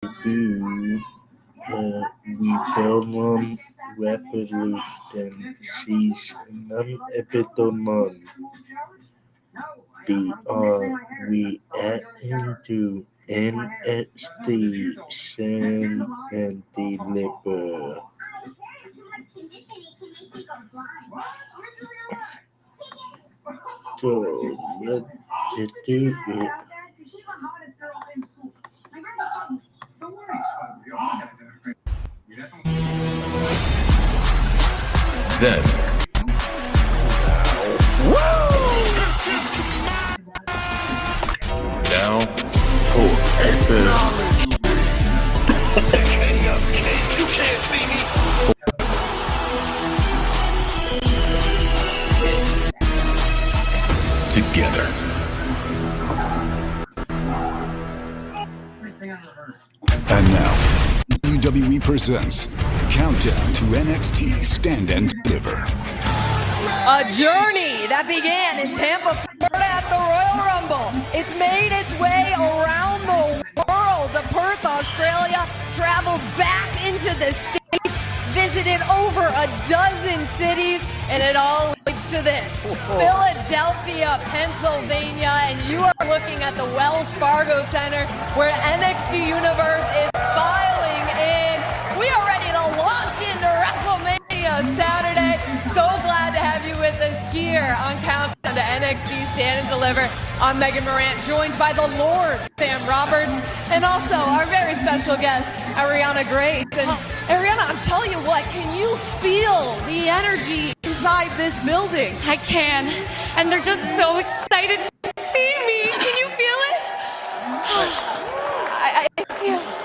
debut Rebellion Revolution Season Episode they are reacting to NXT Stand and Deliver. So let's do it. Then now Forever. you can't see me. Together. And now, WWE presents Countdown to NXT Stand and Deliver. A journey that began in Tampa, Florida at the Royal Rumble. It's made its way around the world to Perth, Australia, traveled back into the States, visited over a dozen cities, and it all leads to this. Philadelphia, Pennsylvania, and you are looking at the Wells Fargo Center where NXT Universe is filing in. We are ready to launch into WrestleMania Saturday. So glad to have you with us here on Countdown to NXT Stand and Deliver. I'm Megan Morant, joined by the Lord, Sam Roberts, and also our very special guest, Ariana Grace. And Ariana, I'm telling you what, can you feel the energy inside this building? I can, and they're just so excited to see me. Can you feel it?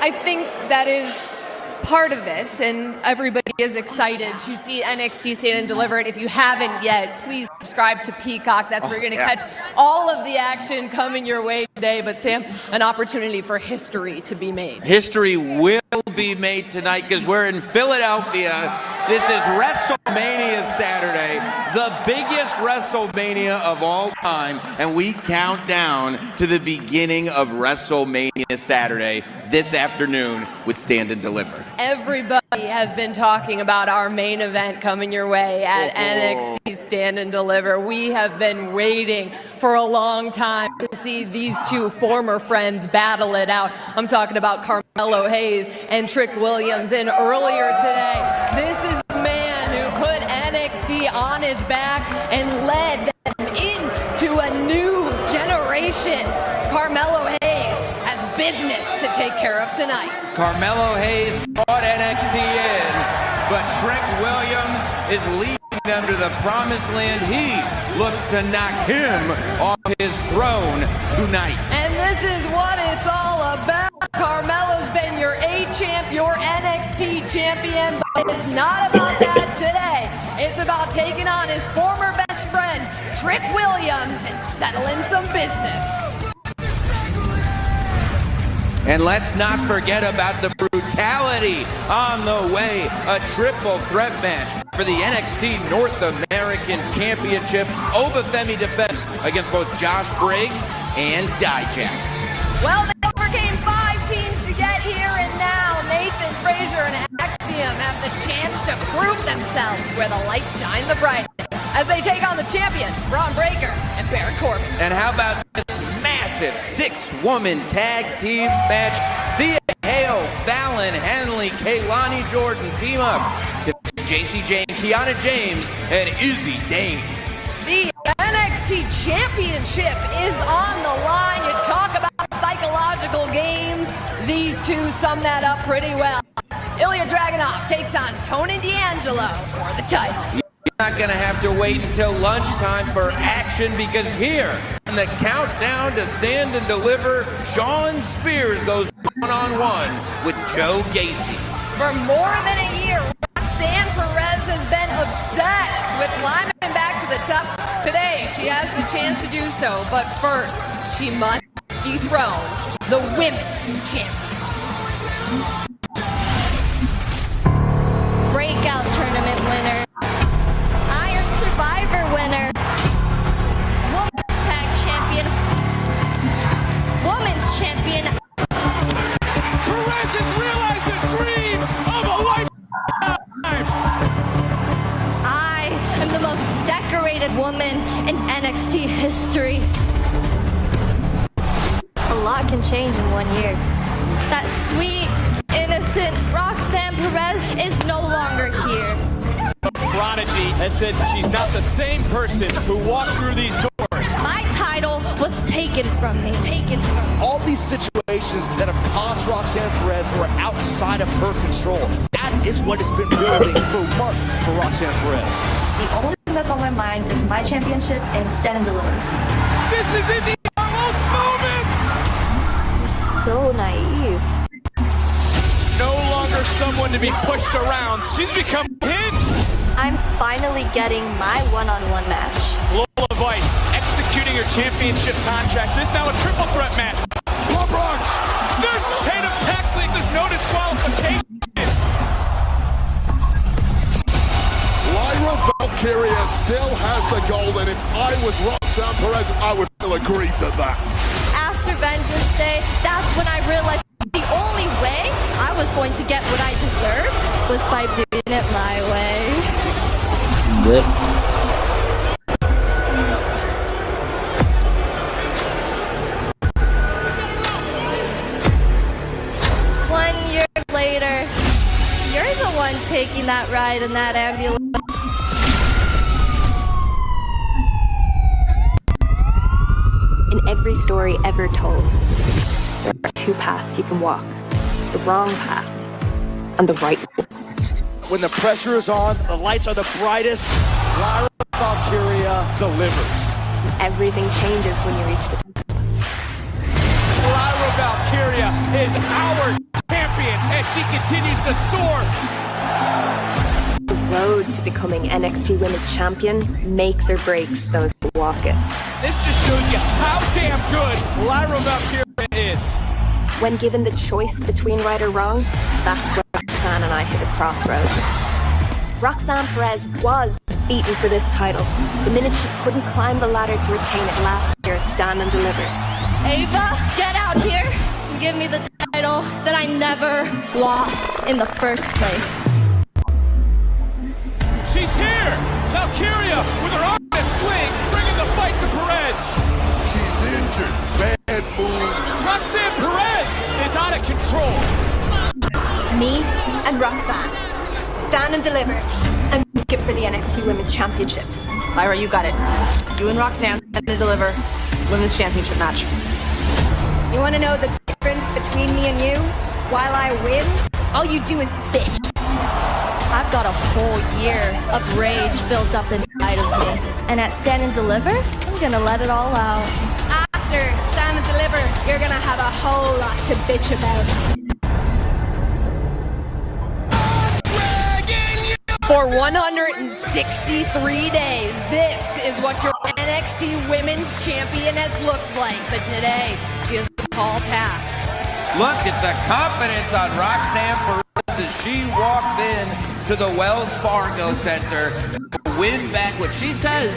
I think that is part of it, and everybody is excited to see NXT Stand and Deliver it. If you haven't yet, please subscribe to Peacock. That's where you're going to catch all of the action coming your way today. But Sam, an opportunity for history to be made. History will be made tonight because we're in Philadelphia. This is WrestleMania Saturday, the biggest WrestleMania of all time, and we count down to the beginning of WrestleMania Saturday this afternoon with Stand and Deliver. Everybody has been talking about our main event coming your way at NXT Stand and Deliver. We have been waiting for a long time to see these two former friends battle it out. I'm talking about Carmelo Hayes and Trick Williams. And earlier today, this is the man who put NXT on his back and led them into a new generation. Carmelo Hayes has business to take care of tonight. Carmelo Hayes brought NXT in, but Trick Williams is leading them to the promised land. He looks to knock him off his throne tonight. And this is what it's all about. Carmelo's been your A-champ, your NXT champion, but it's not about that today. It's about taking on his former best friend, Trick Williams, and settling some business. And let's not forget about the brutality on the way. A triple threat match for the NXT North American Championship. Obafemi defense against both Josh Briggs and Dijak. Well, they overcame 5 teams to get here, and now Nathan Frazier and Axiom have the chance to prove themselves where the light shine the brightest as they take on the champions, Braun Breaker and Baron Corbin. And how about this massive 6-woman tag team match? Thea Hale, Fallon Henley, Kaylani Jordan team up to JC Jane, Kiana James, and Izzy Dane. The NXT Championship is on the line. You talk about psychological games. These two sum that up pretty well. Ilya Dragunov takes on Tony D'Angelo for the title. You're not going to have to wait until lunchtime for action because here in the countdown to Stand and Deliver, Shawn Spears goes one-on-one with Joe Gacy. For more than a year, Roxanne Perez has been obsessed with climbing back to the top. Today, she has the chance to do so, but first, she must dethrone the women's champion. Breakout tournament winner, Iron Survivor winner, Women's Tag Champion, Women's Champion. Perez has realized a dream of a lifetime. I am the most decorated woman in NXT history. A lot can change in 1 year. That sweet, innocent Roxanne Perez is no longer here. Prodigy has said she's not the same person who walked through these doors. My title was taken from me. All these situations that have cost Roxanne Perez were outside of her control. That is what has been building for months for Roxanne Perez. The only thing that's on my mind is my championship and Stand and Deliver. This is Indy Harlow's moment! You're so naive. No longer someone to be pushed around. She's become hinged. I'm finally getting my one-on-one match. Lola Vice executing her championship contract. This now a triple threat match. Bronx. There's Tatum Paxley. There's no disqualification. Lyra Valkyria still has the gold, and if I was Roxanne Perez, I would still agree to that. After Vengeance Day, that's when I realized the only way I was going to get what I deserved was by doing it my way. Yep. 1 year later, you're the one taking that ride in that ambulance. In every story ever told, there are two paths you can walk. The wrong path and the right one. When the pressure is on, the lights are the brightest, Lyra Valkyria delivers. Everything changes when you reach the top. Lyra Valkyria is our champion as she continues to soar. The road to becoming NXT Women's Champion makes or breaks those who walk it. This just shows you how damn good Lyra Valkyria is. When given the choice between right or wrong, that's when Roxanne and I hit a crossroads. Roxanne Perez was beaten for this title the minute she couldn't climb the ladder to retain it last year at Stand and Deliver. Ava, get out here and give me the title that I never lost in the first place. She's here! Valkyria with her arm in a swing, bringing the fight to Perez. She's injured. Bad move. Roxanne Perez is out of control. Me and Roxanne stand and deliver and make it for the NXT Women's Championship. Lyra, you got it. You and Roxanne stand and deliver Women's Championship match. You want to know the difference between me and you? While I win, all you do is bitch. I've got a whole year of rage built up inside of me. And at Stand and Deliver, I'm gonna let it all out. After Stand and Deliver, you're gonna have a whole lot to bitch about. For 163 days, this is what your NXT Women's Champion has looked like. But today, she has a tall task. Look at the confidence on Roxanne Perez as she walks in to the Wells Fargo Center to win back what she says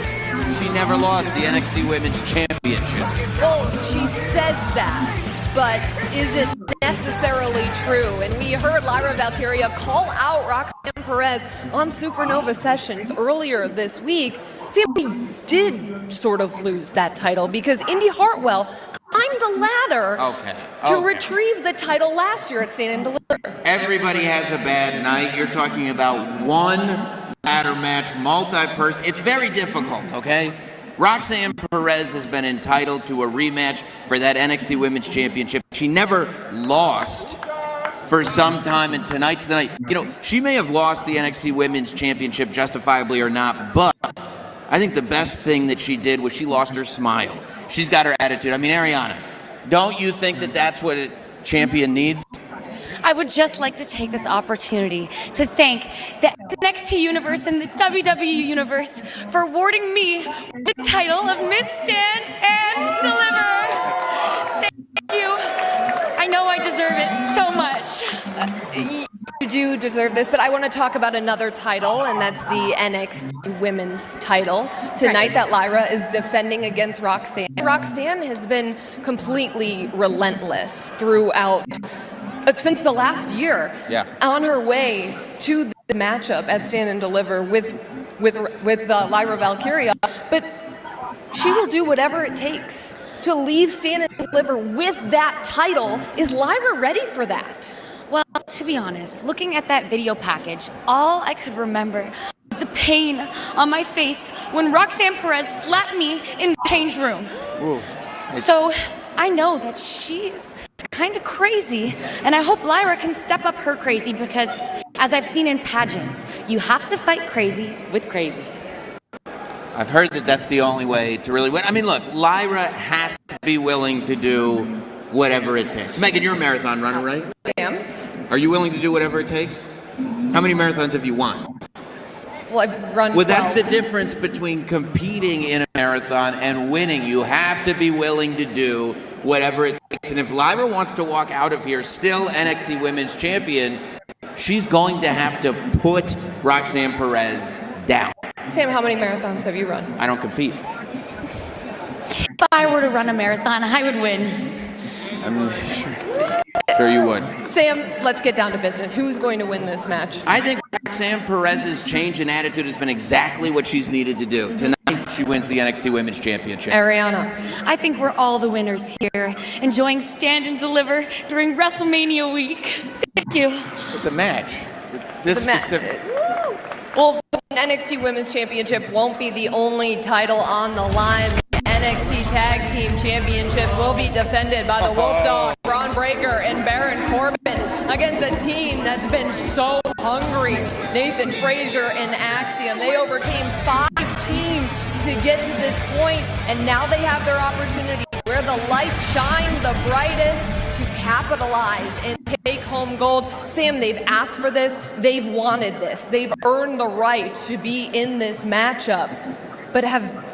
she never lost the NXT Women's Championship. Well, she says that, but is it necessarily true? And we heard Lyra Valkyria call out Roxanne Perez on Supernova Sessions earlier this week. See, we did sort of lose that title because Indy Hartwell climbed the ladder to retrieve the title last year at Stand and Deliver. Everybody has a bad night. You're talking about one ladder match, multi-person. It's very difficult, okay? Roxanne Perez has been entitled to a rematch for that NXT Women's Championship. She never lost for some time, and tonight's the night. You know, she may have lost the NXT Women's Championship justifiably or not, but I think the best thing that she did was she lost her smile. She's got her attitude. I mean, Ariana, don't you think that that's what a champion needs? I would just like to take this opportunity to thank the NXT Universe and the WWE Universe for awarding me the title of Miss Stand and Deliver. Thank you. I know I deserve it so much. You do deserve this, but I want to talk about another title, and that's the NXT Women's title tonight that Lyra is defending against Roxanne. Roxanne has been completely relentless throughout since the last year, on her way to the matchup at Stand and Deliver with Lyra Valkyria, but she will do whatever it takes to leave Stand and Deliver with that title. Is Lyra ready for that? Well, to be honest, looking at that video package, all I could remember was the pain on my face when Roxanne Perez slapped me in the change room. Ooh. So I know that she's kind of crazy, and I hope Lyra can step up her crazy, because as I've seen in pageants, you have to fight crazy with crazy. I've heard that that's the only way to really win. I mean, look, Lyra has to be willing to do whatever it takes. Megan, you're a marathon runner, right? I am. Are you willing to do whatever it takes? How many marathons have you won? Well, I've run 12. Well, that's the difference between competing in a marathon and winning. You have to be willing to do whatever it takes. And if Lyra wants to walk out of here still NXT Women's Champion, she's going to have to put Roxanne Perez down. Sam, how many marathons have you run? I don't compete. If I were to run a marathon, I would win. I'm sure you would. Sam, let's get down to business. Who's going to win this match? I think Roxanne Perez's change in attitude has been exactly what she's needed to do. Tonight, she wins the NXT Women's Championship. Ariana. I think we're all the winners here, enjoying Stand and Deliver during WrestleMania week. Thank you. But the match, this specific... Well, the NXT Women's Championship won't be the only title on the line. The NXT Tag Team Championships will be defended by the Wolf Dog, Braun Breaker, and Baron Corbin against a team that's been so hungry. Nathan Frazier and Axiom. They overcame 5 teams to get to this point, and now they have their opportunity where the lights shine the brightest to capitalize and take home gold. Sam, they've asked for this. They've wanted this. They've earned the right to be in this matchup. But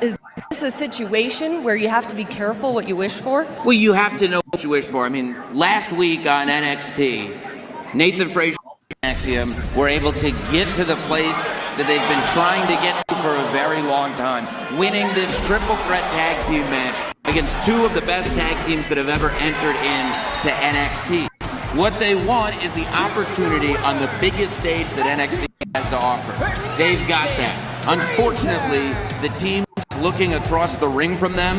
is this a situation where you have to be careful what you wish for? Well, you have to know what you wish for. I mean, last week on NXT, Nathan Frazier and Axiom were able to get to the place that they've been trying to get to for a very long time, winning this triple threat tag team match against 2 of the best tag teams that have ever entered into NXT. What they want is the opportunity on the biggest stage that NXT has to offer. They've got that. Unfortunately, the team looking across the ring from them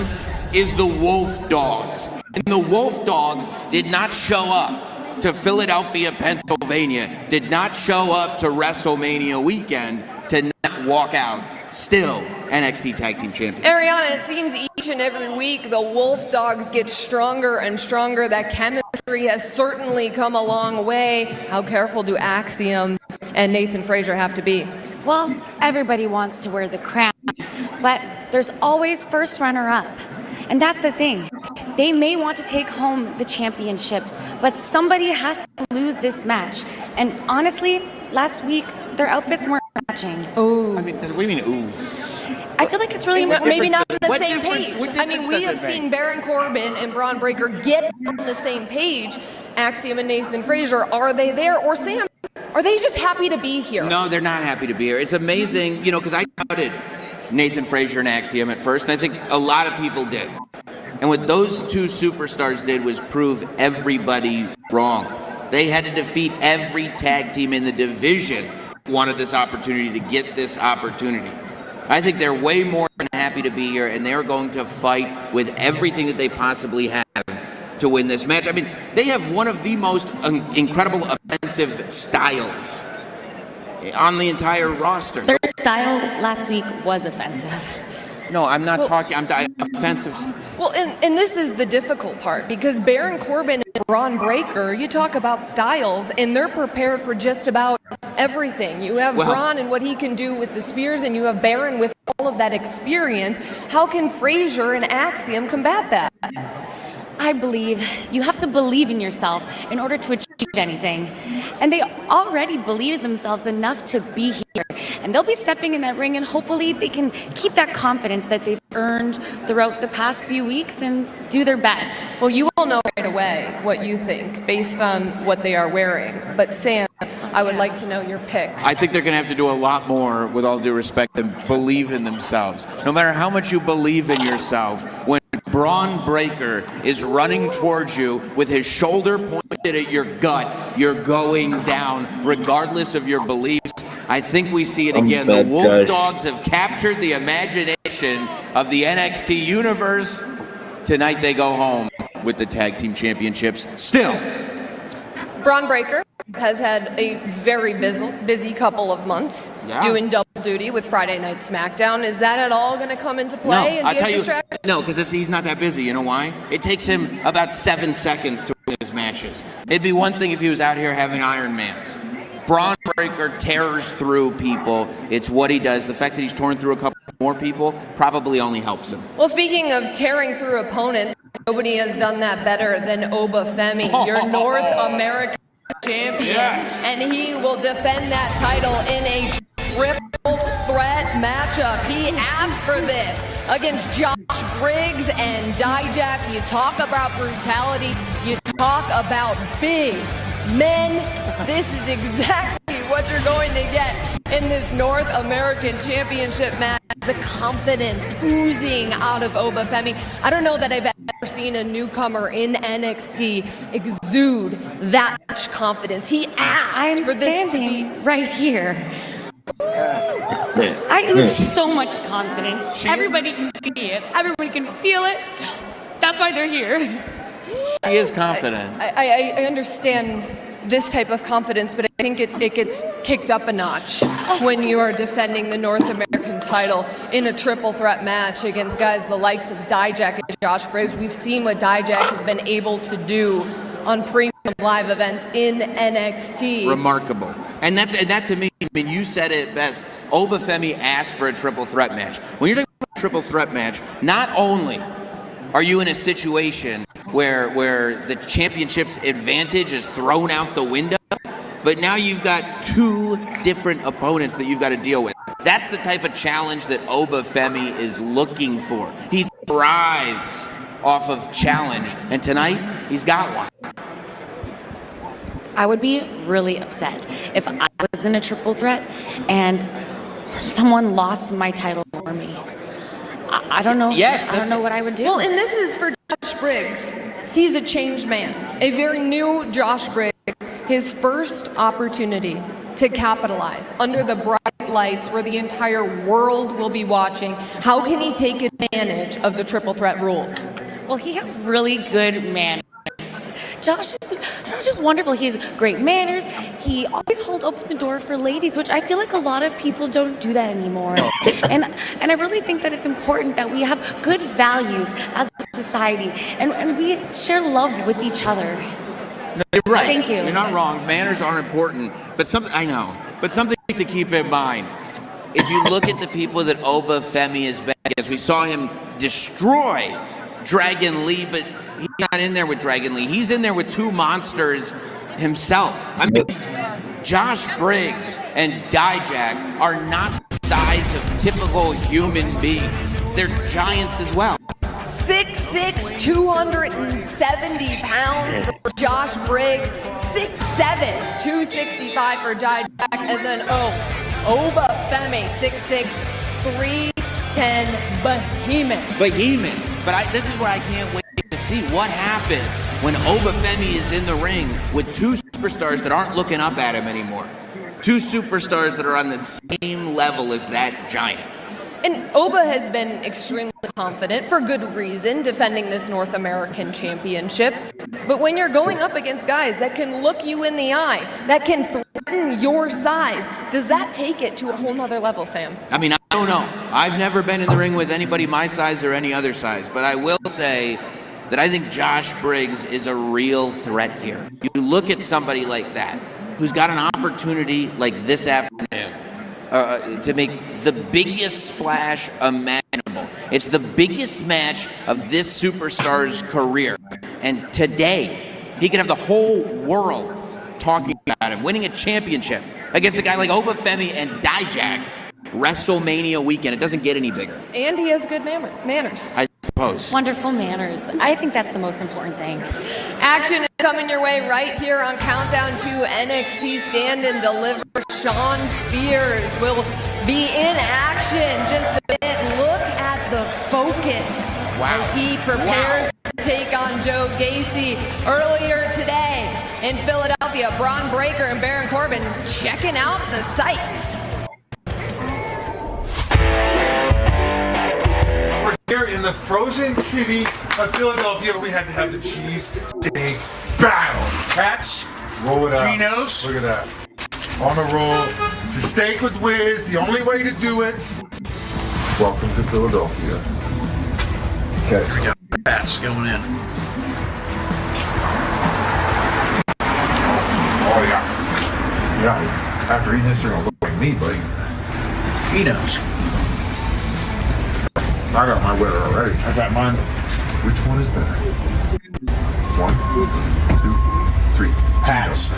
is the Wolf Dogs. And the Wolf Dogs did not show up to Philadelphia, Pennsylvania, did not show up to WrestleMania weekend to not walk out still NXT Tag Team Champions. Ariana, it seems each and every week the Wolf Dogs get stronger and stronger. That chemistry has certainly come a long way. How careful do Axiom and Nathan Frazier have to be? Well, everybody wants to wear the crown, but there's always first runner-up. And that's the thing. They may want to take home the championships, but somebody has to lose this match. And honestly, last week, their outfits weren't matching. Ooh. I mean, what do you mean, ooh? I feel like it's really important. Maybe not on the What same difference- page. what I mean, difference we does have it make? seen Baron Corbin and Braun Breaker get on the same page. Axiom and Nathan Frazier, are they there? Or Sam, are they just happy to be here? No, they're not happy to be here. It's amazing, you know, because I doubted Nathan Frazier and Axiom at first, and I think a lot of people did. And what those 2 superstars did was prove everybody wrong. They had to defeat every tag team in the division who wanted this opportunity to get this opportunity. I think they're way more than happy to be here, and they're going to fight with everything that they possibly have to win this match. I mean, they have one of the most incredible offensive styles on the entire roster. Their style last week was offensive. No, I'm not talking, I'm offensive. Well, and this is the difficult part, because Baron Corbin and Braun Breaker, you talk about styles, and they're prepared for just about everything. You have Braun and what he can do with the spears, and you have Baron with all of that experience. How can Frazier and Axiom combat that? I believe you have to believe in yourself in order to achieve anything. And they already believe in themselves enough to be here. And they'll be stepping in that ring, and hopefully they can keep that confidence that they've earned throughout the past few weeks and do their best. Well, you will know right away what you think based on what they are wearing. But Sam, I would like to know your pick. I think they're going to have to do a lot more, with all due respect, than believe in themselves. No matter how much you believe in yourself, when Braun Breaker is running towards you with his shoulder pointed at your gut, you're going down, regardless of your beliefs. I think we see it again. The Wolf Dogs have captured the imagination of the NXT universe. Tonight they go home with the tag team championships. Still, Braun Breaker has had a very busy couple of months doing double duty with Friday Night SmackDown. Is that at all going to come into play and be a distraction? No, because he's not that busy. You know why? It takes him about 7 seconds to win his matches. It'd be one thing if he was out here having Ironmans. Braun Breaker tears through people. It's what he does. The fact that he's torn through a couple more people probably only helps him. Well, speaking of tearing through opponents, nobody has done that better than Oba Femi, your North American champion. And he will defend that title in a triple threat matchup. He asked for this against Josh Briggs and Dijak. You talk about brutality, you talk about big men. This is exactly what you're going to get in this North American Championship match. The confidence oozing out of Oba Femi. I don't know that I've ever seen a newcomer in NXT exude that much confidence. He asked for this to be right here. I ooze so much confidence. Everybody can see it. Everybody can feel it. That's why they're here. She is confident. I understand this type of confidence, but I think it gets kicked up a notch when you are defending the North American title in a triple threat match against guys the likes of Dijak and Josh Briggs. We've seen what Dijak has been able to do on premium live events in NXT. Remarkable. And that to me, I mean, you said it best. Oba Femi asked for a triple threat match. When you're talking about a triple threat match, not only are you in a situation where the championship's advantage is thrown out the window, but now you've got 2 different opponents that you've got to deal with. That's the type of challenge that Oba Femi is looking for. He thrives off of challenge, and tonight he's got one. I would be really upset if I was in a triple threat and someone lost my title for me. I don't know. Yes, I don't know what I would do. Well, and this is for Josh Briggs. He's a changed man, a very new Josh Briggs. His first opportunity to capitalize under the bright lights where the entire world will be watching. How can he take advantage of the triple threat rules? Well, he has really good manners. Josh is wonderful. He has great manners. He always holds open the door for ladies, which I feel like a lot of people don't do that anymore. And I really think that it's important that we have good values as a society and we share love with each other. No, you're right. Thank you. You're not wrong. Manners are important, but something to keep in mind. If you look at the people that Oba Femi has been against, we saw him destroy Dragon Lee, but he's not in there with Dragon Lee. He's in there with 2 monsters himself. I mean, Josh Briggs and Dijak are not the size of typical human beings. They're giants as well. 6'6", 270 pounds for Josh Briggs. 6'7", 265 for Dijak. And then, Oba Femi, 6'6", 310 behemoth. But this is what I can't wait to see. What happens when Oba Femi is in the ring with 2 superstars that aren't looking up at him anymore? 2 superstars that are on the same level as that giant. And Oba has been extremely confident, for good reason, defending this North American Championship. But when you're going up against guys that can look you in the eye, that can threaten your size, does that take it to a whole nother level, Sam? I mean, I don't know. I've never been in the ring with anybody my size or any other size, but I will say that I think Josh Briggs is a real threat here. You look at somebody like that, who's got an opportunity like this afternoon, to make the biggest splash imaginable. It's the biggest match of this superstar's career. And today, he can have the whole world talking about him, winning a championship against a guy like Oba Femi and Dijak. WrestleMania weekend. It doesn't get any bigger. And he has good manners. I suppose. Wonderful manners. I think that's the most important thing. Action is coming your way right here on Countdown to NXT Stand and Deliver. Shawn Spears will be in action just a bit. Look at the focus as he prepares to take on Joe Gacy. Earlier today in Philadelphia, Braun Breaker and Baron Corbin checking out the sights. We're here in the frozen city of Philadelphia. We had to have the cheese steak battle. Pats, roll it out. Geno's. Look at that. On the roll. It's a steak with whiz. The only way to do it. Welcome to Philadelphia. Okay. We got Pats going in. Oh yeah. Yeah. After eating this, you're gonna look like me, buddy. Geno's. I got my winner already. I got mine. Which one is better? 1, 2, 3. Pats.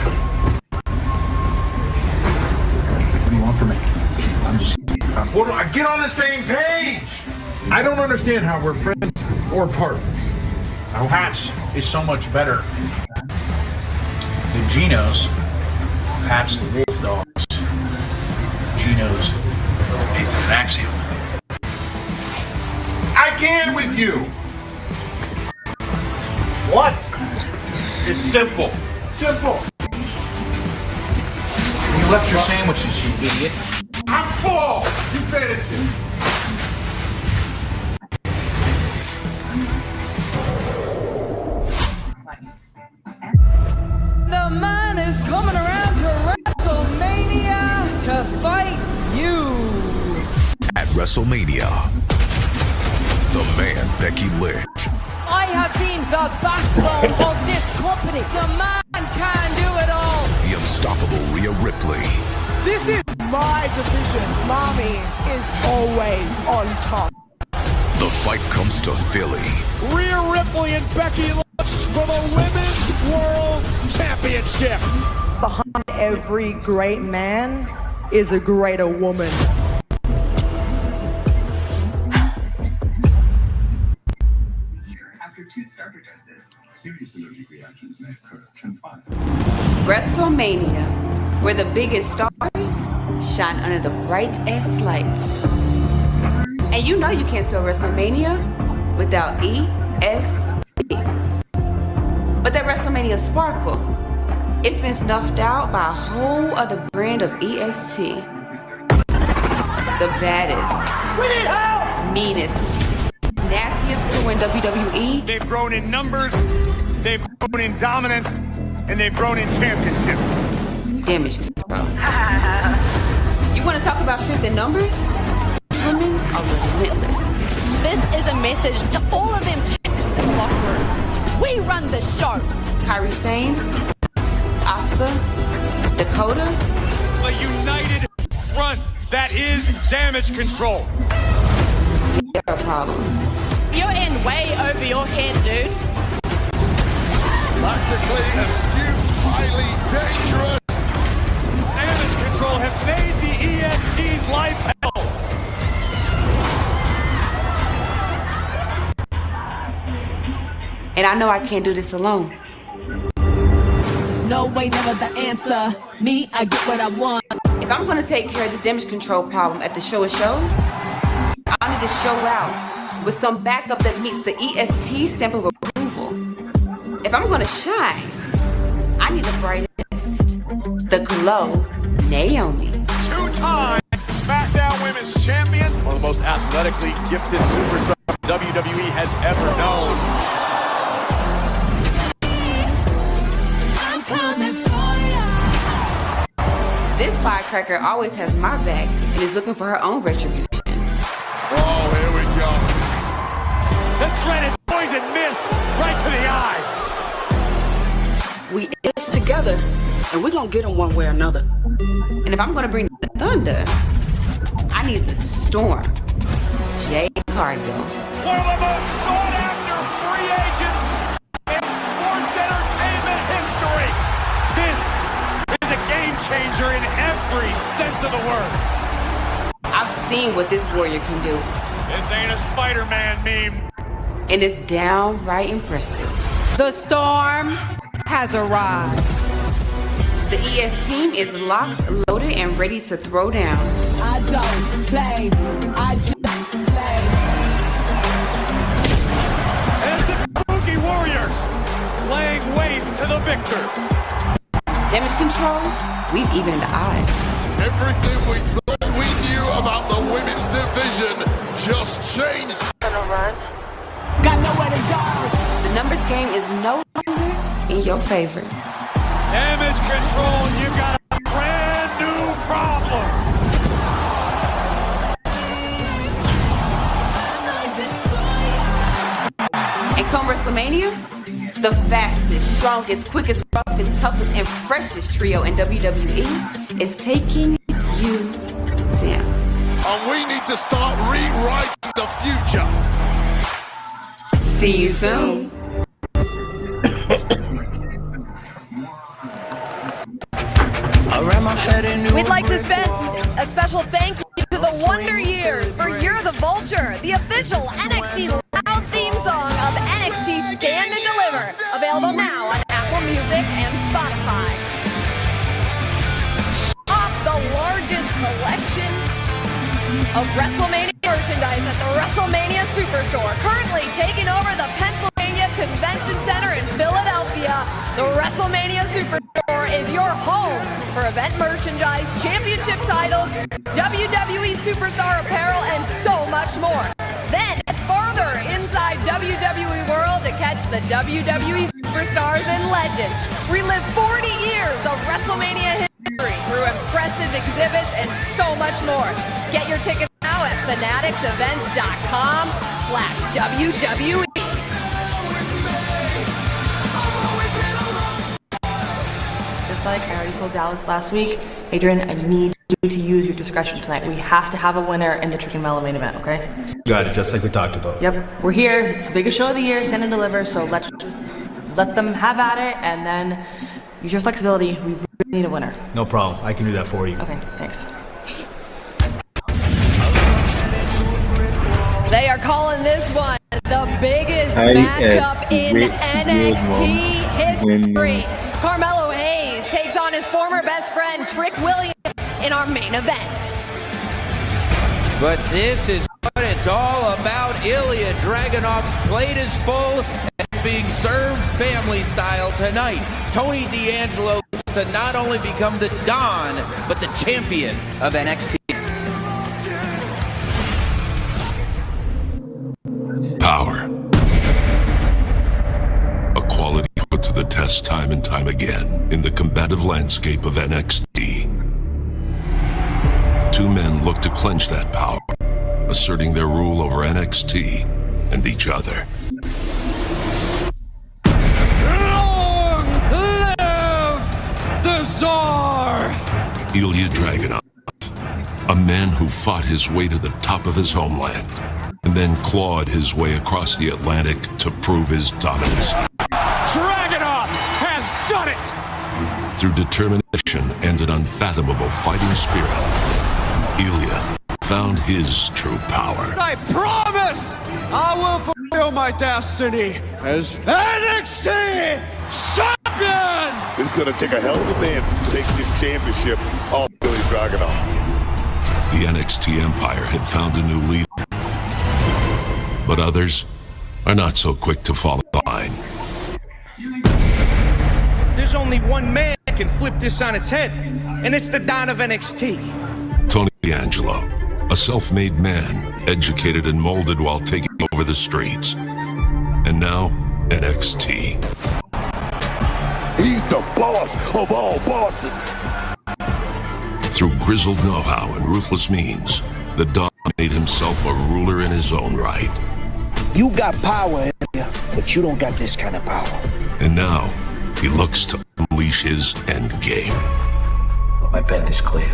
What do you want from me? I'm just. What do I get on the same page? I don't understand how we're friends or partners. Pats is so much better than Geno's. Pats the Wolf Dogs. Geno's Nathan Axiom. I can with you. What? It's simple. Simple. You left your sandwiches, you idiot. I'm full. You finish it. The man is coming around to WrestleMania to fight you. At WrestleMania, the man Becky Lynch. I have been the backbone of this company. The man can do it all. The unstoppable Rhea Ripley. This is my division. Mommy is always on top. The fight comes to Philly. Rhea Ripley and Becky Lynch for the Women's World Championship. Behind every great man is a greater woman. After 2 starter doses. Serious allergic reactions may occur. WrestleMania, where the biggest stars shine under the brightest lights. And you know you can't spell WrestleMania without E-S-P. But that WrestleMania sparkle, it's been snuffed out by a whole other brand of EST. The baddest, We need help! meanest, nastiest crew in WWE. They've grown in numbers, they've grown in dominance, and they've grown in championship. Damage control. You want to talk about strength in numbers? These women are relentless. This is a message to all of them chicks in the locker room. We run the show. Kairi Sane, Asuka, Dakota. A united front that is damage control. You got a problem. You're in way over your head, dude. Tactically astute, highly dangerous. Damage control have made the EST's life hell. And I know I can't do this alone. No way, never the answer. Me, I get what I want. If I'm gonna take care of this damage control problem at the show of shows, I need to show out with some backup that meets the EST stamp of approval. If I'm gonna shine, I need the brightest, the glow, Naomi. 2-time SmackDown Women's Champion. One of the most athletically gifted superstars WWE has ever known. This firecracker always has my back and is looking for her own retribution. Oh, here we go. The dreaded poison mist right to the eyes. We in this together, and we're gonna get them one way or another. And if I'm gonna bring the thunder, I need the storm. Jade Cargill. One of the most sought-after free agents in sports entertainment history. This is a game changer in every sense of the word. I've seen what this warrior can do. This ain't a Spider-Man meme. And it's downright impressive. The storm has arrived. The ES team is locked, loaded, and ready to throw down. I don't play, I just slay. laying waste to the victor. Damage control, we've evened the odds. Everything we thought we knew about the women's division just changed. Gonna run. Got nowhere to go. The numbers game is no longer in your favor. Damage control, you got a brand new problem. And come WrestleMania, the fastest, strongest, quickest, roughest, toughest, and freshest trio in WWE is taking you down. And we need to start rewriting the future. See you soon. We'd like to spend a special thank you to the Wonder Years for You're the Vulture, the official NXT Loud theme song of NXT Stand and Deliver, available now on Apple Music and Spotify. Shop the largest collection of WrestleMania merchandise at the WrestleMania Superstore, currently taking over the Pennsylvania Convention Center in Philadelphia. The WrestleMania Superstore is your home for event merchandise, championship titles, WWE Superstar apparel, and so much more. Then, further inside WWE World to catch the WWE Superstars and Legends. Relive 40 years of WrestleMania history through impressive exhibits and so much more. Get your tickets now at fanaticsevents.com/WWE. Just like I already told Dallas last week, Adrian, I need you to use your discretion tonight. We have to have a winner in the Chicken Mellow main event, okay? Got it, just like we talked about. Yep, we're here. It's the biggest show of the year, Stand and Deliver, so let's just let them have at it and then use your flexibility. We really need a winner. No problem, I can do that for you. Okay, thanks. They are calling this one the biggest matchup in NXT history. Carmelo Hayes takes on his former best friend Trick Williams in our main event. But this is what it's all about. Ilya Dragunov's plate is full and being served family style tonight. Tony D'Angelo to not only become the Don, but the champion of NXT. Power. A quality put to the test time and time again in the combative landscape of NXT. Two men look to clench that power, asserting their rule over NXT and each other. Long live the Tsar! Ilya Dragunov, a man who fought his way to the top of his homeland and then clawed his way across the Atlantic to prove his dominance. Dragunov has done it! Through determination and an unfathomable fighting spirit, Ilya found his true power. I promise I will fulfill my destiny as NXT champion! It's gonna take a hell of a man to take this championship off Ilya Dragunov. The NXT Empire had found a new leader, but others are not so quick to fall in line. There's only one man that can flip this on its head, and it's the Don of NXT. Tony D'Angelo, a self-made man, educated and molded while taking over the streets. And now, NXT. He's the boss of all bosses. Through grizzled know-how and ruthless means, the Don made himself a ruler in his own right. You got power, but you don't got this kind of power. And now, he looks to unleash his end game. My path is clear.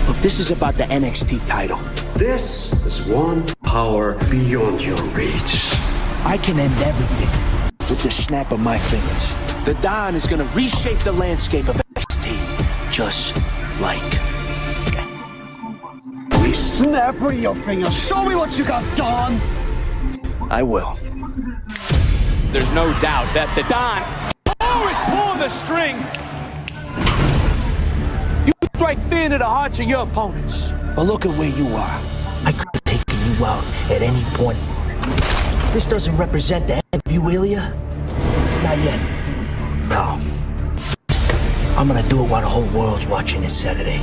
Look, this is about the NXT title. This is one power beyond your reach. I can end everything with the snap of my fingers. The Don is gonna reshape the landscape of NXT, just like that. Snap with your fingers. Show me what you got, Don. I will. There's no doubt that the Don always pulling the strings. You strike fear into the hearts of your opponents. But look at where you are. I could have taken you out at any point. This doesn't represent the end of you, Ilya. Not yet. No. I'm gonna do it while the whole world's watching this Saturday.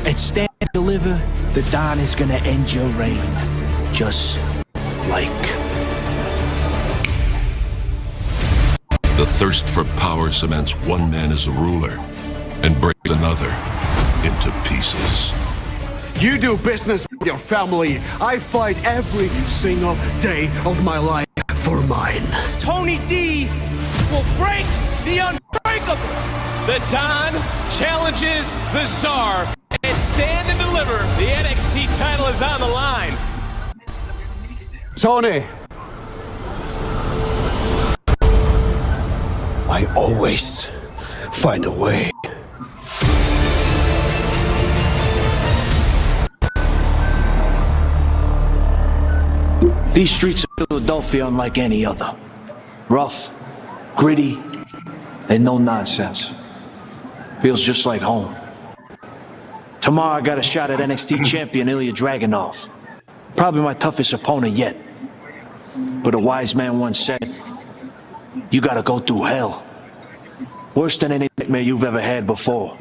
At Stand and Deliver, the Don is gonna end your reign. Just like... The thirst for power cements one man as a ruler and breaks another into pieces. You do business with your family. I fight every single day of my life for mine. Tony D will break the unbreakable. The Don challenges the Czar and Stand and Deliver. The NXT title is on the line. Tony. I always find a way. These streets of Philadelphia are unlike any other. Rough, gritty, and no nonsense. Feels just like home. Tomorrow I got a shot at NXT champion Ilya Dragunov. Probably my toughest opponent yet. But a wise man once said, you gotta go through hell. Worse than any nightmare you've ever had before.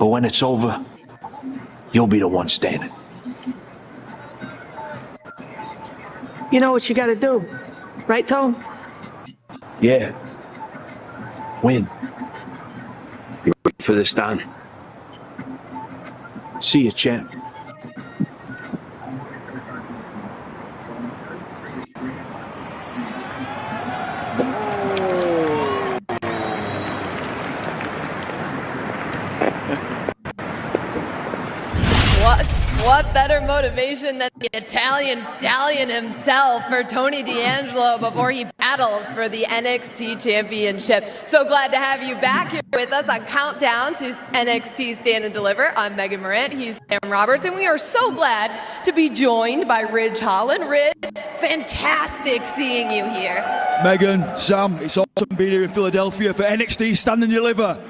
But when it's over, you'll be the one standing. You know what you gotta do, right, Tone? Yeah. Win. You ready for this, Don? See you, champ. What better motivation than the Italian stallion himself for Tony D'Angelo before he battles for the NXT Championship. So glad to have you back here with us on Countdown to NXT Stand and Deliver. I'm Megan Morant, he's Sam Roberts, and we are so glad to be joined by Ridge Holland. Ridge, fantastic seeing you here. Megan, Sam, it's awesome being here in Philadelphia for NXT Stand and Deliver.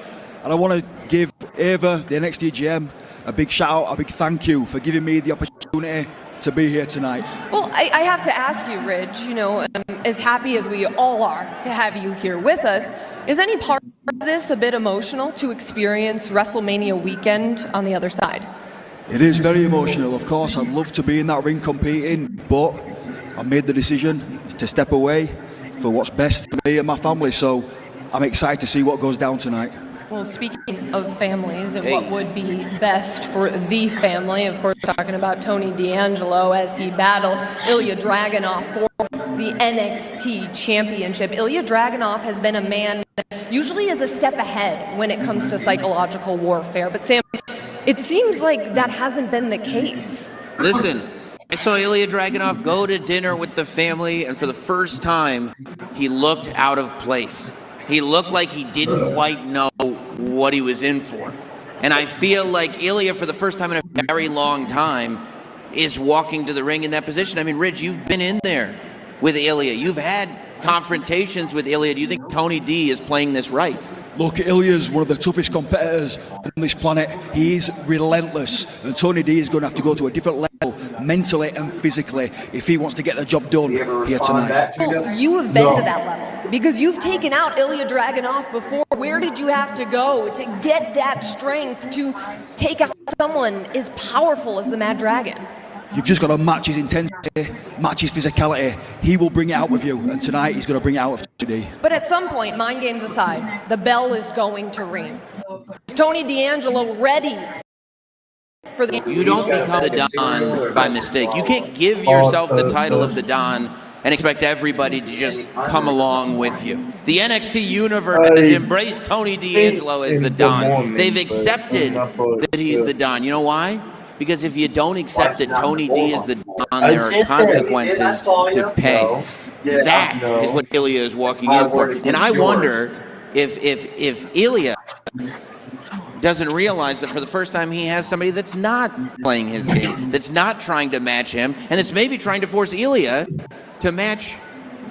And I want to give Ava, the NXT GM, a big shout out, a big thank you for giving me the opportunity to be here tonight. Well, I have to ask you, Ridge, you know, as happy as we all are to have you here with us, is any part of this a bit emotional to experience WrestleMania weekend on the other side? It is very emotional, of course. I'd love to be in that ring competing, but I made the decision to step away for what's best for me and my family, so I'm excited to see what goes down tonight. Well, speaking of families and what would be best for the family, of course, talking about Tony D'Angelo as he battles Ilya Dragunov for the NXT Championship. Ilya Dragunov has been a man that usually is a step ahead when it comes to psychological warfare. But Sam, it seems like that hasn't been the case. Listen, I saw Ilya Dragunov go to dinner with the family, and for the first time, he looked out of place. He looked like he didn't quite know what he was in for. And I feel like Ilya, for the first time in a very long time, is walking to the ring in that position. I mean, Ridge, you've been in there with Ilya. You've had confrontations with Ilya. Do you think Tony D is playing this right? Look, Ilya's one of the toughest competitors on this planet. He's relentless, and Tony D is going to have to go to a different level, mentally and physically, if he wants to get the job done here tonight. Well, you have been to that level, because you've taken out Ilya Dragunov before. Where did you have to go to get that strength to take out someone as powerful as the Mad Dragon? You've just got to match his intensity, match his physicality. He will bring it out with you, and tonight he's going to bring it out of Tony D. But at some point, mind games aside, the bell is going to ring. Is Tony D'Angelo ready for the... You don't become the Don by mistake. You can't give yourself the title of the Don and expect everybody to just come along with you. The NXT universe has embraced Tony D'Angelo as the Don. They've accepted that he's the Don. You know why? Because if you don't accept that Tony D is the Don, there are consequences to pay. That is what Ilya is walking in for. And I wonder if Ilya doesn't realize that for the first time he has somebody that's not playing his game, that's not trying to match him, and that's maybe trying to force Ilya to match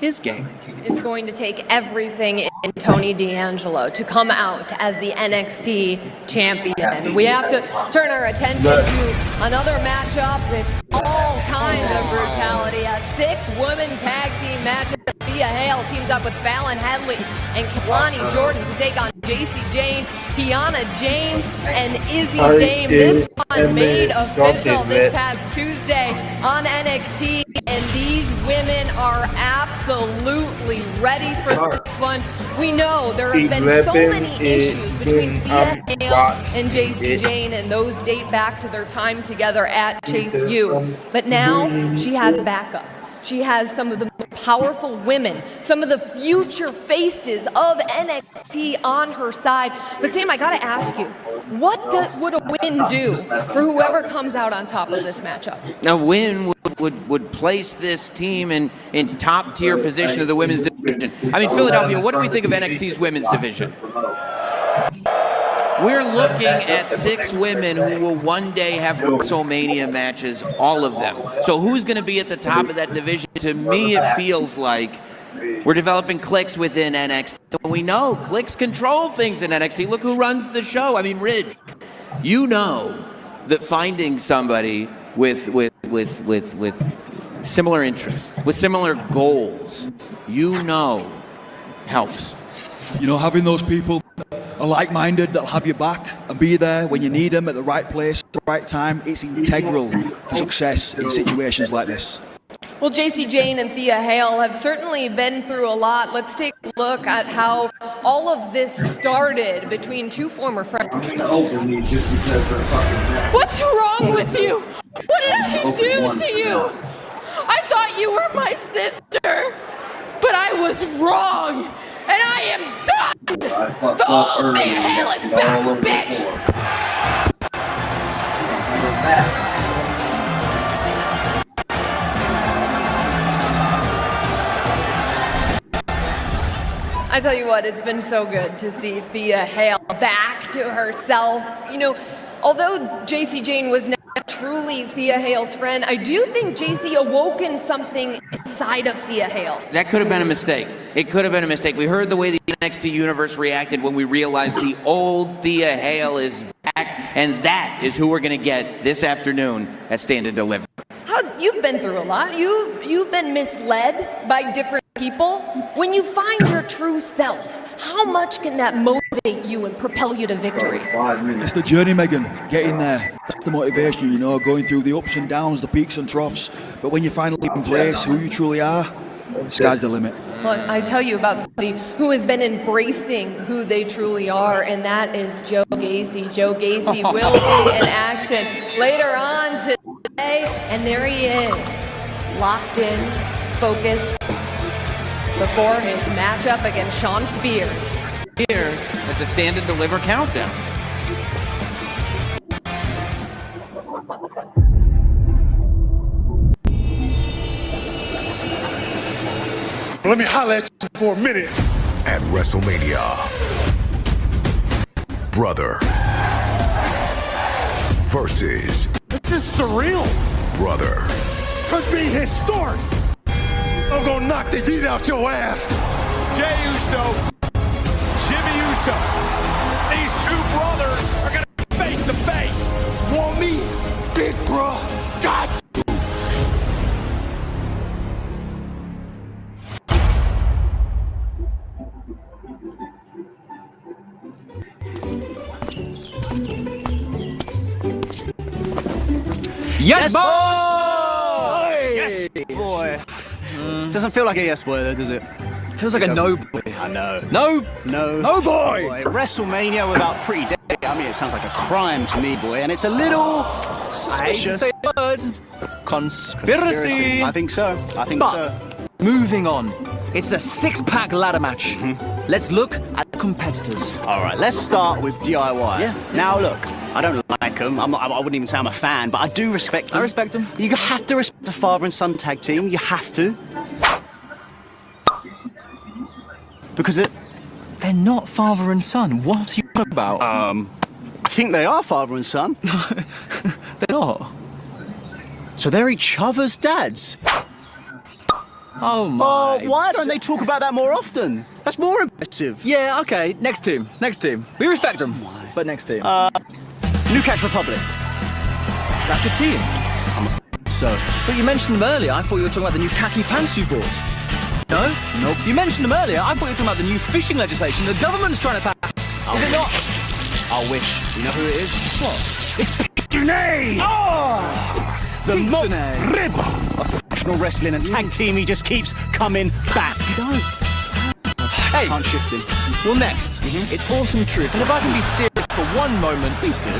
his game. It's going to take everything in Tony D'Angelo to come out as the NXT champion. We have to turn our attention to another matchup with all kinds of brutality. A 6-woman tag team matchup Thea Hale teams up with Fallon Henley and Kalani Jordan to take on Jacy Jayne, Kiana James, and Izzy Dame. This one made official this past Tuesday on NXT, and these women are absolutely ready for this one. We know there have been so many issues between Thea Hale and Jacy Jayne, and those date back to their time together at Chase U. But now she has backup. She has some of the most powerful women, some of the future faces of NXT on her side. But Sam, I gotta ask you, what would a win do for whoever comes out on top of this matchup? A win would place this team in top tier position of the women's division. I mean, Philadelphia, what do we think of NXT's women's division? We're looking at 6 women who will one day have WrestleMania matches, all of them. So who's going to be at the top of that division? To me, it feels like we're developing cliques within NXT. We know cliques control things in NXT. Look who runs the show. I mean, Ridge, you know that finding somebody with similar interests, with similar goals, you know, helps. You know, having those people are like-minded that'll have your back and be there when you need them at the right place, at the right time, it's integral for success in situations like this. Well, Jacy Jayne and Thea Hale have certainly been through a lot. Let's take a look at how all of this started between two former friends. What's wrong with you? What did I do to you? I thought you were my sister, but I was wrong, and I am done! The old Thea Hale is back, bitch! I tell you what, it's been so good to see Thea Hale back to herself. You know, although Jacy Jayne was never truly Thea Hale's friend, I do think Jacy awoken something inside of Thea Hale. That could have been a mistake. It could have been a mistake. We heard the way the NXT universe reacted when we realized the old Thea Hale is back, and that is who we're going to get this afternoon at Stand and Deliver. You've been through a lot. You've been misled by different people. When you find your true self, how much can that motivate you and propel you to victory? It's the journey, Megan. Getting there. That's the motivation, you know, going through the ups and downs, the peaks and troughs. But when you finally embrace who you truly are, sky's the limit. Well, I tell you about somebody who has been embracing who they truly are, and that is Joe Gacy. Joe Gacy will be in action later on today, and there he is, locked in, focused, before his matchup against Shawn Spears. Here at the Stand and Deliver Countdown. Let me holler at you for a minute. At WrestleMania, brother versus This is surreal. brother. Could be historic. I'm gonna knock the heat out your ass. Jey Uso, Jimmy Uso. These two brothers are gonna be face to face. Want me, big bro? Got you. Yes, boy! Yes, boy. Doesn't feel like a yes boy though, does it? Feels like a no boy. I know. No. No boy. WrestleMania without Pretty Deadly. I mean, it sounds like a crime to me, boy, and it's a little suspicious. I hate to say the word. Conspiracy. I think so. I think so. Moving on. It's a six-pack ladder match. Let's look at the competitors. All right, let's start with DIY. Yeah. Now look, I don't like them. I wouldn't even say I'm a fan, but I do respect them. I respect them. You have to respect a father and son tag team. You have to. Because they're not father and son. What are you on about? I think they are father and son. They're not. So they're each other's dads. Oh my. Oh, why don't they talk about that more often? That's more impressive. Yeah, okay. Next team. Next team. We respect them. But next team. New Catch Republic. That's a team. I'm a so. But you mentioned them earlier. I thought you were talking about the new khaki pants you bought. No? Nope. You mentioned them earlier. I thought you were talking about the new fishing legislation the government's trying to pass. Is it not? I wish. You know who it is? What? It's Junay! Oh! The mock rib of professional wrestling and tag team. He just keeps coming back. He does. Hey, can't shift him. Well, next, it's Awesome Truth. And if I can be serious for one moment, please do.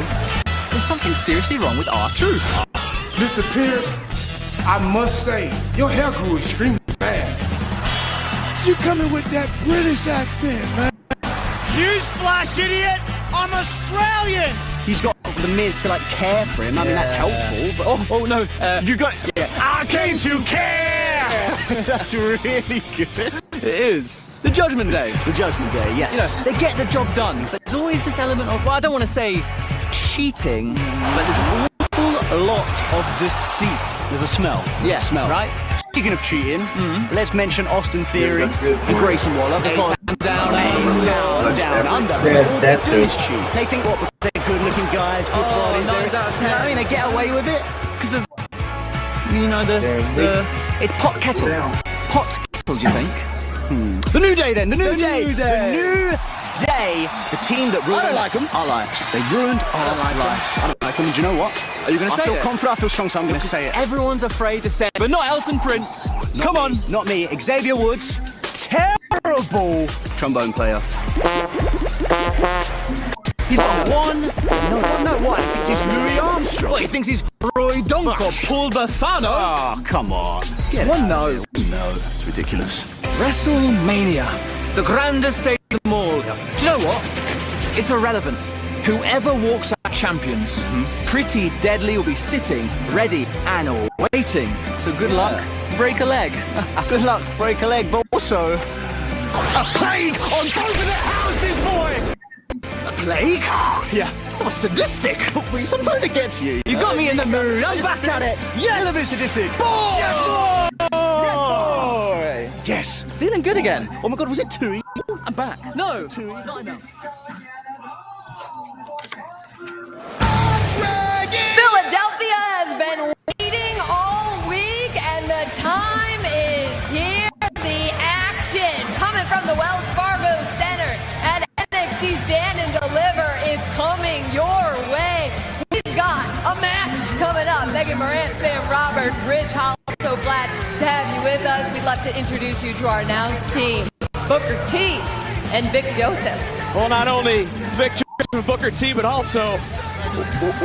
There's something seriously wrong with our truth. Mr. Pierce, I must say, your hair grew extremely fast. You coming with that British accent, man. Newsflash, idiot! I'm Australian! He's got the Miz to, like, care for him. I mean, that's helpful, but... Oh, no. You got... Yeah. I came to care! That's really good. It is. The Judgment Day. The Judgment Day, yes. You know, they get the job done, but there's always this element of, well, I don't want to say cheating, but there's an awful lot of deceit. There's a smell. Yeah, smell. Right? Speaking of cheating, let's mention Austin Theory and Grayson Waller. Down, under. All they do is cheat. They think, what, they're good-looking guys, good bodies. 9 out of 10. You know, I mean, they get away with it because of, you know, the it's pot kettle. Pot kettle, do you think? The New Day, then. The New Day. The New Day. The team that ruined... I don't like them. Our lives. They ruined our lives. I don't like them. Do you know what? Are you going to say it? I feel confident, I feel strong, so I'm going to say it. Everyone's afraid to say it, but not Elton Prince. Come on. Not me. Xavier Woods. Terrible trombone player. He's got one. No, what? He thinks he's Louis Armstrong. What, he thinks he's Roy Donk or Paul Bethano? Oh, come on. One no. No, it's ridiculous. WrestleMania, the grandest stage of them all. Do you know what? It's irrelevant. Whoever walks out champions, Pretty Deadly will be sitting, ready and waiting. So good luck, break a leg. Good luck, break a leg, but also... A plague on both of their houses, boy! A plague? Yeah. Oh, sadistic. Sometimes it gets you. You got me in the mood. I'm back at it. Yes! A little bit sadistic. Boy! Yes, boy! Yes. Feeling good again. Oh my God, was it 2? I'm back. No, not enough. Philadelphia has been waiting all week, and the time is here. The action coming from the Wells Fargo Center at NXT Stand and Deliver is coming your way. We've got a match coming up. Megan Morant, Sam Roberts, Ridge Holland. So glad to have you with us. We'd love to introduce you to our announce team, Booker T and Vic Joseph. Well, not only Vic Joseph and Booker T, but also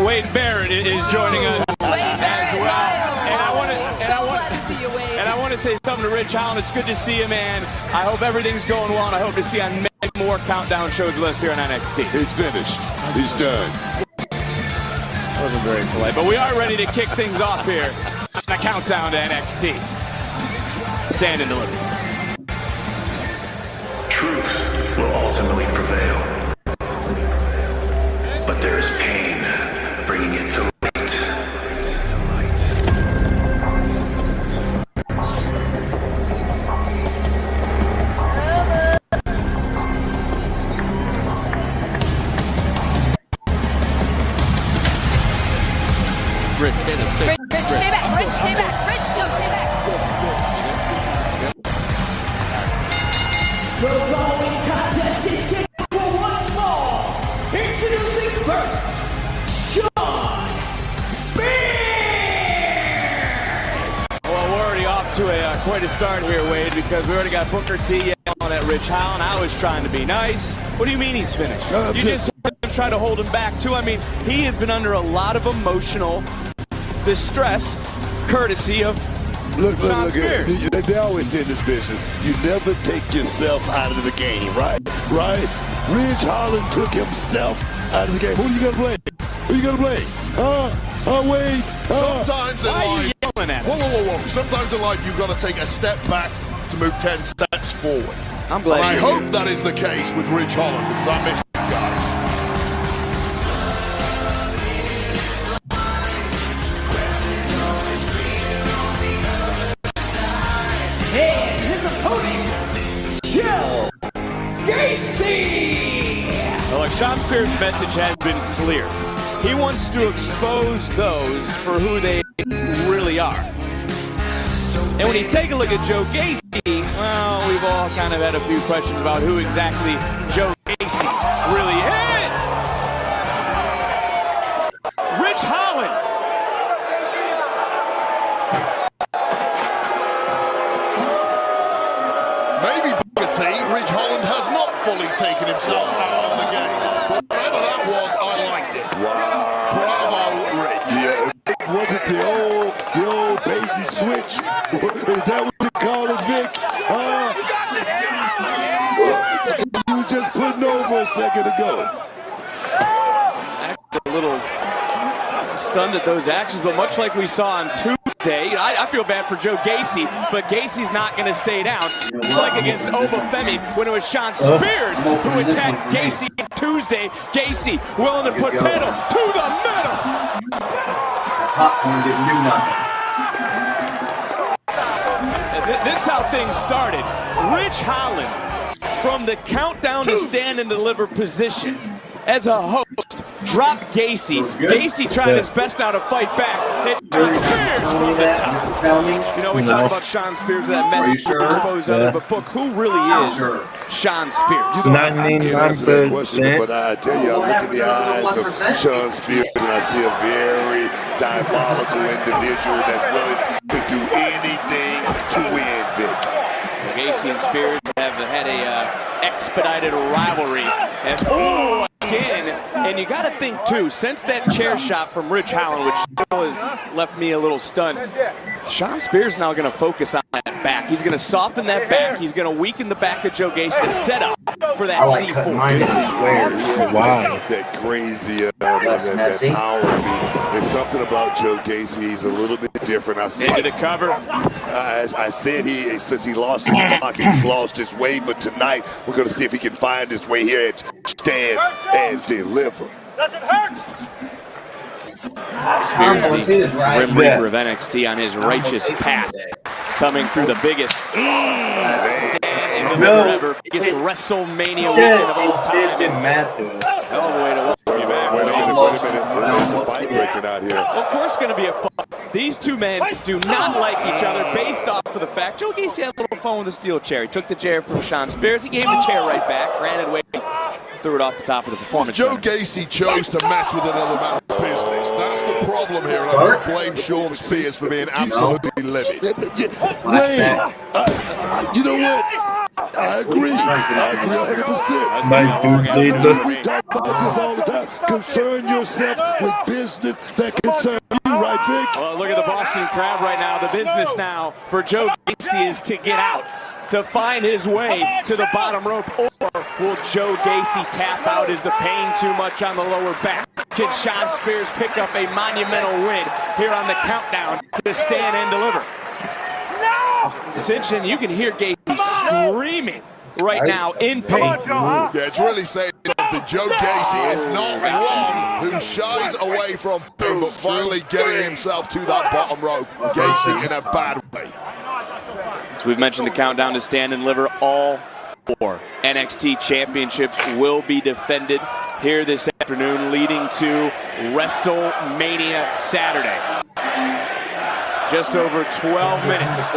Wade Barrett is joining us as well. Glad to see you, Wade. And I want to say something to Ridge Holland. It's good to see you, man. I hope everything's going well, and I hope to see you on many more countdown shows with us here on NXT. He's finished. He's done. That wasn't very polite, but we are ready to kick things off here on the countdown to NXT. Stand and deliver. Truth will ultimately prevail. But there is pain bringing it to light. Rich, stay back. Rich, stay back. Rich, stay back. Rich, no, stay back. The following contest is scheduled for one fall. Introducing first, Shawn Spears. Well, we're already off to quite a start here, Wade, because we already got Booker T yelling at Ridge Holland. I was trying to be nice. What do you mean he's finished? You just try to hold him back, too. I mean, he has been under a lot of emotional distress, courtesy of Shawn Spears. They always say in this business, you never take yourself out of the game, right? Right? Ridge Holland took himself out of the game. Who you gonna blame? Who you gonna blame? Wade. Sometimes in life, yelling at whoa. Sometimes in life, you've got to take a step back to move 10 steps forward. I'm glad. And I hope that is the case with Ridge Holland, because I miss that guy. And his opponent, Joe Gacy. Well, like Shawn Spears' message has been clear. He wants to expose those for who they really are. And when you take a look at Joe Gacy, well, we've all kind of had a few questions about who exactly Joe Gacy really is. Rich Holland. Maybe Rich Holland has not fully taken himself out of the game. But whatever that was, I liked it. Wow. Bravo, Rich. Yeah. Was it the old bait and switch? Is that what you call it, Vic? You were just putting over a second ago. A little stunned at those actions, but much like we saw on Tuesday, I feel bad for Joe Gacy, but Gacy's not going to stay down. It's like against Obafemi when it was Sean Spears who attacked Gacy Tuesday. Gacy willing to put pedal to the metal. Popcorn didn't do nothing. This is how things started. Rich Holland, from the countdown to stand and deliver position, as a host, dropped Gacy. Gacy tried his best now to fight back. It Sean Spears from the top. You know, we talk about Sean Spears with that message to expose other, but Book, who really is Sean Spears? 99%. But I tell you, I look in the eyes of Sean Spears and I see a very diabolical individual that's willing to do anything to win, Vic. Gacy and Spears have had a expedited rivalry. And again, and you got to think too, since that chair shot from Rich Holland, which still has left me a little stunned, Sean Spears now going to focus on that back. He's going to soften that back. He's going to weaken the back of Joe Gacy to set up for that C4. Wow. That crazy, that power. I mean, there's something about Joe Gacy. He's a little bit different. I said into the cover. I said since he lost his block, he's lost his way. But tonight, we're going to see if he can find his way here and stand and deliver. Doesn't hurt. Spears, the Grim Reaper of NXT, on his righteous path, coming through the biggest stand and deliver ever, biggest WrestleMania weekend of all time. Hell of a way to welcome you back. Wait a minute. There's a fight breaking out here. Of course, going to be a fight. These two men do not like each other based off of the fact Joe Gacy had a little fun with the steel chair. He took the chair from Sean Spears. He gave the chair right back. Granted, Wade threw it off the top of the performance Joe center. Gacy chose to mess with another man's business. That's the problem here, and I don't blame Sean Spears for being absolutely livid. Wait, you know what? I agree 100%. We talk about this all the time. Concern yourself with business that concerns you, right, Vic? Well, look at the Boston crowd right now. The business now for Joe Gacy is to get out, to find his way to the bottom rope, or will Joe Gacy tap out? Is the pain too much on the lower back? Can Sean Spears pick up a monumental win here on the countdown to stand and deliver? Cinchin, you can hear Gacy screaming right now in pain. Yeah, it's really saying something. Joe Gacy is not one who shies away from pain, but finally getting himself to that bottom rope. Gacy in a bad way. So we've mentioned the countdown to stand and deliver. All 4 NXT championships will be defended here this afternoon, leading to WrestleMania Saturday. Just over 12 minutes.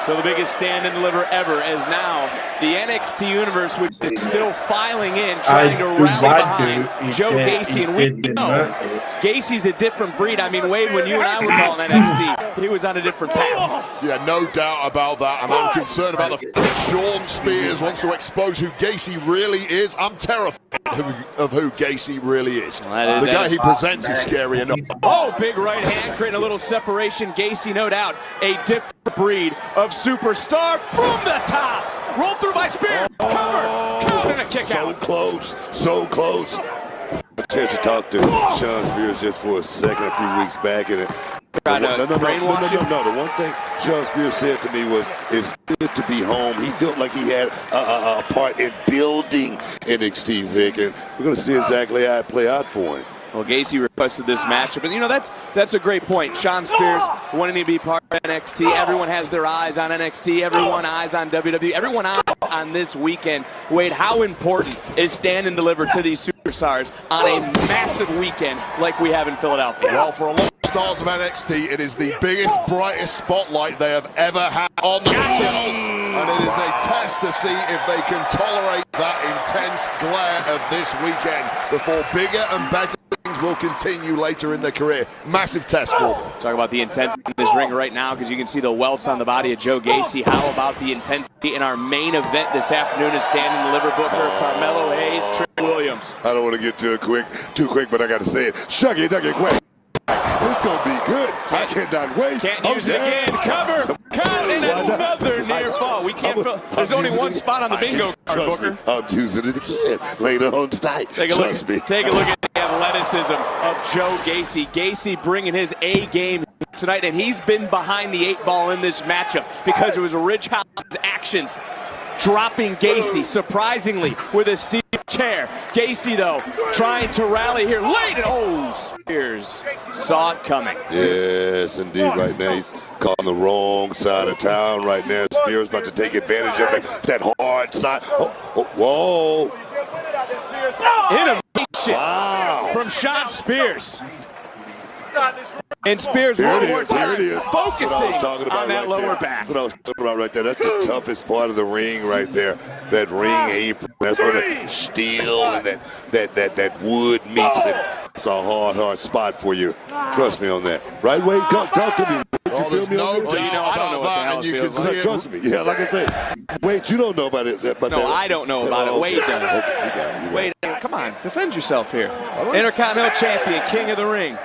So the biggest stand and deliver ever, as now the NXT universe, which is still filing in, trying to rally behind Joe Gacy. And we know Gacy's a different breed. I mean, Wade, when you and I were calling NXT, he was on a different path. Yeah, no doubt about that. And I'm concerned about the fact that Sean Spears wants to expose who Gacy really is. I'm terrified of who Gacy really is. Well, the guy he presents is scary enough. Oh, big right hand, creating a little separation. Gacy, no doubt, a different breed of superstar from the top. Rolled through by Spears. Cover and a kick out. So close, so close. A chance to talk to Sean Spears just for a second a few weeks back, and no. The one thing Sean Spears said to me was, "It's good to be home." He felt like he had a part in building NXT, Vic, and we're going to see exactly how it play out for him. Well, Gacy requested this matchup, and you know that's a great point. Sean Spears wanting to be part of NXT. Everyone has their eyes on NXT. Everyone eyes on WWE. Everyone eyes on this weekend. Wade, how important is stand and deliver to these superstars on a massive weekend like we have in Philadelphia? Well, for a long Stars of NXT, it is the biggest, brightest spotlight they have ever had on themselves, and it is a test to see if they can tolerate that intense glare of this weekend before bigger and better things will continue later in their career. Massive test for them. Talk about the intensity in this ring right now, because you can see the welts on the body of Joe Gacy. How about the intensity in our main event this afternoon is Stand and Deliver Booker, Carmelo Hayes, Trick Williams. I don't want to get too quick, but I got to say it. Shuggy, ducky, quick. It's going to be good. I cannot wait. Can't use it again. Cover. Count in another near fall. We can't fill. There's only one spot on the bingo card, Booker. I'm using it again later on tonight. Take a look at the athleticism of Joe Gacy. Gacy bringing his A game tonight, and he's been behind the 8 ball in this matchup because it was Ridge Holland's actions dropping Gacy, surprisingly, with a steel chair. Gacy, though, trying to rally here late, and Spears saw it coming. Yes, indeed, right now he's caught on the wrong side of town right now. Spears about to take advantage of that hard side. Whoa. Innovation from Shawn Spears. And Spears one more time, focusing on that lower back. That's what I was talking about right there. That's the toughest part of the ring right there. That ring apron. That's where the steel and that wood meets. And it's a hard spot for you. Trust me on that. Right, Wade? Talk to me. You feel me on this? I don't know what the hell it feels like. Trust me. Yeah, like I said. Wade, you don't know about it. No, I don't know about it. Wade does. Wade, come on. Defend yourself here. Intercontinental Champion, King of the Ring,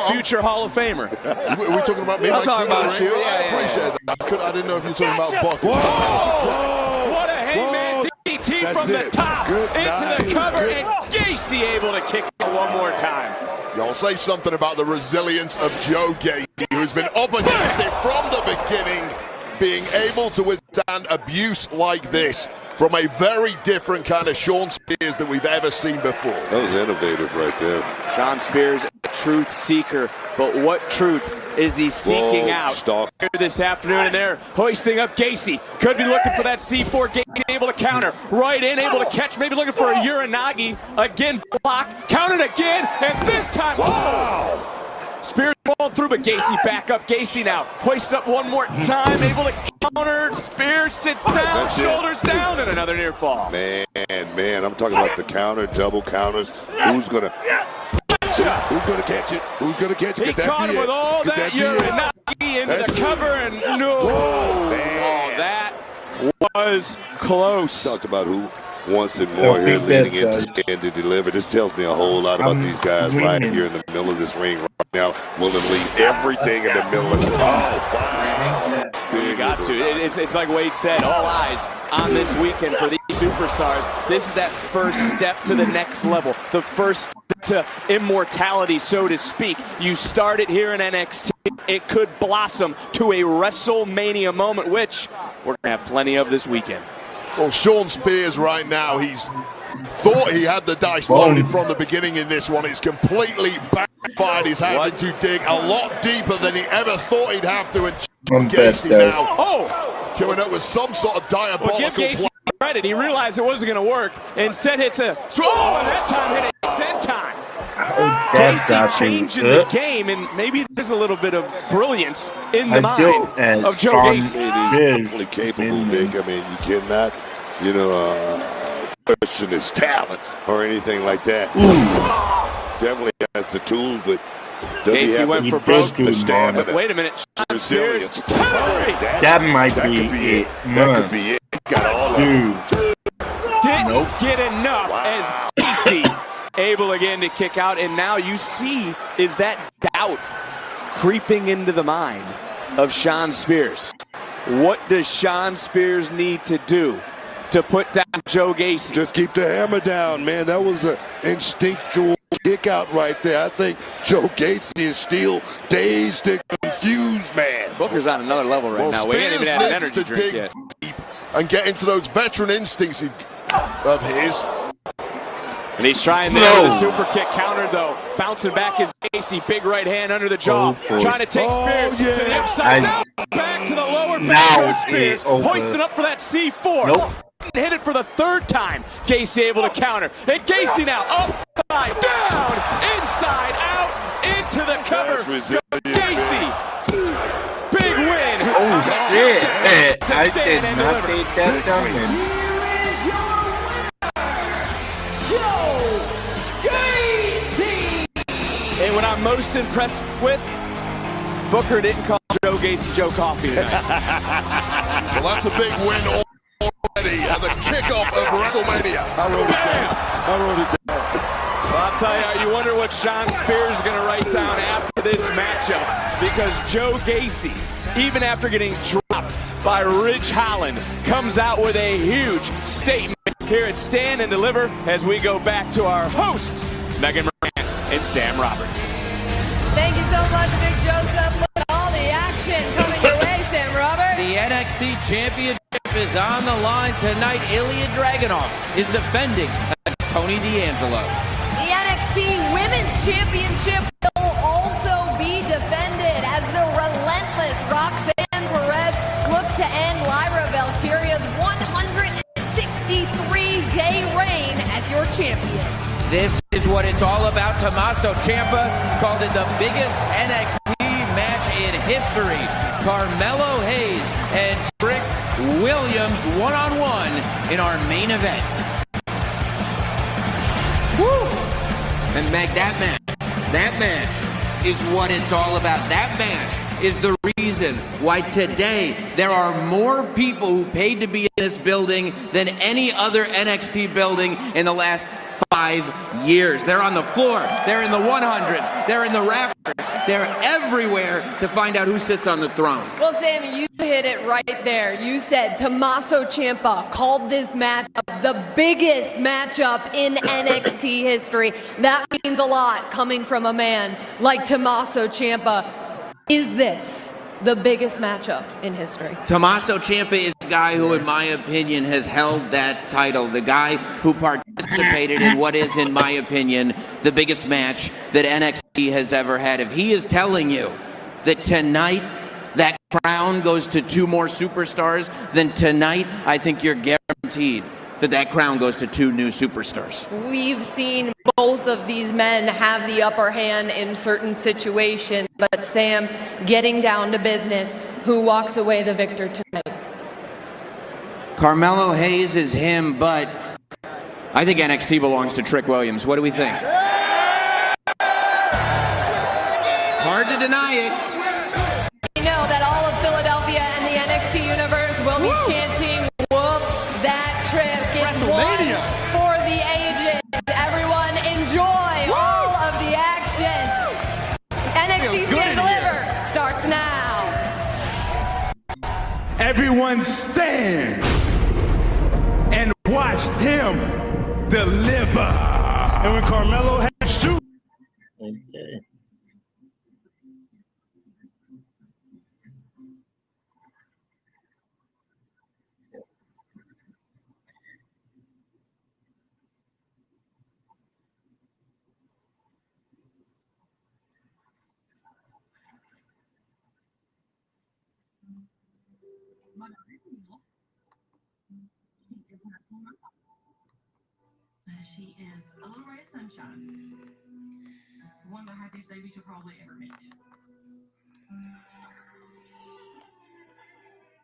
future Hall of Famer. Are we talking about me? I'm talking about you. I appreciate that. I didn't know if you were talking about Buck. What a Hangman DDT from the top into the cover, and Gacy able to kick it one more time. Y'all say something about the resilience of Joe Gacy, who's been up against it from the beginning, being able to withstand abuse like this from a very different kind of Shawn Spears that we've ever seen before. That was innovative right there. Shawn Spears, a truth seeker, but what truth is he seeking out here this afternoon? And they're hoisting up Gacy. Could be looking for that C4. Gacy able to counter. Right in, able to catch. Maybe looking for a Uranagi. Again, blocked. Countered again. And this time, Spears falling through, but Gacy back up. Gacy now hoist up one more time. Able to counter. Spears sits down, shoulders down, and another near fall. Man, I'm talking about the counter, double counters. Who's going to catch it? Who's going to catch it? He caught him with all that Uranagi into the cover, and that was close. Talked about who wants it more here leading into Stand and Deliver. This tells me a whole lot about these guys right here in the middle of this ring right now, willing to leave everything in the middle of it. You got to. It's like Wade said, all eyes on this weekend for these superstars. This is that first step to the next level, the first step to immortality, so to speak. You start it here in NXT. It could blossom to a WrestleMania moment, which we're going to have plenty of this weekend. Well, Shawn Spears right now, he's thought he had the dice loaded from the beginning in this one. It's completely backfired. He's having to dig a lot deeper than he ever thought he'd have to. And Gacy now coming up with some sort of diabolical give Gacy credit. He realized it wasn't going to work. Instead hits a and that time hit a senton. Gacy changing the game, and maybe there's a little bit of brilliance in the mind of Joe Gacy. He's definitely capable, Vic. I mean, you cannot, question his talent or anything like that. Definitely has the tools, but Gacy went for broke. Wait a minute. Shawn Spears. That might be it. That could be it. Got all of it. Didn't get enough as Gacy able again to kick out, and now you see is that doubt creeping into the mind of Shawn Spears. What does Shawn Spears need to do to put down Joe Gacy? Just keep the hammer down, man. That was an instinctual kick out right there. I think Joe Gacy is still dazed and confused, man. Booker's on another level right now. We ain't even had an energy drink yet. Deep and get into those veteran instincts of his. And he's trying there with a super kick counter, though. Bouncing back is Gacy. Big right hand under the jaw. Trying to take Spears to the upside down. Back to the lower back goes Spears. Hoisting up for that C4. Hit it for the third time. Gacy able to counter. And Gacy now upside down, inside out, into the cover. I stand did and not deliver. think that coming. And what I'm most impressed with, Booker didn't call Joe Gacy Joe Coffee tonight. Well, that's a big win already at the kickoff of WrestleMania. I wrote it down. Well, I'll tell you, you wonder what Sean Spears is going to write down after this matchup, because Joe Gacy, even after getting dropped by Ridge Holland, comes out with a huge statement here at Stand and Deliver as we go back to our hosts, Megan Moran and Sam Roberts. Thank you so much, Big Joseph. Look at all the action coming your way, Sam Roberts. The NXT Championship is on the line tonight. Ilya Dragunov is defending against Tony D'Angelo. The NXT Women's Championship will also be defended as the relentless Roxanne Perez looks to end Lyra Valkyria's 163-day reign as your champion. This is what it's all about. Tommaso Ciampa called it the biggest NXT match in history. Carmelo Hayes and Trick Williams one-on-one in our main event. Woo! And Meg, that match is what it's all about. That match is the reason why today there are more people who paid to be in this building than any other NXT building in the last 5 years. They're on the floor, they're in the 100s, they're in the rafters, they're everywhere to find out who sits on the throne. Well, Sam, you hit it right there. You said Tommaso Ciampa called this matchup the biggest matchup in NXT history. That means a lot coming from a man like Tommaso Ciampa. Is this the biggest matchup in history? Tommaso Ciampa is the guy who, in my opinion, has held that title. The guy who participated in what is, in my opinion, the biggest match that NXT has ever had. If he is telling you that tonight that crown goes to 2 more superstars, then tonight I think you're guaranteed that crown goes to 2 new superstars. We've seen both of these men have the upper hand in certain situations, but Sam, getting down to business, who walks away the victor tonight? Carmelo Hayes is him, but I think NXT belongs to Trick Williams. What do we think? Hard to deny it. You know that all of Philadelphia and the NXT universe will be chanting, "Whoop that Trick." It's one for the ages. Everyone enjoy all of the action. NXT Stand Deliver starts now. Everyone stand and watch him deliver. And when Carmelo has to. Okay. She is a little ray of sunshine. One of the happiest babies you'll probably ever meet.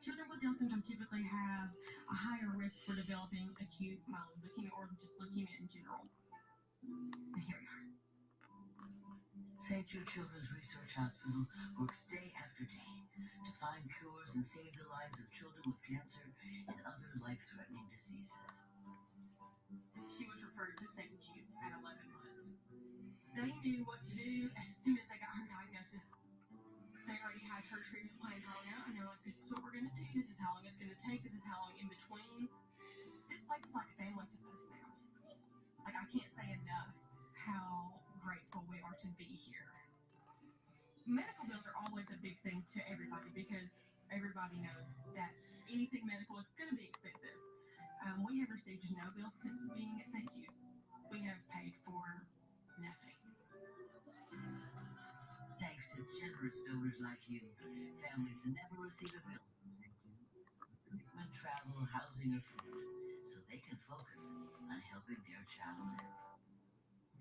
Children with Down syndrome typically have a higher risk for developing acute myeloid leukemia or just leukemia in general. And here we are. St. Jude Children's Research Hospital works day after day to find cures and save the lives of children with cancer and other life-threatening diseases. She was referred to St. Jude at 11 months. They knew what to do as soon as they got her diagnosis. They already had her treatment plan drawn out, and they were like, this is what we're going to do. This is how long it's going to take. This is how long in between. This place is like a family to us now. Like, I can't say enough how grateful we are to be here. Medical bills are always a big thing to everybody because everybody knows that anything medical is going to be expensive. We have received no bills since being at St. Jude. We have paid for nothing. Thanks to generous donors like you, families never receive a bill. Treatment, travel, housing, or food, so they can focus on helping their child live.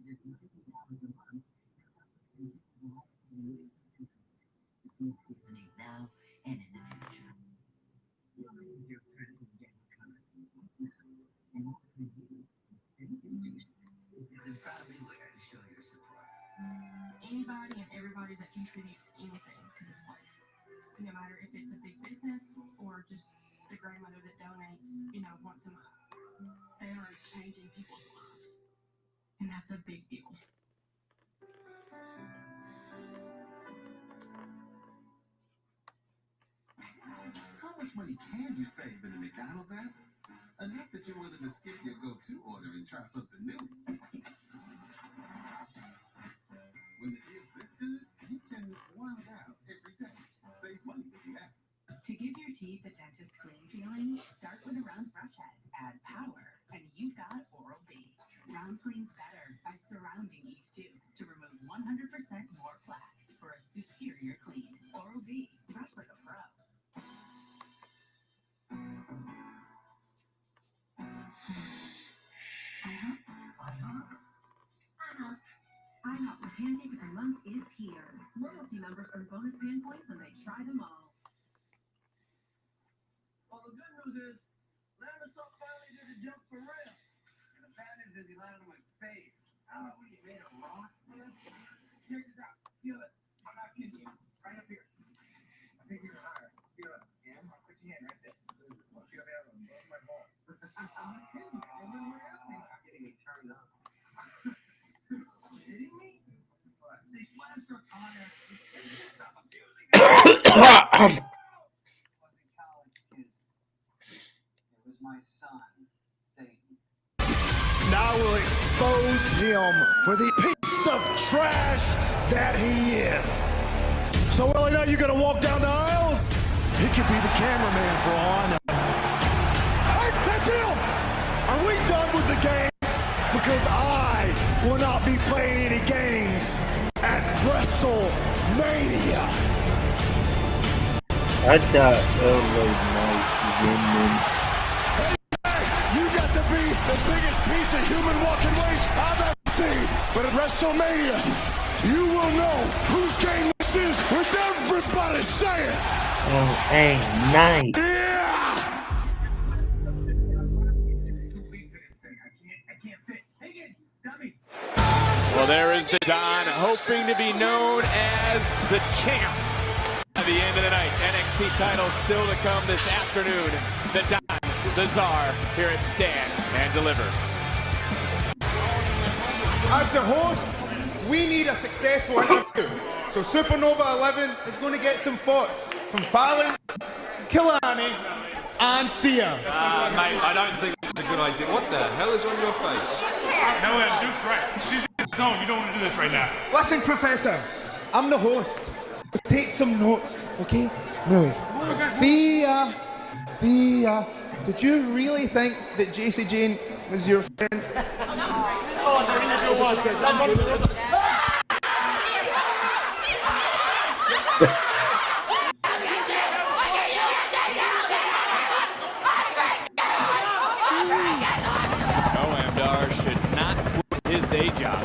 It is $90 a month. These kids need now and in the future. anybody and everybody that contributes anything to this place. No matter if it's a big business or just the grandmother that donates, once a month. They are changing people's lives. And that's a big deal. How much money can you save in a McDonald's app? Enough that you're willing to skip your go-to order and try something new. When the deal's this good, you can wild out every day. Save money with the app. To give your teeth a dentist clean feeling, start with a round brush head. Add power, and you've got Oral-B. Round cleans better by surrounding each tooth to remove 100% more plaque for a superior clean. Oral-B, brush like a pro. IHOP for Pancake of the Month is here. Loyalty members earn bonus pan points when they try them all. Well, the good news is, Lamasoft finally did a jump for real. And the bad news is he landed on my face. I don't know what he made a rock for. Check this out. Feel it. I'm not kidding you. Right up here. I think you're higher. Feel it. Yeah, I'll put your hand right there. Feel the other one. Those are my balls. I'm not kidding you. I'm getting me turned on. Kidding me? What? They slashed her on there. Stop abusing her. My son, Satan. Now we'll expose him for the piece of trash that he is. So, Willie, now you're gonna walk down the aisles? He could be the cameraman for all I know. Hey, that's him! Are we done with the games? Because I will not be playing any games at WrestleMania. I thought LA Knight winning. You got to be the biggest piece of human walking waste I've ever seen. But at WrestleMania, you will know whose game this is with everybody saying, LA Knight. Yeah! Well, there is the Don, hoping to be known as the champ. At the end of the night, NXT title still to come this afternoon. The Don, the Czar, here at Stand and Deliver. As the host, we need a successful interview. So Supernova 11 is going to get some thoughts from Fallon, Killarney, and Thea. Mate, I don't think that's a good idea. What the hell is on your face? No, Duke's right. She's in the zone. You don't want to do this right now. Listen, Professor, I'm the host. Take some notes, okay? Move. Thea, did you really think that JC Jane was your friend? Noam Dar should not quit his day job.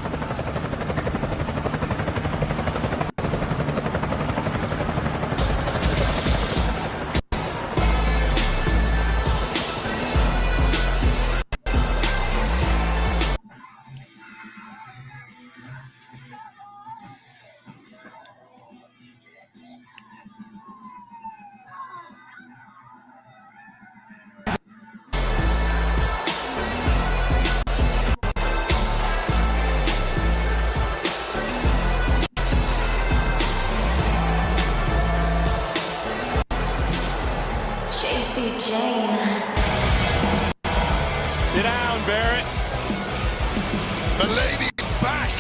Sit down, Barrett. The lady's back.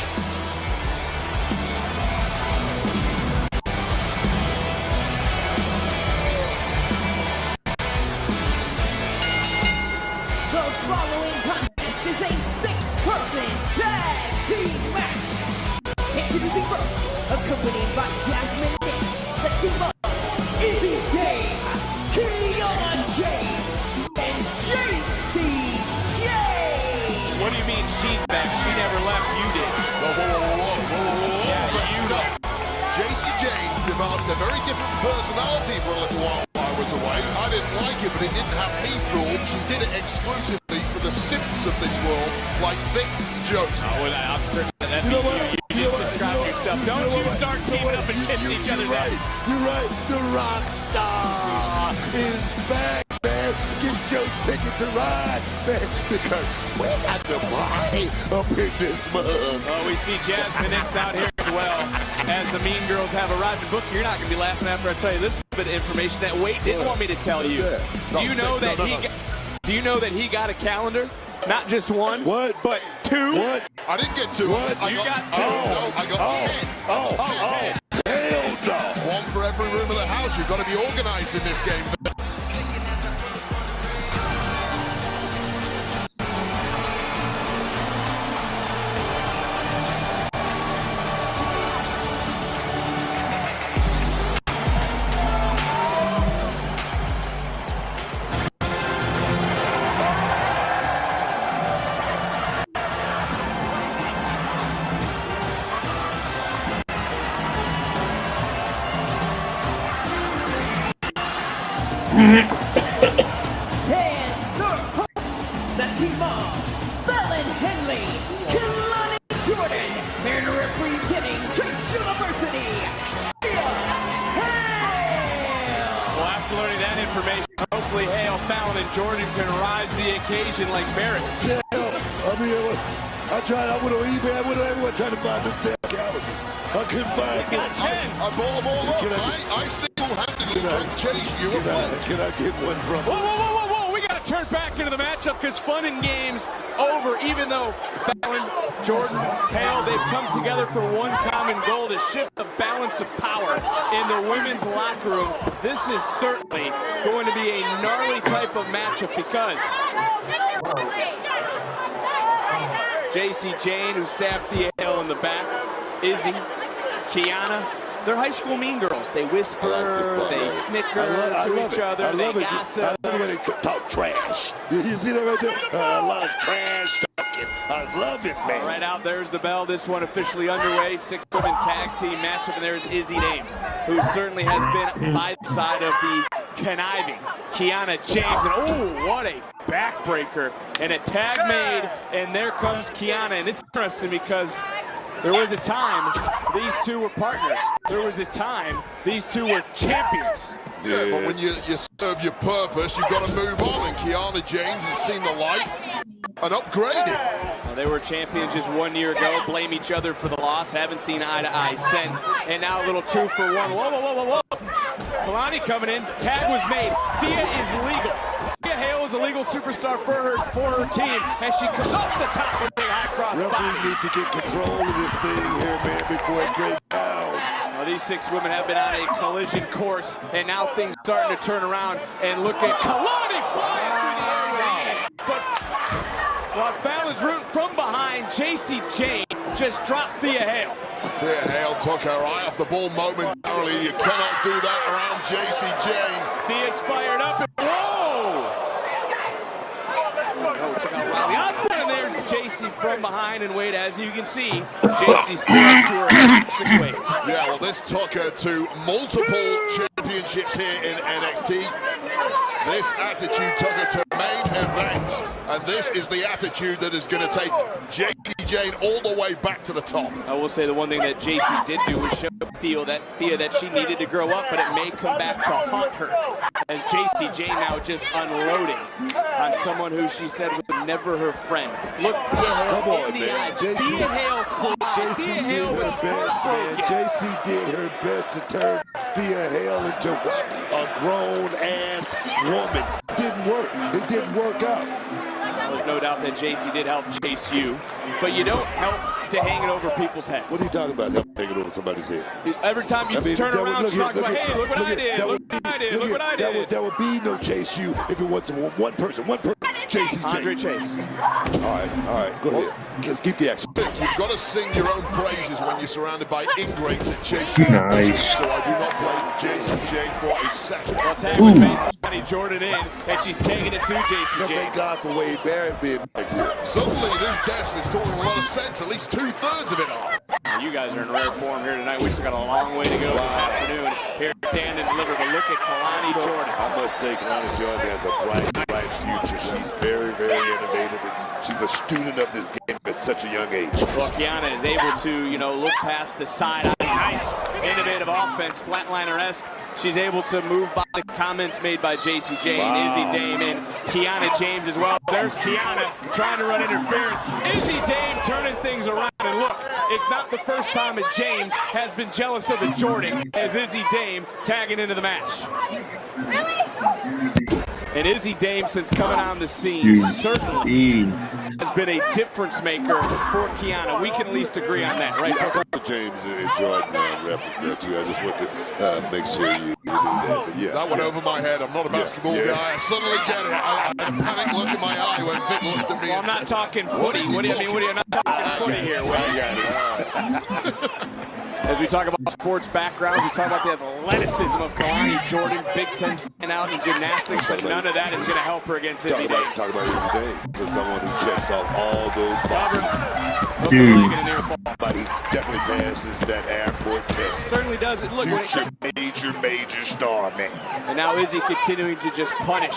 The following contest is a six-person tag team match. Introducing first, accompanied by Jasmine Nix, the team of Izzy Dame, Keon James, and JC Jane. What do you mean she's back? She never left. You did. Whoa. Yeah, you know. JC Jane developed a very different personality for a little while I was away. I didn't like it, but it didn't have me fooled. She did it exclusively for the simps of this world, like Vic Joseph. Oh, well, I'm certain that's you just described yourself. Don't you kissing each other's ass. You're right. The rock star is back, man. Get your ticket to ride, man, because we're not the party up in this mug. Well, we see Jasmine X out here as well, as the Mean Girls have arrived. And Booker, you're not going to be laughing after I tell you this bit of information that Wade didn't want me to tell you. Do you know that he got a calendar? Not just one, but two. What? I didn't get two. What? I got two. I got 10. Hell no. One for every room of the house. You've got to be organized in this game. The team of Fallon Henley, Kalani Jordan, and representing Trace University, Thea Hale. Well, after learning that information, hopefully Hale, Fallon, and Jordan can rise to the occasion like Barrett. Yeah, I mean, I went on eBay, I went on everywhere trying to find them damn calendars. I couldn't find He's got 10. I ball them all up. I single-handedly chased you. Can I get one from Whoa, whoa, whoa, whoa, whoa. We got to turn back into the matchup because fun and games over. Even though Fallon, Jordan, Hale, they've come together for one common goal to shift the balance of power in the women's locker room. This is certainly going to be a gnarly type of matchup because JC Jane, who stabbed Thea Hale in the back, Izzy, Kiana, they're high school mean girls. They whisper, they snicker to each other, they gossip. I love it when they talk trash. You see that right there? A lot of trash talking. I love it, man. All right, out there's the bell. This one officially underway. 6-woman tag team matchup, and there's Izzy Dame, who certainly has been by the side of the conniving Kiana James. And oh, what a backbreaker. And a tag made, and there comes Kiana. And it's interesting because there was a time these two were partners. There was a time these two were champions. Yeah, but when you serve your purpose, you've got to move on. And Kiana James has seen the light and upgraded. Well, they were champions just 1 year ago. Blame each other for the loss. Haven't seen eye to eye since. And now a little 2-for-1. Whoa, whoa, whoa, whoa, whoa. Kalani coming in. Tag was made. Thea is legal. Thea Hale is a legal superstar for her team, and she comes off the top with a high cross. Referee need to get control of this thing here, man, before it breaks down. Well, these 6 women have been on a collision course, and now things starting to turn around. And look at Kalani flying through the air. But while Fallon's rooting from behind, JC Jane just dropped Thea Hale. Thea Hale took her eye off the ball momentarily. You cannot do that around JC Jane. Thea's fired up. And whoa! Oh, check out Riley Osborne, and there's JC from behind. And Wade, as you can see, JC still up to her toxic ways. Yeah, well, this took her to multiple championships here in NXT. This attitude took her to main events, and this is the attitude that is going to take JC Jane all the way back to the top. I will say the one thing that JC did do was show Thea that she needed to grow up, but it may come back to haunt her. As JC Jane now just unloading on someone who she said was never her friend. Look Thea Hale in the eyes. Thea Hale cried. JC did her best, man. JC did her best to turn Thea Hale into what? A grown-ass woman. It didn't work. It didn't work out. There's no doubt that JC did help chase you, but you don't help to hang it over people's heads. What are you talking about, help hang it over somebody's head? Every time you turn around, you talk about, hey, look what I did, look what I did, look what I did. There would be no chase you if it wasn't one person, JC Andre Chase. All right, go ahead. Let's keep the action. You've got to sing your own praises when you're surrounded by ingrates that chase you. Nice. So I do not blame JC Jane for a second. Well, tag was made Kalani Jordan in, and she's taking it to JC Jane. Thank God for Wade Barrett being back here. Suddenly, this desk is talking a lot of sense. At least 2/3 of it are. Well, you guys are in rare form here tonight. We still got a long way to go this afternoon. Here, stand and deliver. But look at Kalani Jordan. I must say, Kalani Jordan has a bright future. She's very, very innovative. And she's a student of this game at such a young age. Well, Kiana is able to, look past the side eyes Nice innovative offense, flatliner-esque. She's able to move by the comments made by Jacy Jayne, Izzy Dame, and Kiana James as well. There's Kiana trying to run interference. Izzy Dame turning things around, and look, it's not the first time that James has been jealous of the Jordan as Izzy Dame tagging into the match. And Izzy Dame, since coming on the scene, certainly has been a difference maker for Kiana. We can at least agree on that, right? Yeah, James and Jordan reference there too. I just want to make sure you knew that. But yeah, that went over my head. I'm not a basketball guy. I suddenly get it. I had a panic look in my eye when Vic looked at me. Well, I'm not talking footy. What do you mean? I'm not talking footy here. I got it. As we talk about sports backgrounds, we talk about the athleticism of Kalani Jordan, Big Ten standout in gymnastics, but none of that is going to help her against Izzy Dame. Talk about Izzy Dame to someone who checks off all those boxes. Somebody definitely passes that airport test. Certainly does. Look, major star, man. And now Izzy continuing to just punish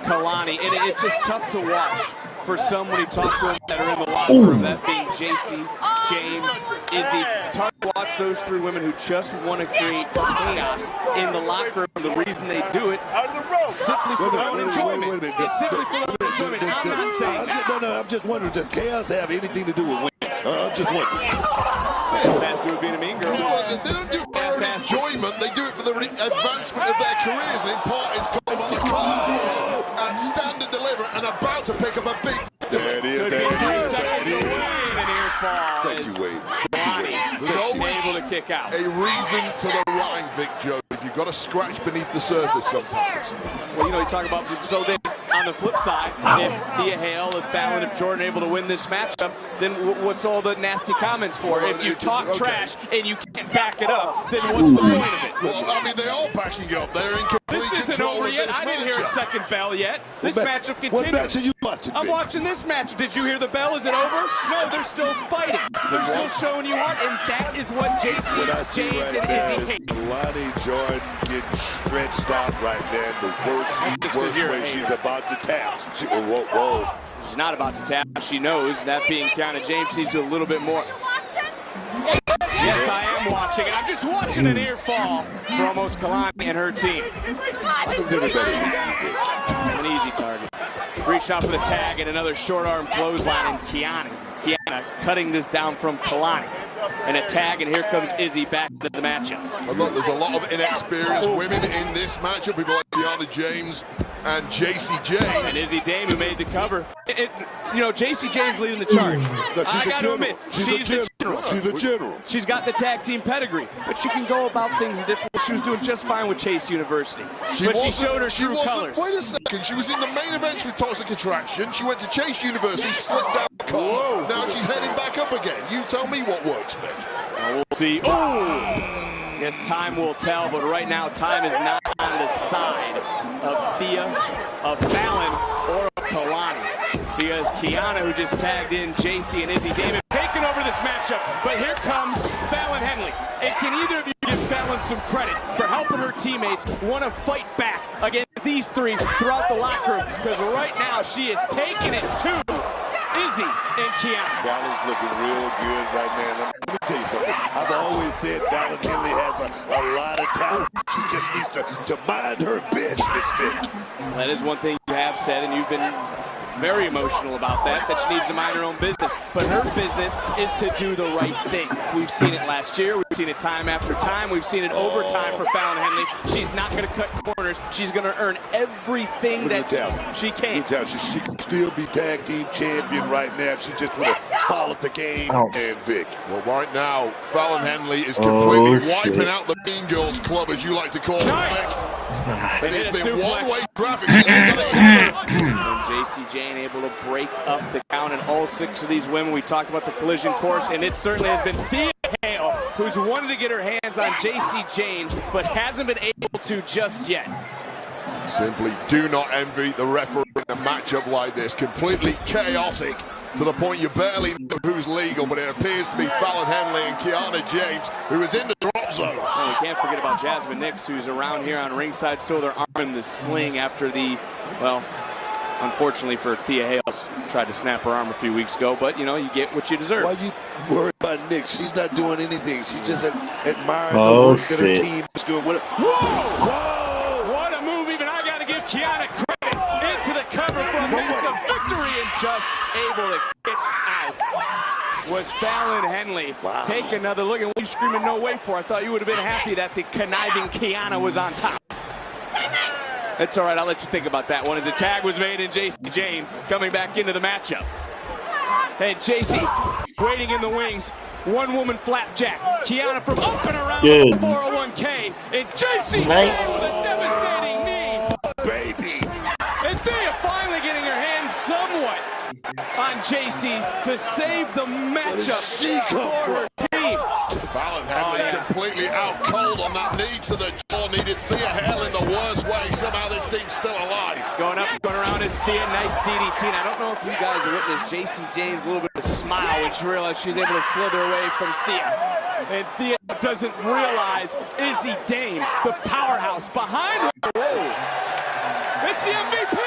Kalani, and it's just tough to watch for someone who talked to him that are in the locker room, that being Jacy, James, Izzy. It's hard to watch those three women who just want to create chaos in the locker room. The reason they do it simply for their own enjoyment. It's simply for their own enjoyment. I'm not saying that. No, I'm just wondering, does chaos have anything to do with winning? I'm just wondering. This has to do with being a mean girl. They don't do it for enjoyment. They do it for the advancement of their careers. And in part, it's got them on the clock and stand and deliver and about to pick up a big. There it is. There it is. There it is. Thank you, Wade. There's always able to kick out. a reason to the rhyme, Vic Joe. You've got to scratch beneath the surface sometimes. Well, you talk about, so then on the flip side, if Thea Hale, if Fallon, if Jordan are able to win this matchup, then what's all the nasty comments for? Well, if you talk trash and you can't back it up, then what's the point of it? Well, I mean, they are backing up. They're in complete This isn't control over of yet. this I didn't hear a second bell yet. This matchup continues. What match are you watching, I'm watching this match. Did you hear the bell? Is it over? No, they're still fighting. They're still showing you heart, and that is what Jacy, James, and Izzy hate. Kalani Jordan getting stretched out right there. The worst way she's about to tap. Whoa. She's not about to tap. She knows. That being Kiana James, she's doing a little bit more. Yes, I am watching, and I'm just watching an ear fall for almost Kalani and her team. How does everybody An easy target. Reached out for the tag and another short arm clothesline, and Kiana cutting this down from Kalani. And a tag, and here comes Izzy back to the matchup. But look, there's a lot of inexperienced women in this matchup. People like Kiana James and Jacy Jayne. And Izzy Dame, who made the cover. Jacy Jayne's leading the charge. I got to admit, she's the general. She's the general. She's got the tag team pedgree, but she can go about things in different ways. She was doing just fine with Chase University. But she showed her true colors. Wait a second, she was in the main events with Toxic Attraction. She went to Chase University, slipped down the car. Now she's heading back up again. You tell me what works, Vic. We'll see. Oh! Guess time will tell, but right now time is not on the side of Thea, of Fallon, or of Kalani. Because Kiana, who just tagged in Jacy and Izzy Dame, taking over this matchup. But here comes Fallon Henley. And can either of you give Fallon some credit for helping her teammates want to fight back against these three throughout the locker room? Because right now she is taking it to Izzy and Kiana. Fallon's looking real good right now. Let me tell you something. I've always said Fallon Henley has a lot of talent. She just needs to mind her business, Vic. That is one thing you have said, and you've been very emotional about that she needs to mind her own business. But her business is to do the right thing. We've seen it last year. We've seen it time after time. We've seen it over time for Fallon Henley. She's not going to cut corners. She's going to earn everything that she can. She can still be tag team champion right now if she just would have followed the game. And Vic. Well, right now, Fallon Henley is completely wiping out the Mean Girls Club, as you like to call it. Nice. It's been one-way traffic since and Jacy Jayne able to break up the count in all 6 of these women. We talked about the collision course, and it certainly has been Thea Hale, who's wanted to get her hands on Jacy Jayne, but hasn't been able to just yet. Simply do not envy the referee in a matchup like this. Completely chaotic to the point you barely know who's legal, but it appears to be Fallon Henley and Kiana James, who is in the drop zone. And we can't forget about Jasmine Nix, who's around here on ringside, still their arm in the sling after the, Unfortunately for Thea Hales, tried to snap her arm a few weeks ago, but you know, you get what you deserve. Why you worried about Nick? She's not doing anything. She just admiring Oh, the work that her shit. team is doing. Whoa! What a move, even I got to give Kiana credit. Into the cover for a massive victory and just able to get out. Was Fallon Henley. Wow. Take another look, and what are you screaming no way for? I thought you would have been happy that the conniving Kiana was on top. That's all right, I'll let you think about that one as a tag was made and Jacy Jayne coming back into the matchup. And Jacy waiting in the wings. One woman flapjack. Kiana from up and around Good. the 401k. And Jacy Jayne with a devastating knee. Baby! And Thea finally getting her hands somewhat on Jacy to save the matchup for her team. Fallon Henley completely out cold on that knee to the jaw. Needed Thea Hale in the worst way. Somehow this team's still alive. Going up, going around is Thea. Nice DDT. And I don't know if you guys witnessed Jacy Jayne's a little bit of a smile when she realized she was able to slither away from Thea. And Thea doesn't realize Izzy Dame, the powerhouse behind her. Whoa. It's the MVP.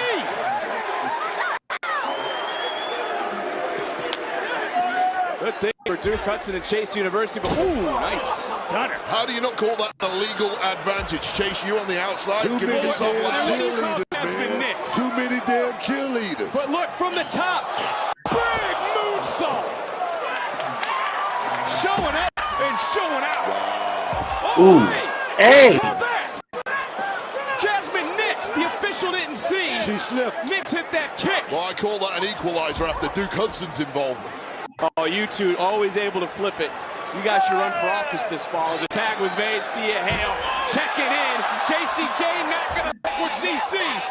Good thing for Duke Hudson and Chase University, but ooh, nice stunner. How do you not call that a legal advantage? Chase, you on the outside. Too Give many yourself damn life. cheerleaders, man. Too many damn cheerleaders. But look from the top. Big moonsault. Showing up and showing out. Ooh. Oh, Hey. How's that? Jasmine Nix, the official didn't see. She slipped. Nix hit that kick. Well, I call that an equalizer after Duke Hudson's involvement. Oh, you two always able to flip it. You guys should run for office this fall. As a tag was made, Thea Hale checking in. Jacy Jayne not going to back what she sees.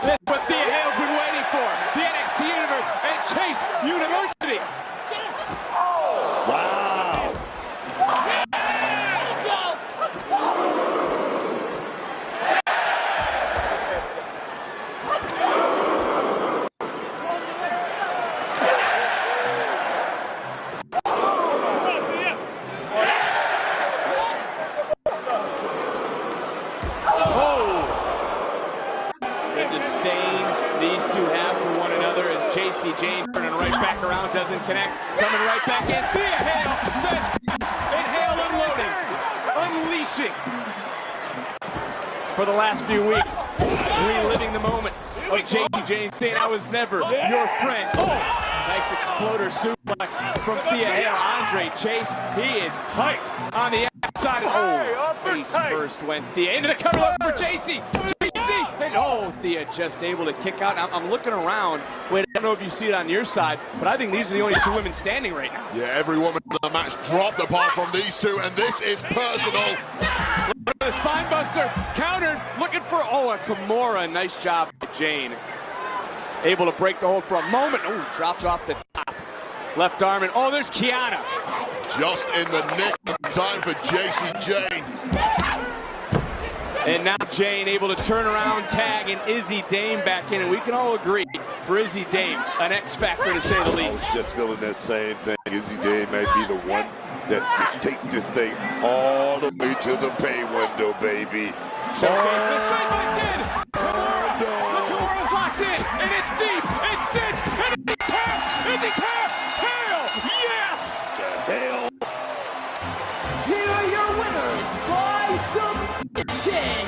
That's what Thea Hale's been waiting for. The NXT Universe and Chase University. Wow! The disdain these two have for one another as Jacy Jayne turning right back around, doesn't connect, coming right back in. Thea Hale, fast pass, and Hale unloading, unleashing. For the last few weeks, reliving the moment of Jacy Jayne saying, "I was never your friend." Oh, nice exploder suplex from Thea Hale. Andre Chase, he is hyped on the outside. Oh, face first went Thea into the cover up for Jacy. And oh, Thea just able to kick out. I'm looking around. Wait, I don't know if you see it on your side, but I think these are the only two women standing right now. Yeah, every woman in the match dropped apart from these two, and this is personal. Look at the spine buster, countered, looking for, a Kimura. Nice job by Jayne. Able to break the hold for a moment. Oh, dropped off the top. Left arm, and oh, there's Kiana. Just in the nick of time for Jacy Jayne. And now Jayne able to turn around, tag, and Izzy Dame back in. And we can all agree, for Izzy Dame, an X factor to say the least. I was just feeling that same thing. Izzy Dame may be the one that can take this thing all the way to the pay window, baby. Showcase the straight back in. Kimura's locked in, and it's deep. It's cinched, and Izzy taps. Izzy taps. Hale, yes! Hell. Here are your winners by submission.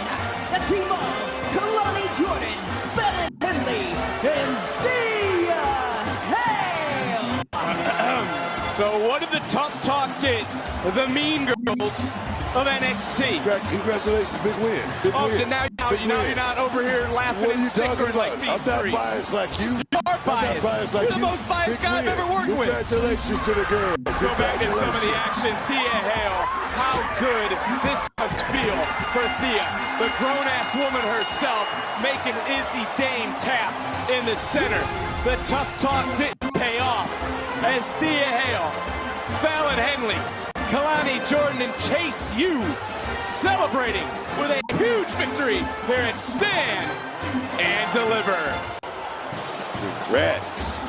The team of Kalani Jordan, Fallon Henley, and Thea Hale. So what did the Tough Talk get? The Mean Girls of NXT. Congratulations, big win. Big win. Now you're not over here laughing What are and you talking snickering about? like these I'm not three. biased like you. You are biased. I'm not biased like You're the you. most biased Big guy I've win. ever worked with. Congratulations to the girls. Go back to some of the action. Thea Hale. How good this must feel for Thea, the grown-ass woman herself, making Izzy Dame tap in the center. The Tough Talk didn't pay off as Thea Hale, Fallon Henley, Kalani Jordan, and Chase U celebrating with a huge victory here at Stand and Deliver. Congrats.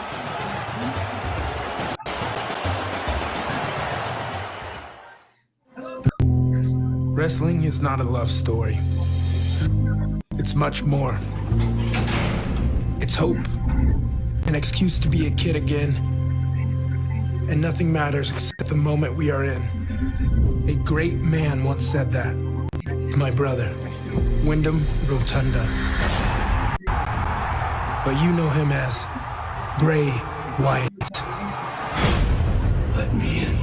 Wrestling is not a love story. It's much more. It's hope, an excuse to be a kid again, and nothing matters except the moment we are in. A great man once said that. My brother, Wyndham Rotunda. But you know him as Bray Wyatt. Let me in.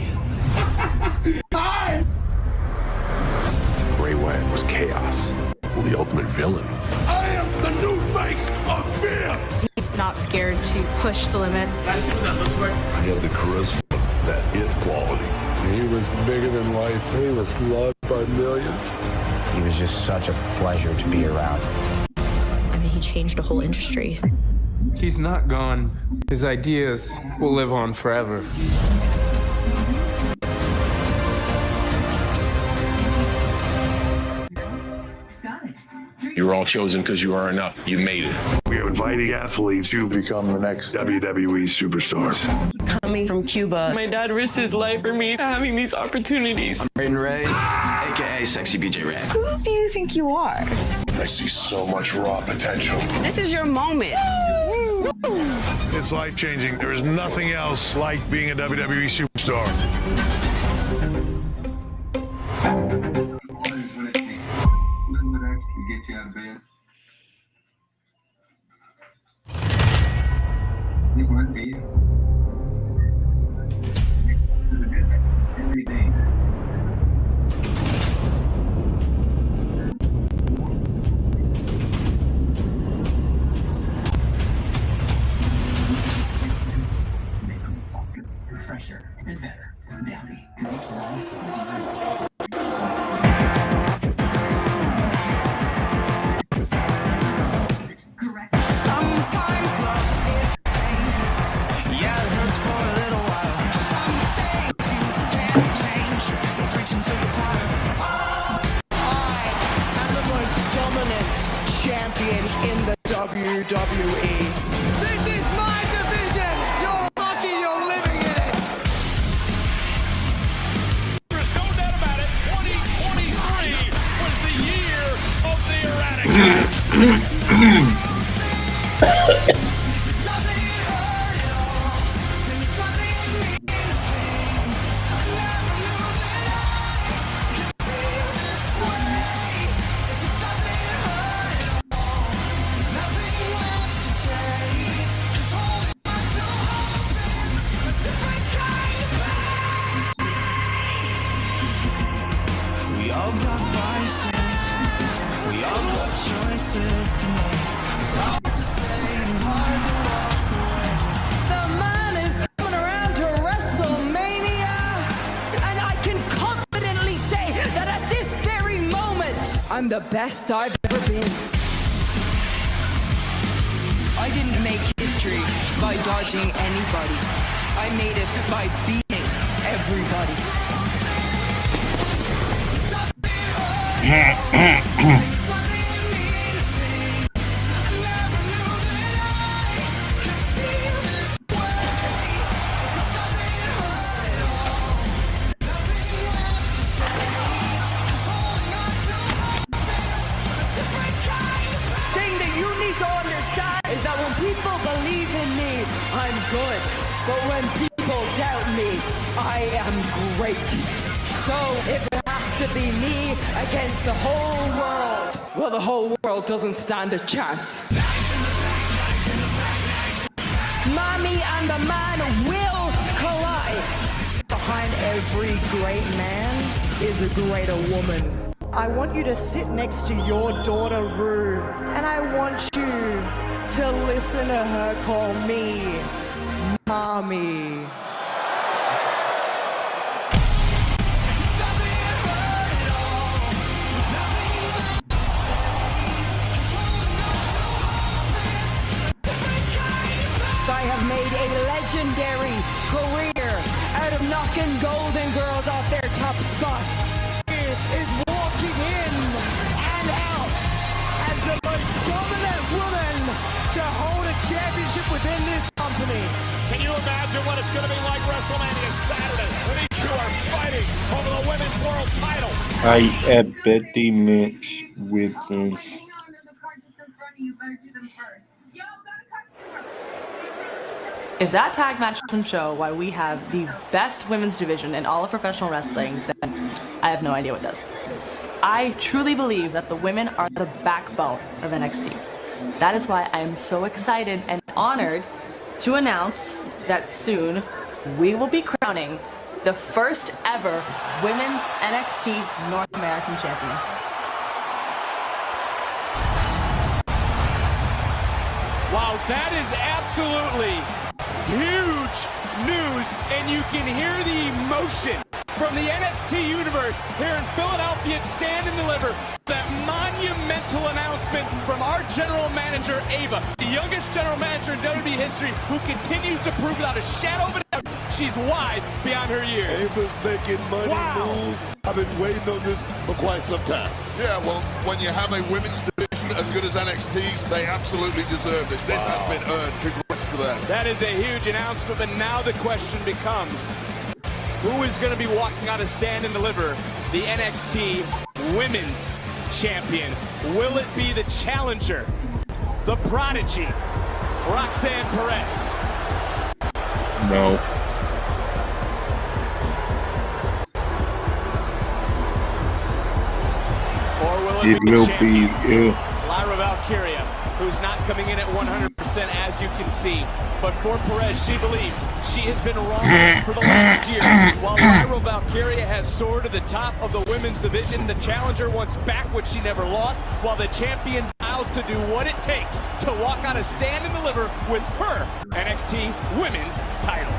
Bray Wyatt was chaos. Well, the ultimate villain. I am the new face of fear. He's not scared to push the limits. I see what that looks like. He had the charisma, that it quality. He was bigger than life. He was loved by millions. He was just such a pleasure to be around. I mean, he changed a whole industry. He's not gone. His ideas will live on forever. You were all chosen because you are enough. You made it. We are inviting athletes to become the next WWE superstars. Coming from Cuba, my dad risked his life for me having these opportunities. I'm Raiden Ray, aka Sexy BJ Ray. Who do you think you are? I see so much raw potential. This is your moment. It's life-changing. There is nothing else like being a WWE superstar. Get you out of bed. You want to be every day. Fresher and better. Downy. WWE. This is my division! You're lucky you're living in it! There's no doubt about it, 2023 was the year of the Eradicator. I'm the best I've ever been. I didn't make history by dodging anybody. I made it by beating everybody. I'm good, but when people doubt me, I am great. So if it has to be me against the whole world, well, the whole world doesn't stand a chance. Mommy and the man will collide. Behind every great man is a greater woman. I want you to sit next to your daughter, Rue, and I want you to listen to her call me Mommy. I have made a legendary career out of knocking Golden Girls off their top spot. Is walking in and WrestleMania Saturday. These two are fighting over the Women's World title. I bet the match with us. If that tag match doesn't show why we have the best women's division in all of professional wrestling, then I have no idea what does. I truly believe that the women are the backbone of NXT. That is why I am so excited and honored to announce that soon we will be crowning the first ever women's NXT North American champion. Wow, that is absolutely huge news, and you can hear the emotion from the NXT universe here in Philadelphia at Stand and Deliver. That monumental announcement from our general manager, Ava, the youngest general manager in WWE history, who continues to prove without a shadow of a doubt she's wise beyond her years. Ava's making money move. I've been waiting on this for quite some time. Yeah, well, when you have a women's division as good as NXT's, they absolutely deserve this. This has been earned. Congrats to them. That is a huge announcement, but now the question becomes, who is going to be walking out of Stand and Deliver, the NXT Women's Champion? Will it be the challenger, the prodigy, Roxanne Perez? No. Or will it will be Lyra Valkyria, who's not coming in at 100% as you can see. But for Perez, she believes she has been wrong for the last year. While Lyra Valkyria has soared to the top of the women's division, the challenger wants back what she never lost, while the champion vows to do what it takes to walk out of Stand and Deliver with her NXT Women's title.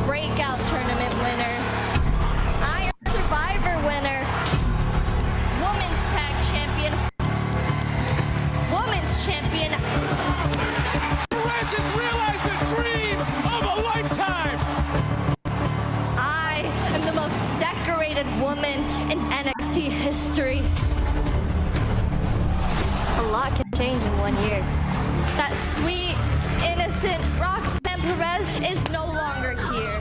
Breakout tournament winner. Iron Survivor winner. Women's Tag Champion. Women's Champion. Perez has realized a dream of a lifetime. I am the most decorated woman in NXT history. A lot can change in 1 year. That sweet, innocent Roxanne Perez is no longer here.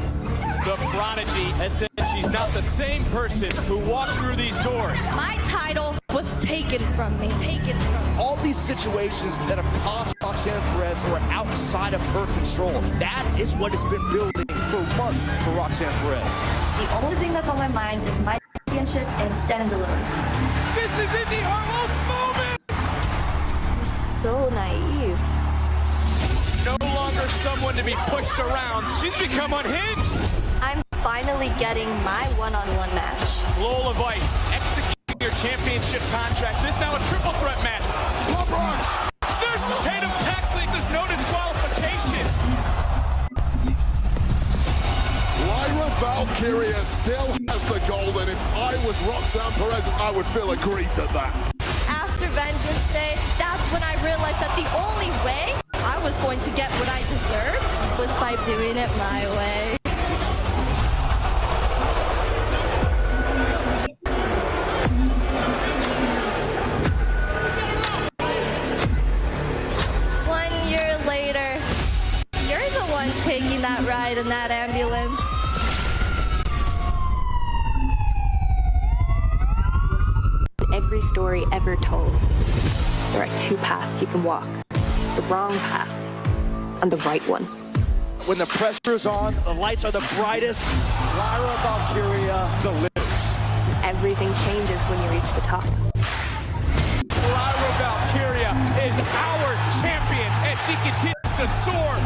The prodigy has said she's not the same person who walked through these doors. My title was taken from me. All these situations that have cost Roxanne Perez were outside of her control. That is what has been building for months for Roxanne Perez. The only thing that's on my mind is my championship and Stand and Deliver. This is Indi Hartwell's moment! You're so naive. No longer someone to be pushed around. She's become unhinged. I'm finally getting my one-on-one match. Lola Vice executing your championship contract. This now a triple threat match. Bronx. There's Tatum Paxley. There's no disqualification. Lyra Valkyria still has the gold, and if I was Roxanne Perez, I would feel aggrieved at that. After Vengeance Day, that's when I realized that the only way I was going to get what I deserved was by doing it my way. Taking that ride in that ambulance. Every story ever told, there are two paths you can walk. The wrong path and the right one. When the pressure is on, the lights are the brightest, Lyra Valkyria delivers. Everything changes when you reach the top. Lyra Valkyria is our champion as she continues to soar.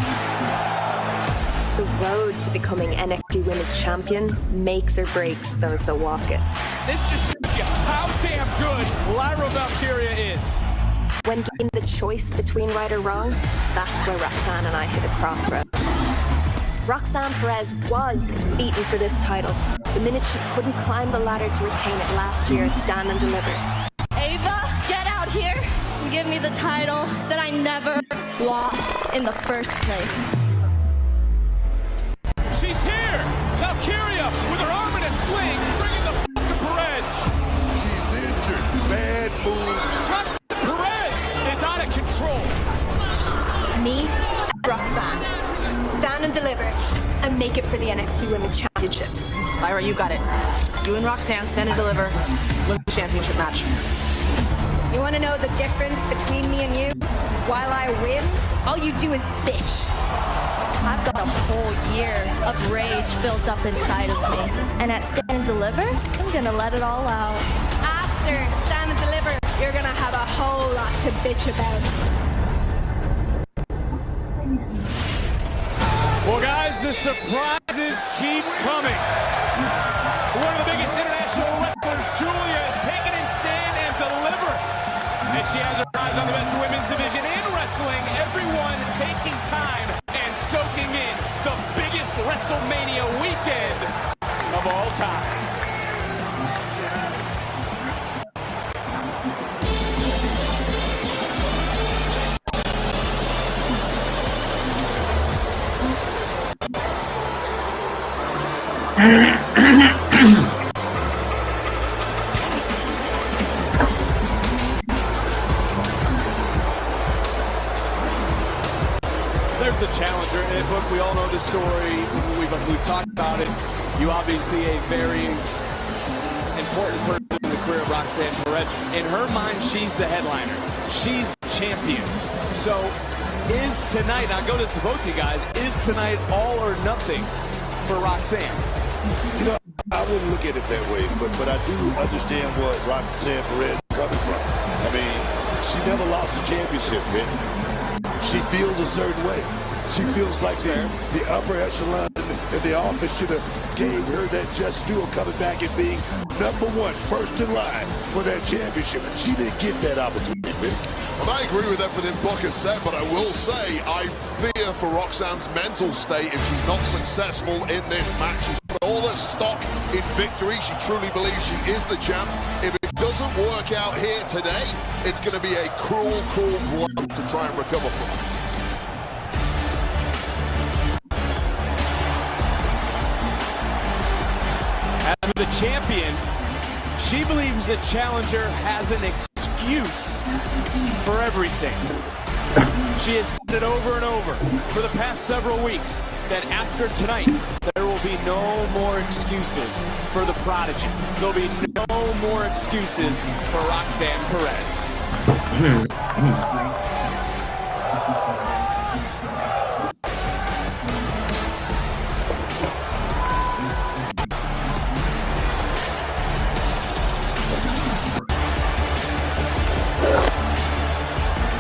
The road to becoming NXT Women's Champion makes or breaks those that walk it. This just shows you how damn good Lyra Valkyria is. When given the choice between right or wrong, that's where Roxanne and I hit a crossroads. Roxanne Perez was beaten for this title the minute she couldn't climb the ladder to retain it last year at Stand and Deliver. Ava, get out here and give me the title that I never lost in the first place. She's here! Valkyria with her arm in a sling, bringing the to Perez. She's injured. Bad move. Roxanne Perez is out of control. Me, Roxanne. and make it for the NXT Women's Championship. Lyra, you got it. You and Roxanne stand and deliver Women's Championship match. You want to know the difference between me and you? While I win, all you do is bitch. I've got a whole year of rage built up inside of me. And at Stand and Deliver, I'm gonna let it all out. After Stand and Deliver, you're gonna have a whole lot to bitch about. Well, guys, the surprises keep coming. One of the biggest international wrestlers, Julia, has taken in Stand and Deliver. And she has her eyes on the best women's division in wrestling. Everyone taking time and soaking in the biggest WrestleMania weekend of all time. There's the challenger, and look, we all know the story. We've talked about it. You obviously a very important person in the career of Roxanne Perez. In her mind, she's the headliner. She's the champion. So is tonight, I'll go to both you guys, is tonight all or nothing for Roxanne? You know, I wouldn't look at it that way, but I do understand what Roxanne Perez is coming from. I mean, she never lost a championship, Vic. She feels a certain way. She feels like the upper echelon in the office should have gave her that just due of coming back and being #1, first in line for that championship. She didn't get that opportunity, Vic. Well, I agree with everything Booker said, but I will say I fear for Roxanne's mental state if she's not successful in this match. She's put all her stock in victory. She truly believes she is the champ. If it doesn't work out here today, it's going to be a cruel, cruel blow to try and recover from. As the champion, she believes the challenger has an excuse for everything. She has said it over and over for the past several weeks that after tonight, there will be no more excuses for the prodigy. There'll be no more excuses for Roxanne Perez.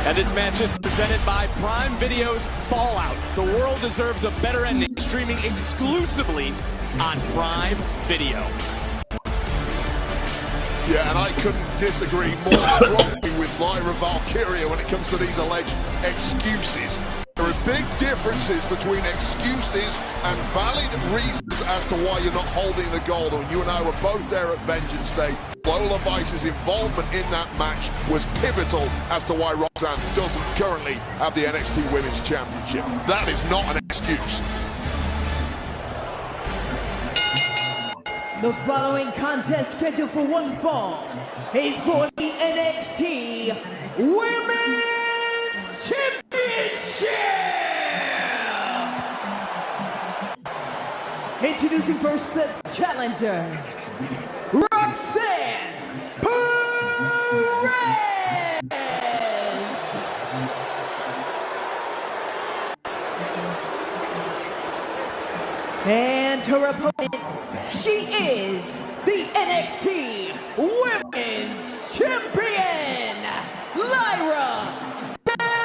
And this match is presented by Prime Video's Fallout. The world deserves a better ending, streaming exclusively on Prime Video. Yeah, and I couldn't disagree more strongly with Lyra Valkyria when it comes to these alleged excuses. There are big differences between excuses and valid reasons as to why you're not holding the gold. And you and I were both there at Vengeance Day. Lola Vice's involvement in that match was pivotal as to why Roxanne doesn't currently have the NXT Women's Championship. That is not an excuse. The following contest scheduled for one fall is for the NXT Women's Championship! Introducing first the challenger, Roxanne Perez! And her opponent, she is the NXT Women's Champion, Lyra Valkyria!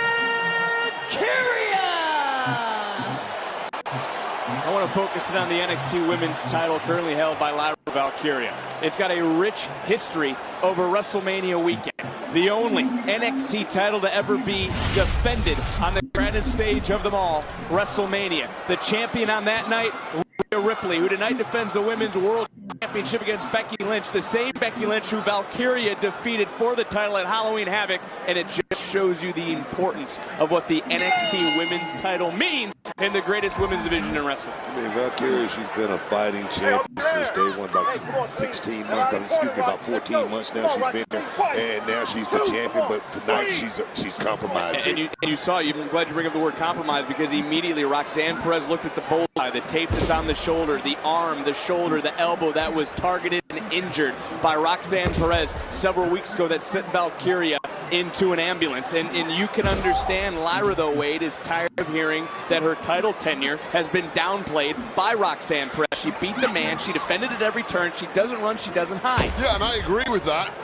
I want to focus in on the NXT Women's title currently held by Lyra Valkyria. It's got a rich history over WrestleMania weekend. The only NXT title to ever be defended on the grandest stage of them all, WrestleMania. The champion on that night, Rhea Ripley, who tonight defends the Women's World Championship. championship against Becky Lynch, the same Becky Lynch who Valkyria defeated for the title at Halloween Havoc, and it just shows you the importance of what the NXT Women's title means in the greatest women's division in wrestling. I mean, Valkyria, she's been a fighting champion since day one, about 16 months, about 14 months now she's been there, and now she's the champion, but tonight she's compromised. And you saw, I'm glad you bring up the word compromise, because immediately Roxanne Perez looked at the bullseye, the tape that's on the shoulder, the arm, the shoulder, the elbow that was targeted and injured by Roxanne Perez several weeks ago that sent Valkyria into an ambulance. And you can understand Lyra, though, Wade, is tired of hearing that her title tenure has been downplayed by Roxanne Perez. She beat the man. She defended at every turn. She doesn't run. She doesn't hide. Yeah, and I agree with that.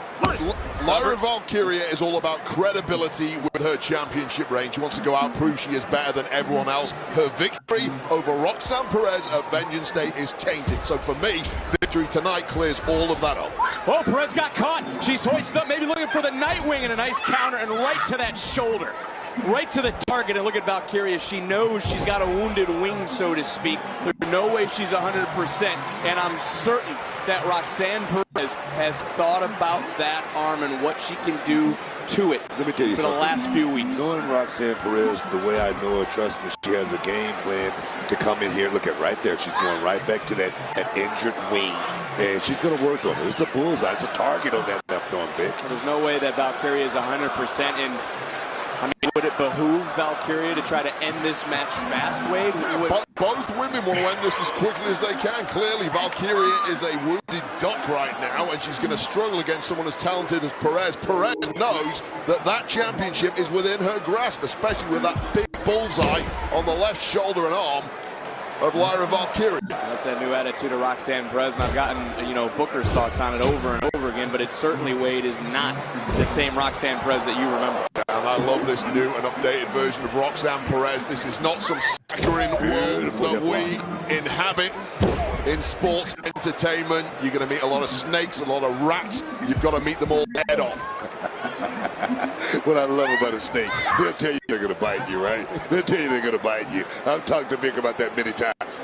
Lyra Valkyria is all about credibility with her championship reign. She wants to go out and prove she is better than everyone else. Her victory over Roxanne Perez at Vengeance Day is tainted. So for me, victory tonight clears all of that up. Oh, Perez got caught. She's hoisted up, maybe looking for the Nightwing, and a nice counter, and right to that shoulder. Right to the target, and look at Valkyria. She knows she's got a wounded wing, so to speak. There's no way she's 100%, and I'm certain that Roxanne Perez has thought about that arm and what she can do to it. Let me tell you for something. The last few weeks. Knowing Roxanne Perez the way I know her, trust me, she has a game plan to come in here. Look at right there. She's going right back to that injured wing, and she's going to work on it. It's a bullseye. It's a target on that left arm, Vic. There's no way that Valkyria is 100%, and I mean, would it behoove Valkyria to try to end this match fast, Wade? Both women want to end this as quickly as they can. Clearly, Valkyria is a wounded duck right now, and she's going to struggle against someone as talented as Perez. Perez knows that that championship is within her grasp, especially with that big bullseye on the left shoulder and arm of Lyra Valkyria. That's that new attitude of Roxanne Perez, and I've gotten, Booker's thoughts on it over and over again, but it certainly, Wade, is not the same Roxanne Perez that you remember. And I love this new and updated version of Roxanne Perez. This is not some saccharine world that we inhabit in sports entertainment. You're going to meet a lot of snakes, a lot of rats. You've got to meet them all head on. What I love about a snake, they'll tell you they're going to bite you, right? They'll tell you they're going to bite you. I've talked to Vic about that many times.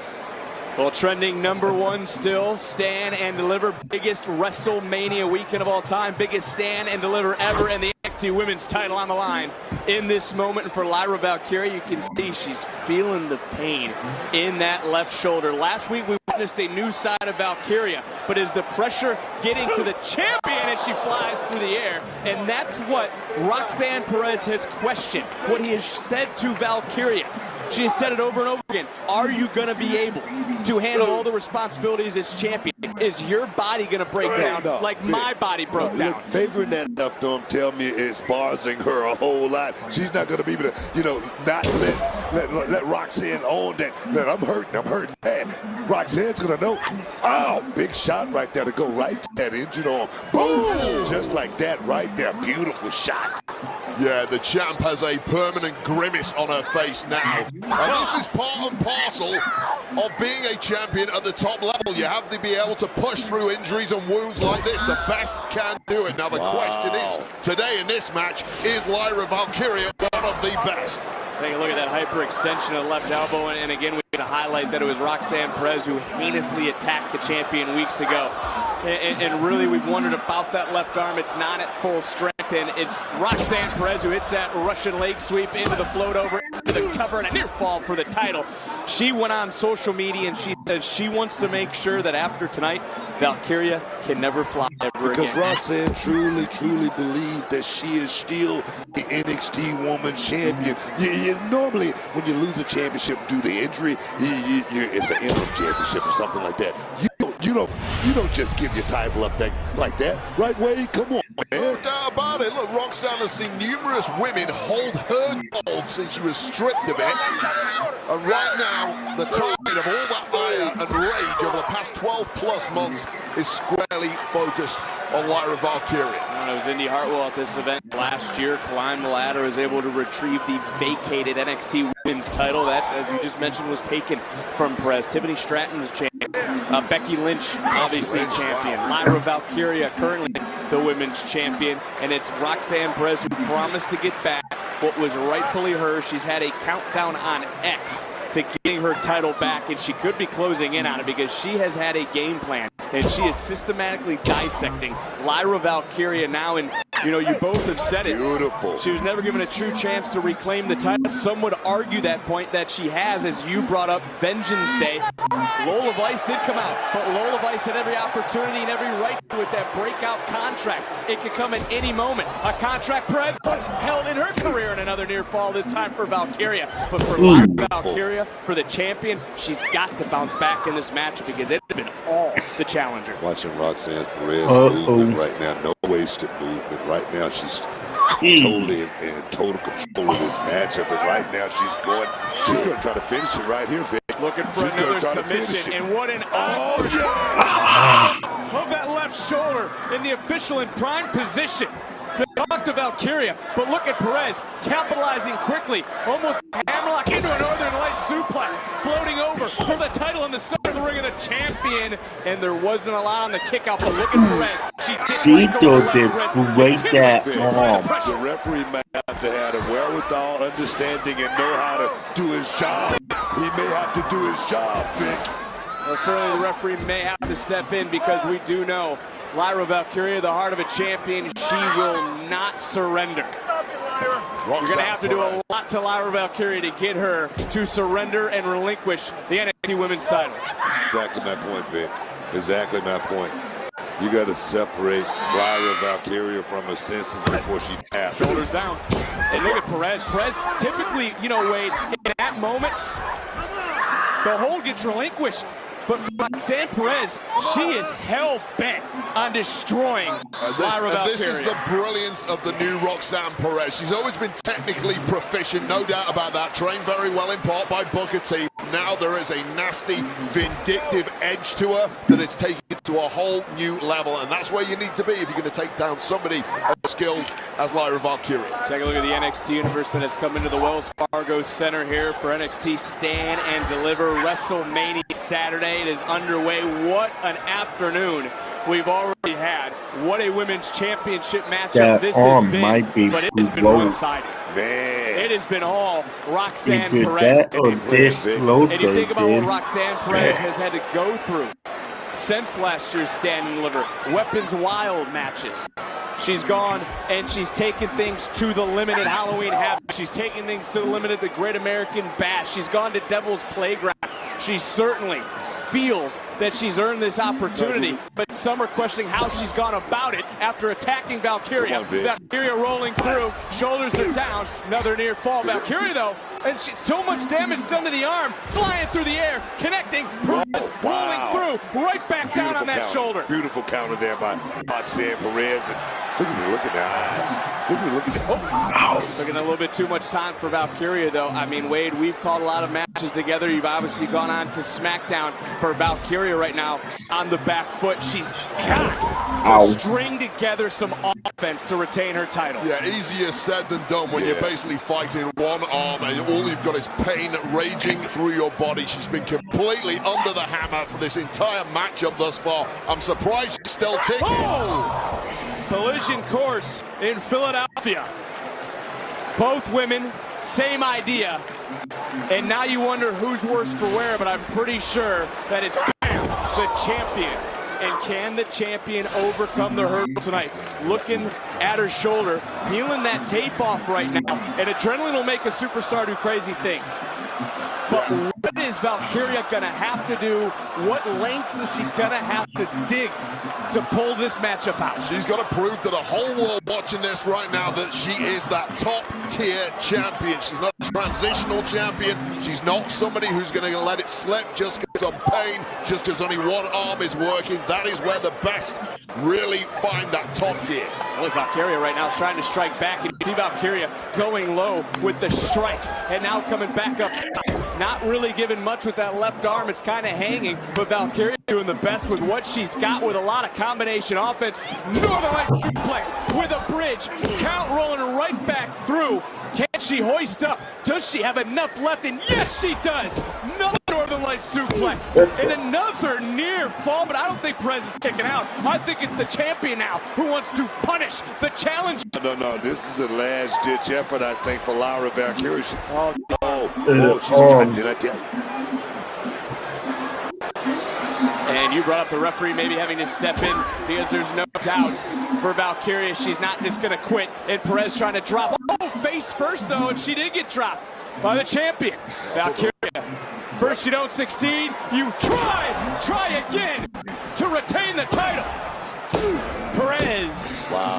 Well, trending #1 still, Stand and Deliver, biggest WrestleMania weekend of all time, biggest Stand and Deliver ever, and the NXT Women's title on the line in this moment. And for Lyra Valkyria, you can see she's feeling the pain in that left shoulder. Last week, we witnessed a new side of Valkyria, but is the pressure getting to the champion as she flies through the air? And that's what Roxanne Perez has questioned, what he has said to Valkyria. She has said it over and over again. Are you going to be able to handle all the responsibilities as champion? Is your body going to break down like my body broke down? Look, favoring that left arm, tell me, is barsing her a whole lot. She's not going to be able to, not let Roxanne own that I'm hurting bad. Roxanne's going to know, oh, big shot right there to go right to that injured arm. Boom! Just like that right there. Beautiful shot. Yeah, the champ has a permanent grimace on her face now. And this is part and parcel of being a champion at the top level. You have to be able to push through injuries and wounds like this. The best can do it. Now the question is, today in this match, is Lyra Valkyria one of the best? Take a look at that hyperextension of the left elbow, and again, we get to highlight that it was Roxanne Perez who heinously attacked the champion weeks ago. And really, we've wondered about that left arm. It's not at full strength, and it's Roxanne Perez who hits that Russian leg sweep into the float over, into the cover, and a near fall for the title. She went on social media, and she said she wants to make sure that after tonight, Valkyria can never fly ever again. Because Roxanne truly believes that she is still the NXT Woman Champion. Normally, when you lose a championship due to injury, it's an interim championship or something like that. You don't just give your title up like that, right, Wade? Come on, man. No doubt about it. Look, Roxanne has seen numerous women hold her gold since she was stripped of it. And right now, the tide of all that ire and rage over the past 12+ months is squarely focused on Lyra Valkyria. It was Indy Hartwell at this event last year, climbed the ladder, was able to retrieve the vacated NXT Women's title that, as you just mentioned, was taken from Perez. Tiffany Stratton was champion. Becky Lynch, obviously champion. Lyra Valkyria, currently the women's champion. And it's Roxanne Perez who promised to get back what was rightfully hers. She's had a countdown on X to getting her title back, and she could be closing in on it because she has had a game plan and she is systematically dissecting Lyra Valkyria now. And you know, you both have said it. Beautiful. She was never given a true chance to reclaim the title. Some would argue that point that she has, as you brought up Vengeance Day. Lola Vice did come out, but Lola Vice had every opportunity and every right with that breakout contract. It could come at any moment. A contract Perez once held in her career, and another near fall this time for Valkyria. But for Lyra Valkyria, for the champion, she's got to bounce back in this match because it has been all the challenger. Watching Roxanne Perez movement right now, no wasted movement. Right now, she's totally in total control of this matchup, and right now she's going to try to finish it right here, Vic. Looking for another submission, and what an of that left shoulder in the official in prime position. Knocked to Valkyria, but look at Perez capitalizing quickly, almost hammerlock into a Northern Light suplex, floating over for the title in the center of the ring of the champion, and there wasn't a lot on the kick out, but look at Perez. She did break that arm. The referee may have to have the wherewithal, understanding, and know how to do his job. He may have to do his job, Vic. Well, certainly the referee may have to step in, because we do know Lyra Valkyria, the heart of a champion, she will not surrender. You're going to have to do a lot to Lyra Valkyria to get her to surrender and relinquish the NXT Women's title. Exactly my point, Vic. Exactly my point. You got to separate Lyra Valkyria from her senses before she passes. Shoulders down. And look at Perez. Perez, typically, you know, Wade, in that moment, the hold gets relinquished. But Roxanne Perez, she is hell-bent on destroying Lyra Valkyria. This is the brilliance of the new Roxanne Perez. She's always been technically proficient, no doubt about that. Trained very well in part by Booker T. Now there is a nasty, vindictive edge to her that is taking it to a whole new level. And that's where you need to be if you're going to take down somebody as skilled as Lyra Valkyria. Take a look at the NXT universe that has come into the Wells Fargo Center here for NXT Stand and Deliver WrestleMania Saturday. It is underway. What an afternoon we've already had. What a women's championship matchup this has been, but it has been one-sided. Man. It has been all Roxanne Perez. And you think about what Roxanne Perez has had to go through since last year's Stand and Deliver. Weapons Wild matches. She's gone and she's taken things to the limit at Halloween Havoc. She's taken things to the limit at the Great American Bash. She's gone to Devil's Playground. She certainly feels that she's earned this opportunity, but some are questioning how she's gone about it after attacking Valkyria. Valkyria rolling through, shoulders are down, another near fall. Valkyria though, and so much damage done to the arm, flying through the air, connecting, Perez rolling through, right back down on that shoulder. Beautiful counter there by Roxanne Perez. And look at the eyes. Look at that. Taking a little bit too much time for Valkyria, though. I mean, Wade, we've called a lot of matches together. You've obviously gone on to SmackDown for Valkyria right now on the back foot. She's got to string together some offense to retain her title. Yeah, easier said than done when you're basically fighting one arm and all you've got is pain raging through your body. She's been completely under the hammer for this entire matchup thus far. I'm surprised she's still ticking. Collision course in Philadelphia. Both women, same idea. And now you wonder who's worse for wear, but I'm pretty sure that it's the champion. And can the champion overcome the hurdle tonight? Looking at her shoulder, peeling that tape off right now. And adrenaline will make a superstar do crazy things. But what is Valkyria going to have to do? What lengths is she going to have to dig to pull this matchup out? She's got to prove to the whole world watching this right now that she is that top-tier champion. She's not a transitional champion. She's not somebody who's going to let it slip just because of pain, just because only one arm is working. That is where the best really find that top gear. Look, Valkyria right now is trying to strike back. And you see Valkyria going low with the strikes and now coming back up. Not really giving much with that left arm. It's kind of hanging, but Valkyria doing the best with what she's got with a lot of combination offense. Northern Light suplex with a bridge. Count rolling right back through. Can she hoist up? Does she have enough left? And yes, she does. Another Northern Light suplex. And another near fall, but I don't think Perez is kicking out. I think it's the champion now who wants to punish the challenger. No. This is a last-ditch effort, I think, for Lyra Valkyria. She's got, did I tell you? And you brought up the referee maybe having to step in because there's no doubt for Valkyria she's not just going to quit. And Perez trying to drop. Oh, face first though, and she did get dropped by the champion. Valkyria, first you don't succeed, you try again to retain the title. Perez, wow,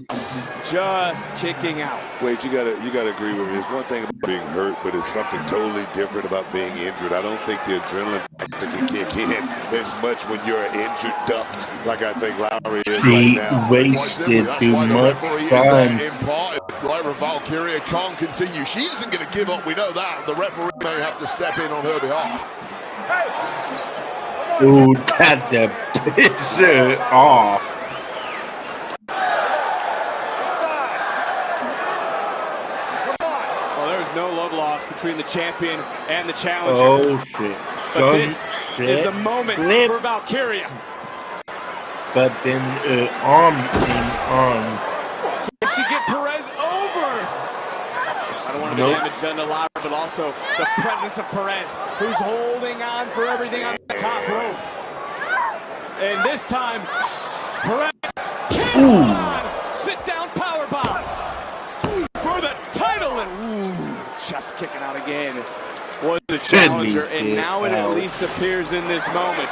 just kicking out. Wade, you gotta agree with me. It's one thing about being hurt, but it's something totally different about being injured. I don't think the adrenaline factor can kick in as much when you're an injured duck, like I think Lowry is right now. Wasted too much time. In part, Lyra Valkyria can't continue. She isn't going to give up. We know that. The referee may have to step in on her behalf. Ooh, that the piss her off. No love lost between the champion and the challenger. Oh shit. But this is the moment for Valkyria. But then arm came on. Can she get Perez over? I don't want to be damage done to Lyra, but also the presence of Perez, who's holding on for everything on the top rope. And this time, Perez can't on. Sit down powerbomb for the title, and just kicking out again was the challenger, and now it at least appears in this moment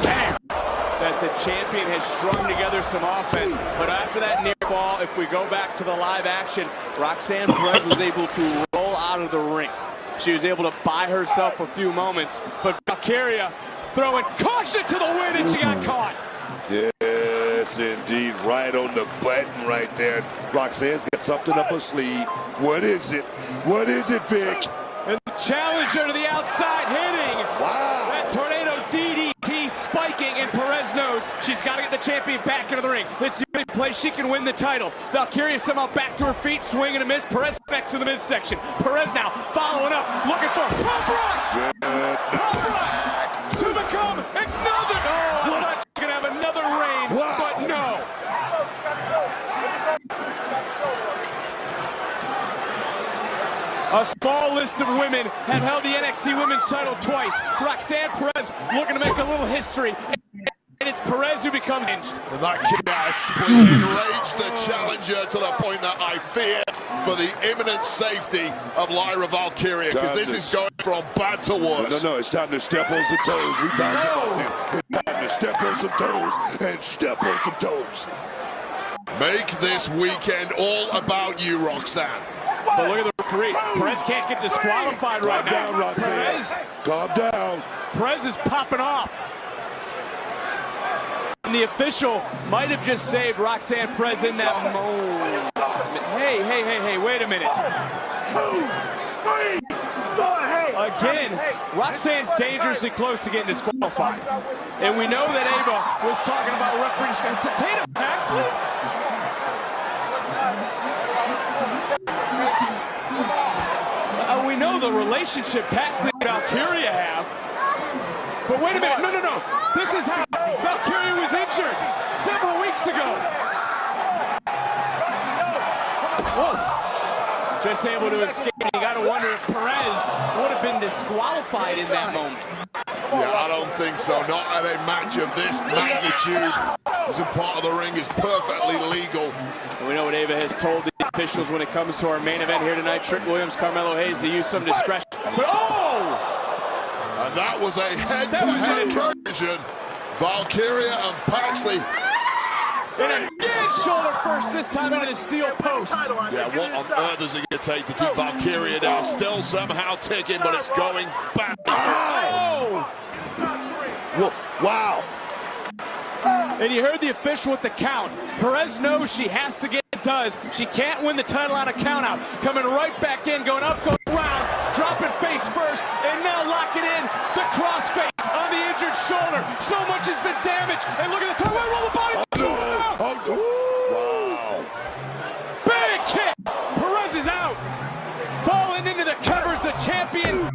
that the champion has strung together some offense. But after that near fall, if we go back to the live action, Roxanne Perez was able to roll out of the ring. She was able to buy herself a few moments, but Valkyria throwing caution to the wind, and she got caught. Yes, indeed. Right on the button right there. Roxanne's got something up her sleeve. What is it? What is it, Vic? And the challenger to the outside hitting. Wow. That tornado DDT spiking, and Perez knows she's got to get the champion back into the ring. It's the only place she can win the title. Valkyria somehow back to her feet, swing and a miss. Perez backs in the midsection. Perez now following up, looking for Pop Rocks. Pop Rocks to become another. Oh, I thought she was going to have another reign, but no. A small list of women have held the NXT Women's title twice. Roxanne Perez looking to make a little history. And it's Perez who becomes hinged. And that kick has enraged the challenger to the point that I fear for the imminent safety of Lyra Valkyria, because this is going from bad to worse. No, it's time to step on some toes. We talked about this. It's time to step on some toes and step on some toes. Make this weekend all about you, Roxanne. But look at the referee. Perez can't get disqualified right now. Calm down, Roxanne. Perez. Calm down. Perez is popping off. And the official might have just saved Roxanne Perez in that moment. Hey, wait a minute. 2, 3, go ahead. Again, Roxanne's dangerously close to getting disqualified. And we know that Ava was talking about referee discretion. Tatum Paxley? We know the relationship Paxley and Valkyria have. But wait a minute, no. This is how Valkyria was injured several weeks ago. Whoa. Just able to escape. You got to wonder if Perez would have been disqualified in that moment. Yeah, I don't think so. Not at a match of this magnitude. This part of the ring is perfectly legal. And we know what Ava has told the officials when it comes to our main event here tonight. Trick Williams, Carmelo Hayes, to use some discretion. But and that was a head-to-head collision. Valkyria and Paxley. And again, shoulder first, this time into the steel post. Yeah, what on earth is it going to take to keep Valkyria down? Still somehow ticking, but it's going back. Oh! Wow. And you heard the official with the count. Perez knows she has to get it, does. She can't win the title on a count out. Coming right back in, going up, going around, dropping face first, and now locking in the crossface on the injured shoulder. So much has been damaged. And look at the time. Roll the body. Wow. Big kick. Perez is out. Falling into the covers, the champion.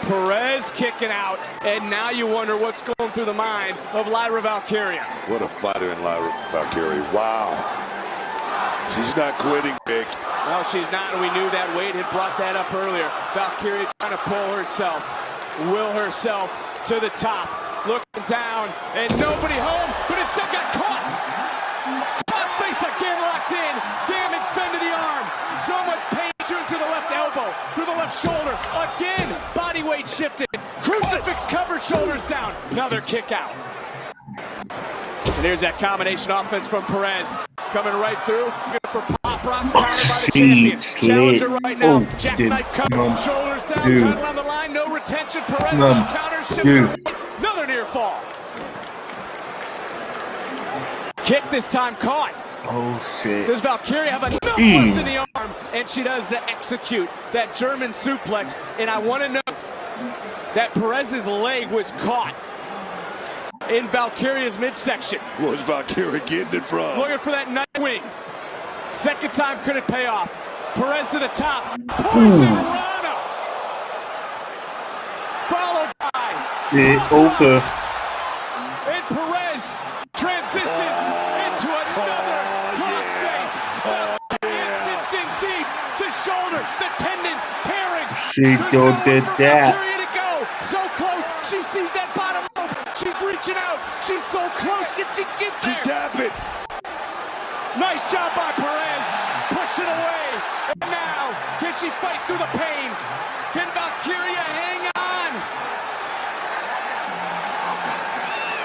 Perez kicking out, and now you wonder what's going through the mind of Lyra Valkyria. What a fighter in Lyra Valkyria. Wow. She's not quitting, Vic. No, she's not, and we knew that. Wade had brought that up earlier. Valkyria trying to pull herself, will herself to the top, looking down, and nobody home, but instead got caught. Crossface again locked in, damage done to the arm. So much pain shooting through the left elbow, through the left shoulder. Again, body weight shifted. Crucifix cover, shoulders down. Another kick out. And here's that combination offense from Perez. Coming right through. Good for Pop Rocks, countered by the champion. Challenger right now. Jackknife cover, shoulders down, title on the line, no retention. Perez on counter, shifts right. Another near fall. Kick this time caught. Oh shit. Does Valkyria have enough left in the arm? And she does to execute that German suplex. And I want to note that Perez's leg was caught in Valkyria's midsection. Where's Valkyria getting it from? Looking for that Nightwing. Second time couldn't pay off. Perez to the top. Poison Rana. Followed by Opus. And Perez transitions into another crossface. Stitching deep. The shoulder, the tendons tearing. She did that. Valkyria to go. So close. She sees that bottom rope. She's reaching out. She's so close. Can she get there? She's tapping. Nice job by Perez. Pushing away. And now, can she fight through the pain? Can Valkyria hang on?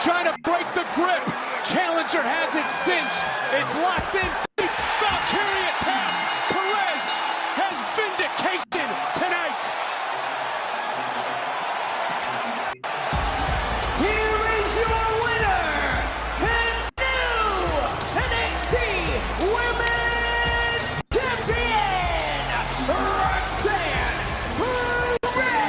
Trying to break the grip. Challenger has it cinched. It's locked in deep. Valkyria taps. Perez has vindication tonight. Here is your winner and new NXT Women's Champion, Roxanne Perez.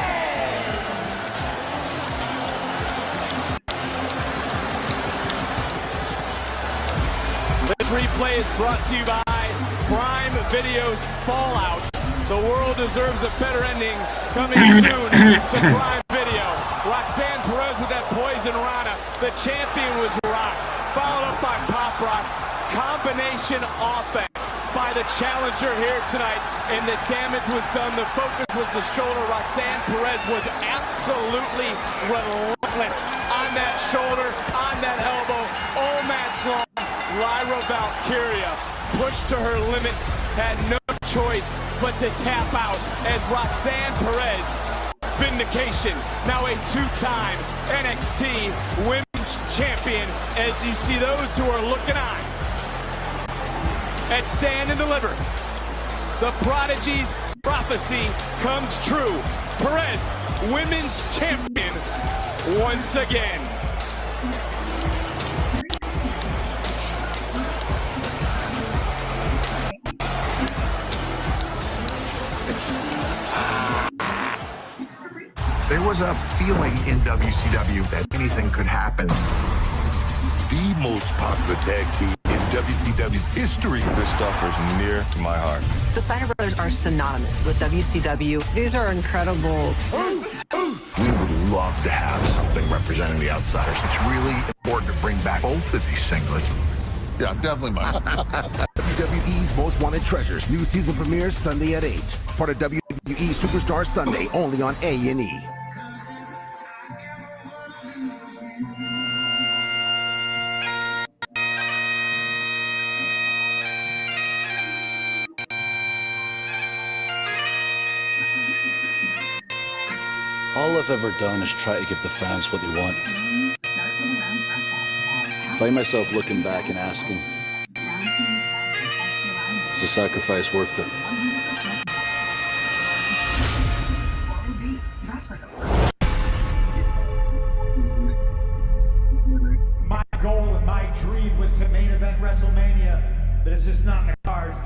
This replay is brought to you by Prime Video's Fallout. The world deserves a better ending. Coming soon to Prime Video. Roxanne Perez with that poison Rana. The champion was rocked. Followed up by Pop Rocks. Combination offense by the challenger here tonight. And the damage was done. The focus was the shoulder. Roxanne Perez was absolutely relentless on that shoulder, on that elbow, all match long. Lyra Valkyria pushed to her limits, had no choice but to tap out as Roxanne Perez, vindication, now a two-time NXT Women's Champion, as you see those who are looking on at Stand and Deliver. The Prodigy's prophecy comes true. Perez, Women's Champion, once again. There was a feeling in WCW that anything could happen. The most popular tag team in WCW's history. This stuff is near to my heart. The Steiner brothers are synonymous with WCW. These are incredible. We would love to have something representing the Outsiders. It's really important to bring back both of these singlets. Yeah, definitely mine. WWE's Most Wanted Treasures. New season premieres Sunday at 8. Part of WWE Superstar Sunday, only on A&E. All I've ever done is try to give the fans what they want. I find myself looking back and asking, is the sacrifice worth it? My goal and my dream was to main event WrestleMania, but it's just not in the cards.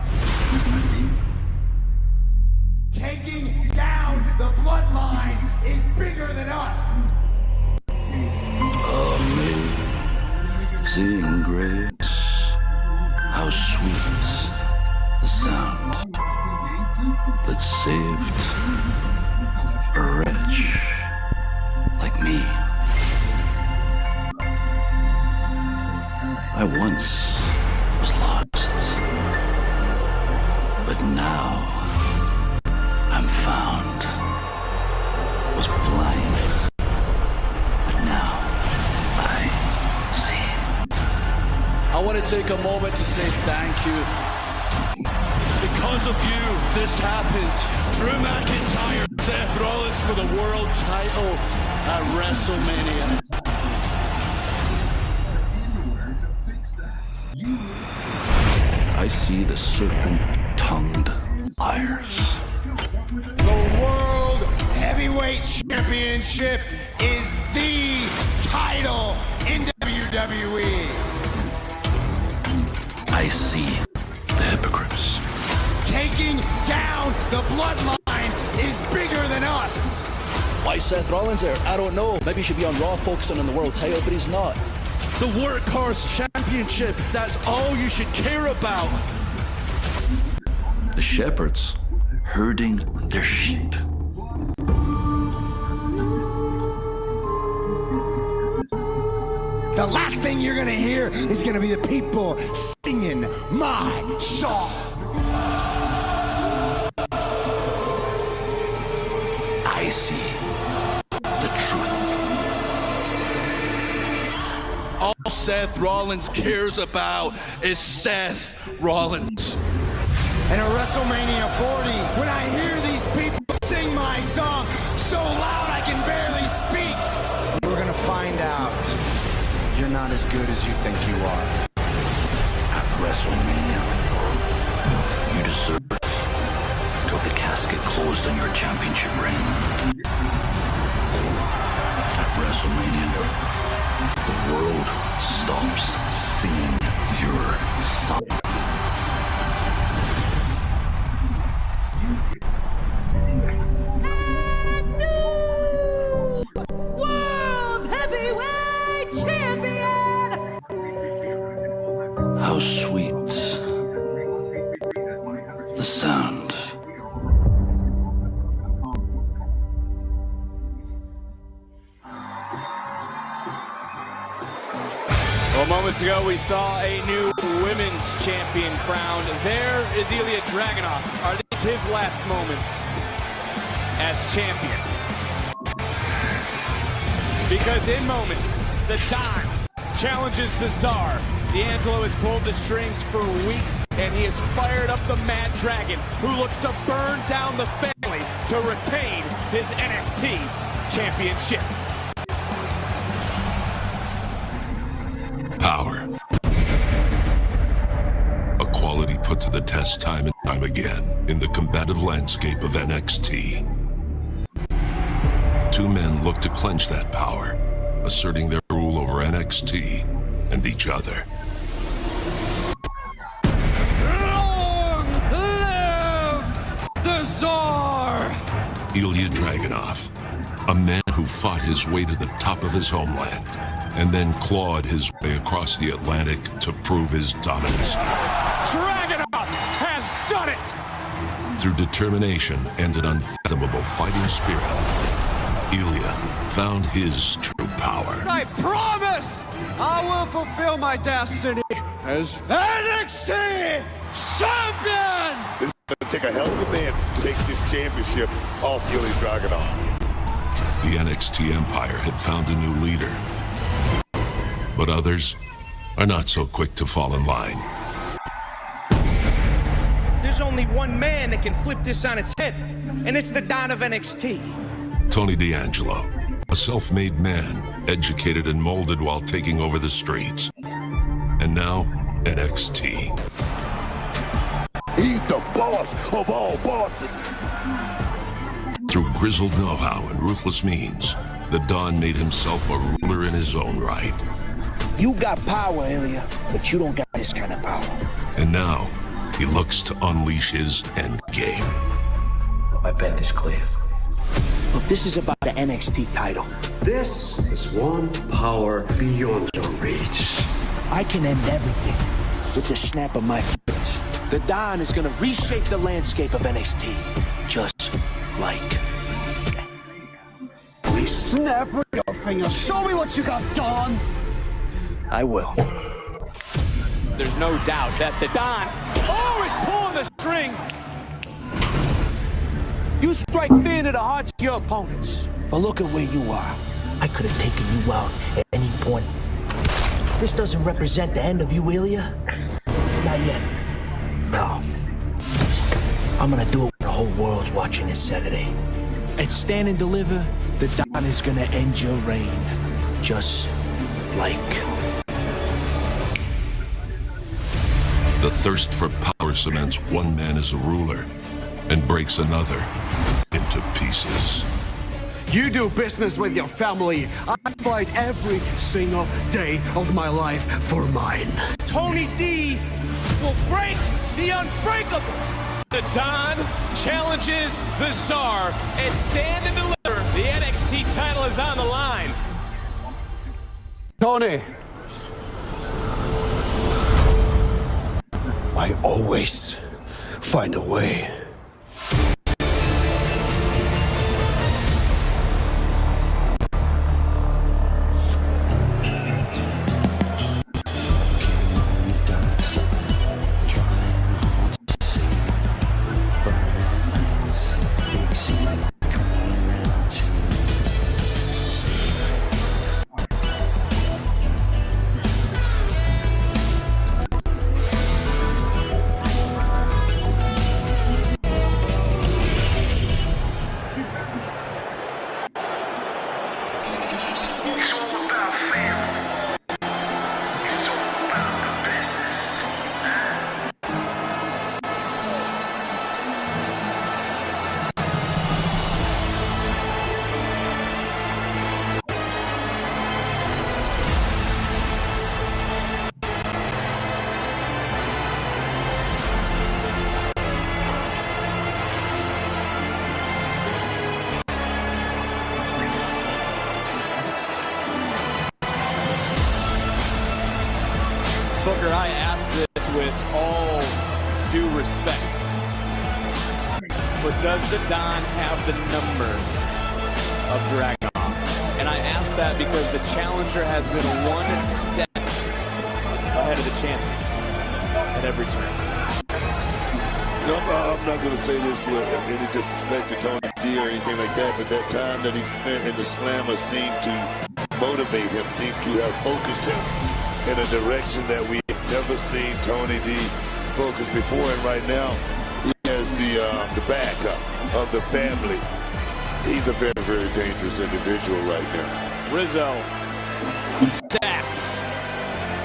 Taking down the bloodline is bigger than us. Amazing grace, how sweet the sound that saved a wretch like me. I once was lost, but now I'm found, was blind, to take a moment to say thank you. Because of you, this happened. Drew McIntyre, Seth Rollins for the world title at WrestleMania. I see the serpent-tongued liars. The World Heavyweight Championship is the title in WWE. I see the hypocrites. Taking down the bloodline is bigger than us. Why Seth Rollins there? I don't know. Maybe he should be on Raw focusing on the world title, but he's not. The Workhorse Championship, that's all you should care about. The shepherds herding their sheep. The last thing you're gonna hear is gonna be the people singing my song. I see the truth. All Seth Rollins cares about is Seth Rollins. And at WrestleMania 40, when I hear these people sing my song so loud I can barely speak, we're gonna find out you're not as good as you think you are. At WrestleMania, you deserve it till the casket closed on your championship reign. At WrestleMania, the world stops singing your song. World Heavyweight Champion! How sweet the sound. Well, moments ago, we saw a new women's champion crowned. There is Ilya Dragunov. Are these his last moments as champion? Because in moments, the Don challenges the Tsar. D'Angelo has pulled the strings for weeks, and he has fired up the Mad Dragon, who looks to burn down the family to retain his NXT championship. Power. A quality put to the test time and time again in the combative landscape of NXT. Two men look to clench that power, asserting their rule over NXT and each other. Long live the Tsar! Ilya Dragunov, a man who fought his way to the top of his homeland and then clawed his way across the Atlantic to prove his dominance. Dragunov has done it! Through determination and an unfathomable fighting spirit, Ilya found his true power. I promise I will fulfill my destiny as NXT champion! This is going to take a hell of a man to take this championship off Ilya Dragunov. The NXT Empire had found a new leader, but others are not so quick to fall in line. There's only one man that can flip this on its head, and it's the Don of NXT. Tony D'Angelo, a self-made man, educated and molded while taking over the streets. And now, NXT. He's the boss of all bosses. Through grizzled know-how and ruthless means, the Don made himself a ruler in his own right. You got power, Ilya, but you don't got this kind of power. And now, he looks to unleash his end game. My path is clear. Look, this is about the NXT title. This is one power beyond your reach. I can end everything with the snap of my fingers. The Don is gonna reshape the landscape of NXT, just like that. We snap with your fingers. Show me what you got, Don. I will. There's no doubt that the Don, is pulling the strings. You strike fear into the hearts of your opponents. But look at where you are. I could have taken you out at any point. This doesn't represent the end of you, Ilya. Not yet. No. I'm gonna do it when the whole world's watching this Saturday. At Stand and Deliver, the Don is gonna end your reign. Just like... The thirst for power cements one man as a ruler and breaks another into pieces. You do business with your family. I fight every single day of my life for mine. Tony D will break the unbreakable. The Don challenges the Czar and Stand and Deliver. The NXT title is on the line. Tony. I always find a way. Booker, I ask this with all due respect, but does the Don have the number of Dragunov? And I ask that because the challenger has been one step ahead of the champion at every turn. No, I'm not going to say this with any disrespect to Tony D or anything like that, but that time that he spent in the Slammer seemed to motivate him, seemed to have focused him in a direction that we have never seen Tony D focus before. And right now, he has the backup of the family. He's a very, very dangerous individual right now. Rizzo, Stacks,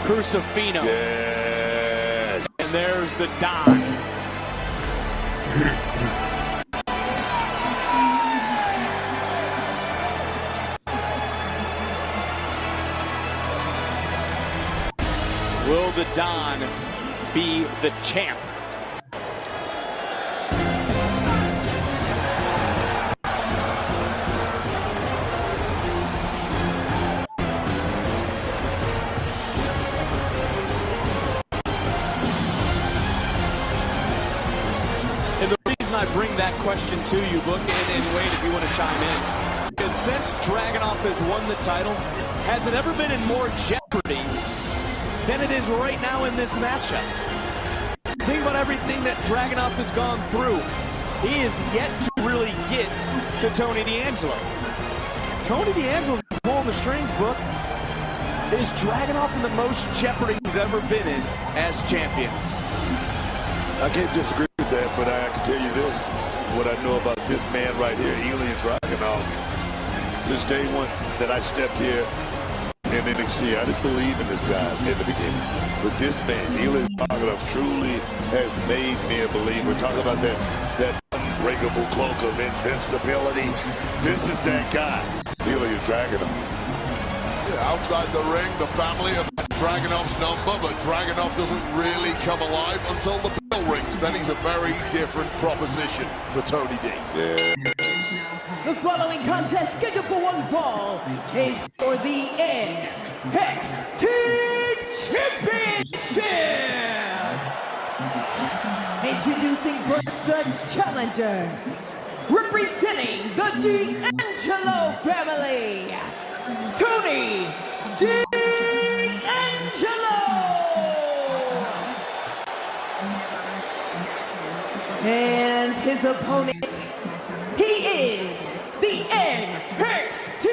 Crucifino. Yes. And there's the Don. Will the Don be the champ? And the reason I bring that question to you, Book, and Wade, if you want to chime in, because since Dragunov has won the title, has it ever been in more jeopardy than it is right now in this matchup? Think about everything that Dragunov has gone through. He is yet to really get to Tony D'Angelo. Tony D'Angelo's pulling the strings, Book. Is Dragunov in the most jeopardy he's ever been in as champion? I can't disagree with that, but I can tell you this. What I know about this man right here, Ilya Dragunov, since day one that I stepped here in NXT, I didn't believe in this guy in the beginning. But this man, Ilya Dragunov, truly has made me a believer. Talking about that unbreakable cloak of invincibility. This is that guy, Ilya Dragunov. Yeah, outside the ring, the family of Dragunov's number, but Dragunov doesn't really come alive until the bell rings. Then he's a very different proposition for Tony D. Yeah. The following contest scheduled for one fall is for the NXT Championship. Introducing first the challenger, representing the D'Angelo family, Tony D'Angelo. And his opponent, he is the NXT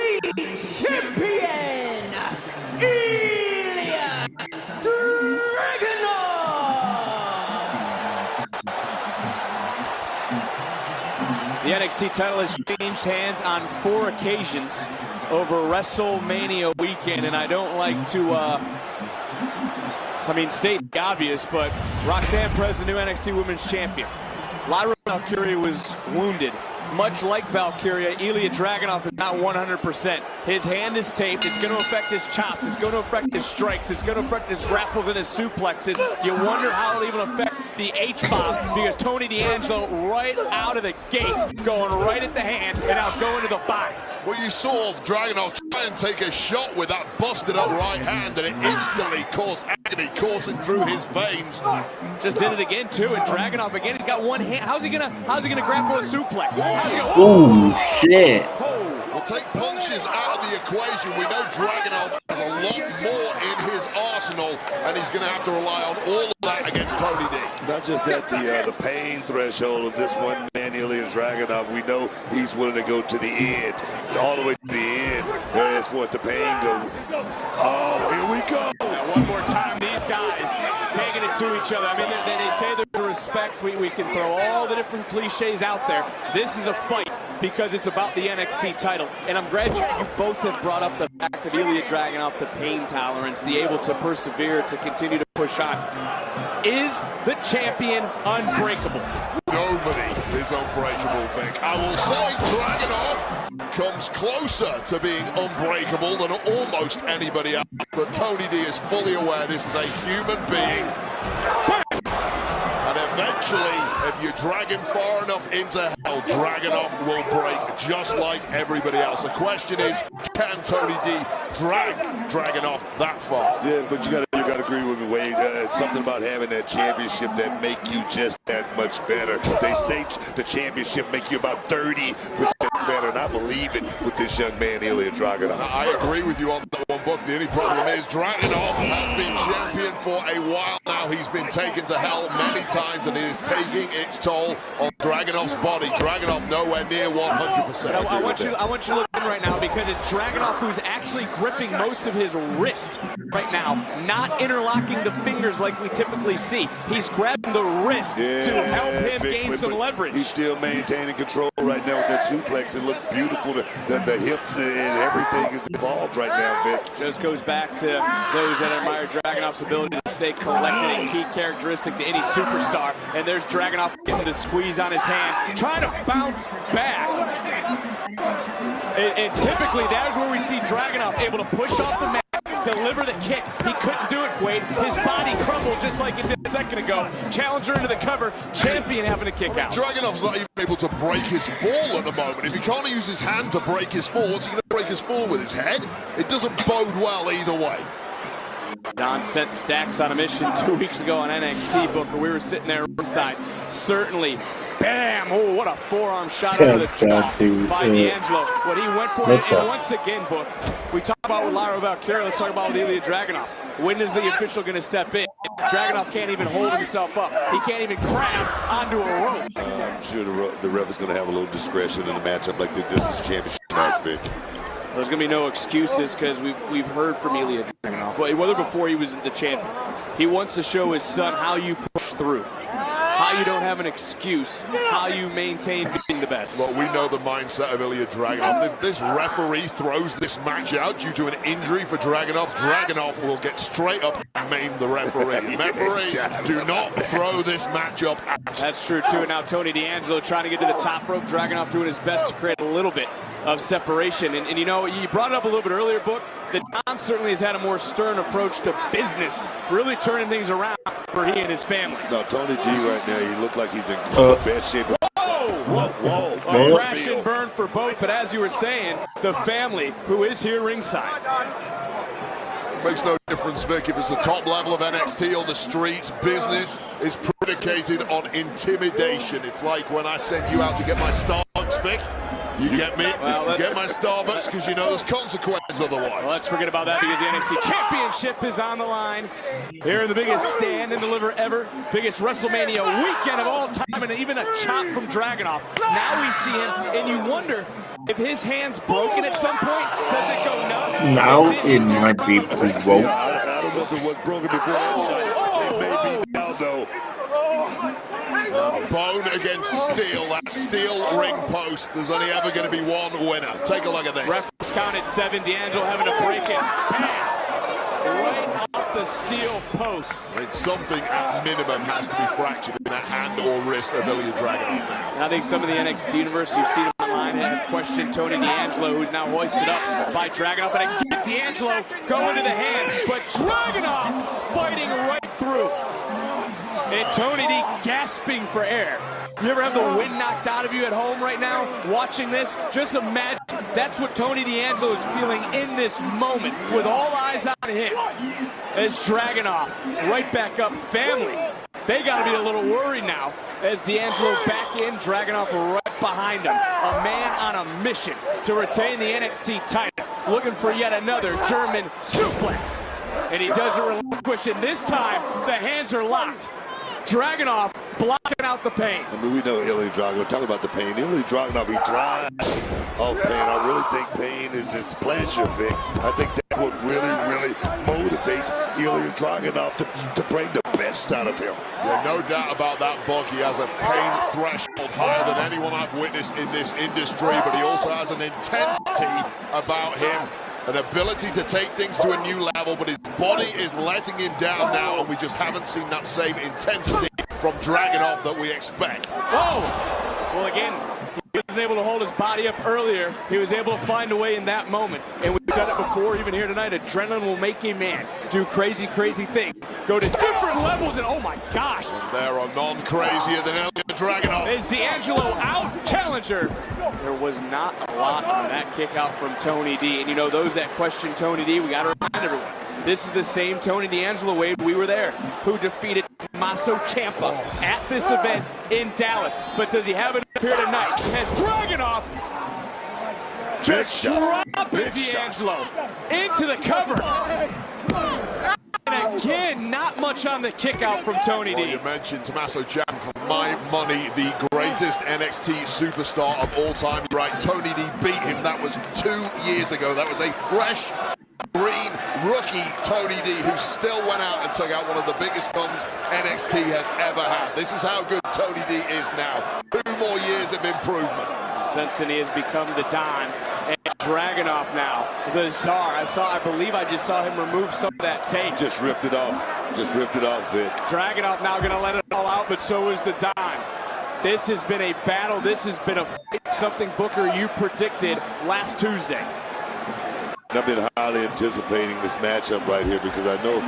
Champion, Ilya NXT title has changed hands on 4 occasions over WrestleMania weekend, and I don't like to, state the obvious, but Roxanne Perez, the new NXT Women's Champion. Lyra Valkyria was wounded. Much like Valkyria, Ilya Dragunov is not 100%. His hand is taped. It's going to affect his chops. It's going to affect his strikes. It's going to affect his grapples and his suplexes. You wonder how it'll even affect the H-bomb, because Tony D'Angelo right out of the gates going right at the hand and now going to the body. Well, you saw Dragunov try and take a shot with that busted up right hand, and it instantly caused agony coursing through his veins. Just did it again too, and Dragunov again. He's got one hand. How's he gonna grapple a suplex? Oh shit! We'll take punches out of the equation. We know Dragunov has a lot more in his arsenal, and he's going to have to rely on all of that against Tony D. Not just that, the pain threshold of this one man, Ilya Dragunov, we know he's willing to go to the end, all the way to the end, as far as the pain goes. Oh, here we go. One more time, these guys taking it to each other. I mean, they say there's respect. We can throw all the different cliches out there. This is a fight because it's about the NXT title. And I'm glad you both have brought up the fact of Ilya Dragunov, the pain tolerance, the able to persevere, to continue to push on. Is the champion unbreakable? Nobody is unbreakable, Vic. I will say Dragunov comes closer to being unbreakable than almost anybody else. But Tony D is fully aware this is a human being. And eventually, if you drag him far enough into hell, Dragunov will break just like everybody else. The question is, can Tony D drag Dragunov that far? Yeah, but you gotta agree with me, Wade. It's something about having that championship that make you just that much better. They say the championship make you about 30% better, and I believe it with this young man, Ilya Dragunov. I agree with you on that one, Book. The only problem is Dragunov has been champion for a while now. He's been taken to hell many times, and it is taking its toll on Dragunov's body. Dragunov nowhere near 100%. I want you to look in right now, because it's Dragunov who's actually gripping most of his wrist right now, not interlocking the fingers like we typically see. He's grabbing the wrist to help him gain some leverage. He's still maintaining control right now with that suplex. It looked beautiful. The hips and everything is involved right now, Vic. Just goes back to those that admire Dragunov's ability to stay collected, a key characteristic to any superstar. And there's Dragunov getting the squeeze on his hand, trying to bounce back. And typically, that is where we see Dragunov able to push off the mat, deliver the kick. He couldn't do it, Wade. His body crumbled just like it did a second ago. Challenger into the cover, champion having to kick out. Dragunov's not even able to break his fall at the moment. If he can't use his hand to break his fall, what's he going to break his fall with? His head? It doesn't bode well either way. Don sent Stacks on a mission 2 weeks ago on NXT, Booker. We were sitting there ringside. Certainly, bam! Oh, what a forearm shot over the jaw by D'Angelo. What he went for, and once again, Book, we talk about with Lyra Valkyria, let's talk about with Ilya Dragunov. When is the official going to step in? Dragunov can't even hold himself up. He can't even grab onto a rope. I'm sure the ref is going to have a little discretion in a matchup like this. This is a championship match, Vic. There's going to be no excuses, because we've heard from Ilya Dragunov, whether before he was the champion. He wants to show his son how you push through, how you don't have an excuse, how you maintain being the best. Well, we know the mindset of Ilya Dragunov. If this referee throws this match out due to an injury for Dragunov, Dragunov will get straight up and maim the referee. Referee, do not throw this match up out. That's true, too. And now Tony D'Angelo trying to get to the top rope. Dragunov doing his best to create a little bit of separation. And you know, you brought it up a little bit earlier, Book, that Don certainly has had a more stern approach to business, really turning things around for he and his family. No, Tony D right now, he looked like he's in the best shape. Whoa. A crash and burn for both, but as you were saying, the family who is here ringside. Makes no difference, Vic, if it's the top level of NXT or the streets. Business is predicated on intimidation. It's like when I send you out to get my Starbucks, Vic. You get me? Well, get my Starbucks, because you know there's consequences otherwise. Well, let's forget about that, because the NXT Championship is on the line. Here in the biggest stand and deliver ever. Biggest WrestleMania weekend of all time, and even a chop from Dragunov. Now we see him, and you wonder if his hand's broken at some point. Does it go numb? Now it might be broke. I don't know if it was broken before that shot. It may be now, though. Bone against Iron steel, that steel ring post. There's only ever going to be one winner. Take a look at this. Ref counted 7. D'Angelo having to break it. Bam! Right off the steel post. I mean, something at minimum has to be fractured in that hand or wrist of Ilya Dragunov. And I think some of the NXT universe who've seen him online have questioned Tony D'Angelo, who's now hoisted up by Dragunov. And again, D'Angelo going to the hand, but Dragunov fighting right through. And Tony D gasping for air. You ever have the wind knocked out of you at home right now watching this? Just imagine that's what Tony D'Angelo is feeling in this moment with all eyes on him. As Dragunov right back up. Family, they got to be a little worried now as D'Angelo back in, Dragunov right behind him. A man on a mission to retain the NXT title, looking for yet another German suplex. And he doesn't relinquish it. This time, the hands are locked. Dragunov blocking out the pain. I mean, we know Ilya Dragunov. Talk about the pain. Ilya Dragunov, he thrives off pain. I really think pain is his pleasure, Vic. I think that's what really motivates Ilya Dragunov to bring the best out of him. Yeah, no doubt about that, Buck. He has a pain threshold higher than anyone I've witnessed in this industry, but he also has an intensity about him. An ability to take things to a new level, but his body is letting him down now, and we just haven't seen that same intensity from Dragunov that we expect. Oh! Well, again, he wasn't able to hold his body up earlier. He was able to find a way in that moment. And we said it before, even here tonight, adrenaline will make a man do crazy things. Go to different levels, and oh my gosh. And there are none crazier than Ilya Dragunov. Is D'Angelo out? Challenger. There was not a lot on that kick out from Tony D. And you know, those that question Tony D, we got to remind everyone, this is the same Tony D'Angelo, Wade, we were there, who defeated Tommaso Ciampa at this event in Dallas. But does he have it up here tonight? Has Dragunov just dropped D'Angelo into the cover. And again, not much on the kick out from Tony D. Well, you mentioned Tommaso Ciampa, for my money, the greatest NXT superstar of all time. You're right, Tony D beat him. That was 2 years ago. That was a fresh, green rookie Tony D who still went out and took out one of the biggest guns NXT has ever had. This is how good Tony D is now. 2 more years of improvement. Since then he has become the Don. And Dragunov now, the Czar. I believe I just saw him remove some of that tape. Just ripped it off. Just ripped it off, Vic. Dragunov now going to let it all out, but so is the Don. This has been a battle. This has been a fight. Something, Booker, you predicted last Tuesday. I've been highly anticipating this matchup right here because I know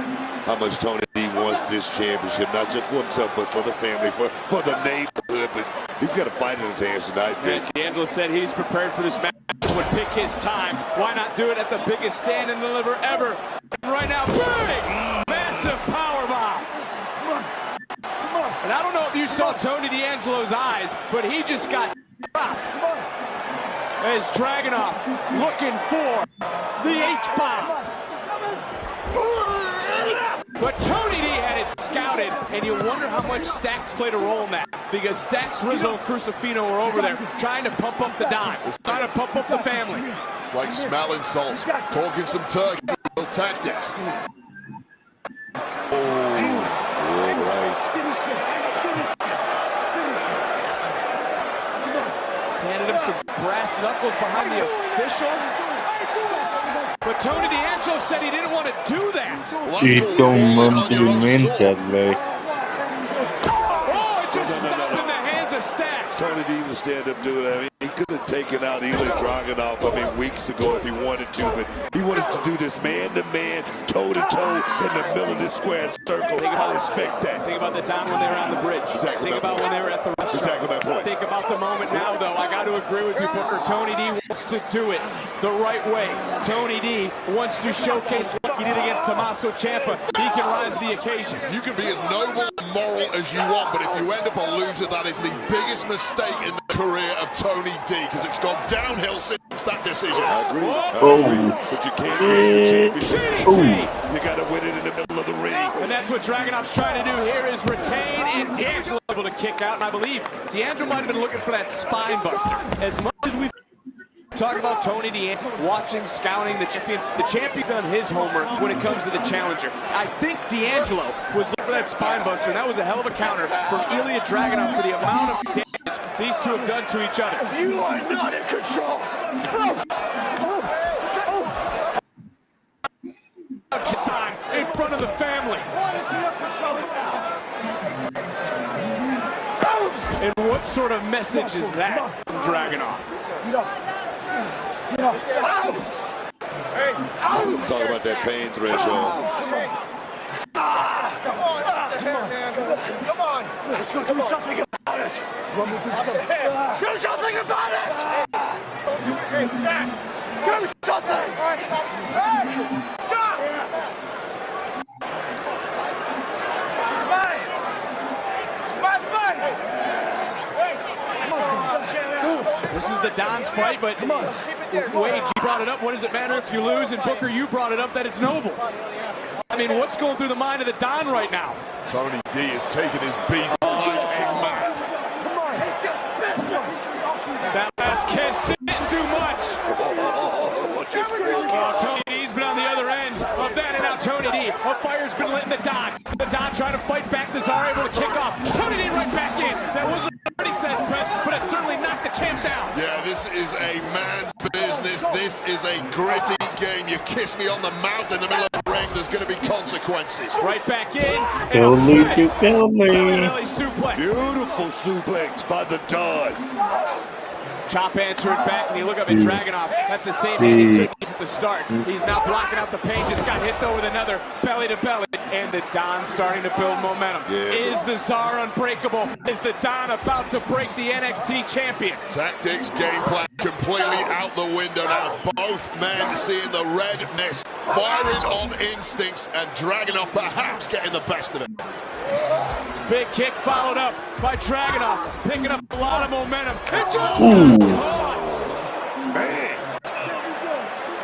how much Tony D wants this championship, not just for himself, but for the family, for the neighborhood. But he's got a fight in his hands tonight, Vic. D'Angelo said he's prepared for this match. Would pick his time. Why not do it at the biggest stand and deliver ever? And right now, big, massive power bomb. And I don't know if you saw Tony D'Angelo's eyes, but he just got dropped. As Dragunov looking for the H-bomb. But Tony D had it scouted, and you wonder how much Stacks played a role in that. Because Stacks, Rizzo, and Crucifino were over there trying to pump up the Don, trying to pump up the family. It's like smelling salts, talking some turkey tactics. Oh, all right. Just handed him some brass knuckles behind the official. But Tony D'Angelo said he didn't want to do that. Ito monumental. Oh, it just stopped in the hands of Stacks. Tony D's a stand-up dude. I mean, he could have taken out Ilya Dragunov, weeks ago if he wanted to, but he wanted to do this man-to-man, toe-to-toe in the middle of this square circle. I respect that. Think about the time when they were on the bridge. Exactly. Think about when they were at the restaurant. Exactly my point. Think about the moment now, though. I got to agree with you, Booker. Tony D wants to do it the right way. Tony D wants to showcase like he did against Tommaso Ciampa. He can rise to the occasion. You can be as noble and moral as you want, but if you end up a loser, that is the biggest mistake in the career of Tony D, because it's gone downhill since that decision. I agree. But you can't win the championship. You got to win it in the middle of the ring. And that's what Dragunov's trying to do here is retain, and D'Angelo able to kick out. And I believe D'Angelo might have been looking for that spine buster. As much as we've talked about Tony D'Angelo, watching, scouting the champion's done his homework when it comes to the challenger. I think D'Angelo was looking for that spine buster, and that was a hell of a counter from Ilya Dragunov for the amount of damage these two have done to each other. You are not in control. Time in front of the family. And what sort of message is that from Dragunov? Talk about that pain threshold. Come on. Let's go do something about it. Do something about it. Do something. Hey, stop. This is the Don's fight, but Wade, you brought it up. What does it matter if you lose? And Booker, you brought it up that it's noble. I mean, what's going through the mind of the Don right now? Tony D is taking his beats like a man. That last kiss didn't do much. Tony D's been on the other end of that, and now Tony D. A fire's been lit in the Don. The Don trying to fight back. The Czar able to kick off. Tony D right back in. That was a pretty fast press, but it certainly knocked the champ down. Yeah, this is a man's business. This is a gritty game. You kiss me on the mouth in the middle of the ring, there's going to be consequences. Right back in. Belly to belly. Suplex. Beautiful suplex by the Don. Chop answered back, and you look up at Dragunov. That's the same hand he could use at the start. He's now blocking out the pain. Just got hit though with another belly to belly, and the Don starting to build momentum. Is the Czar unbreakable? Is the Don about to break the NXT champion? Tactics, game plan completely out the window now. Both men seeing the red mist, firing on instincts, and Dragunov perhaps getting the best of it. Big kick followed up by Dragunov, picking up a lot of momentum. It just caught. Man.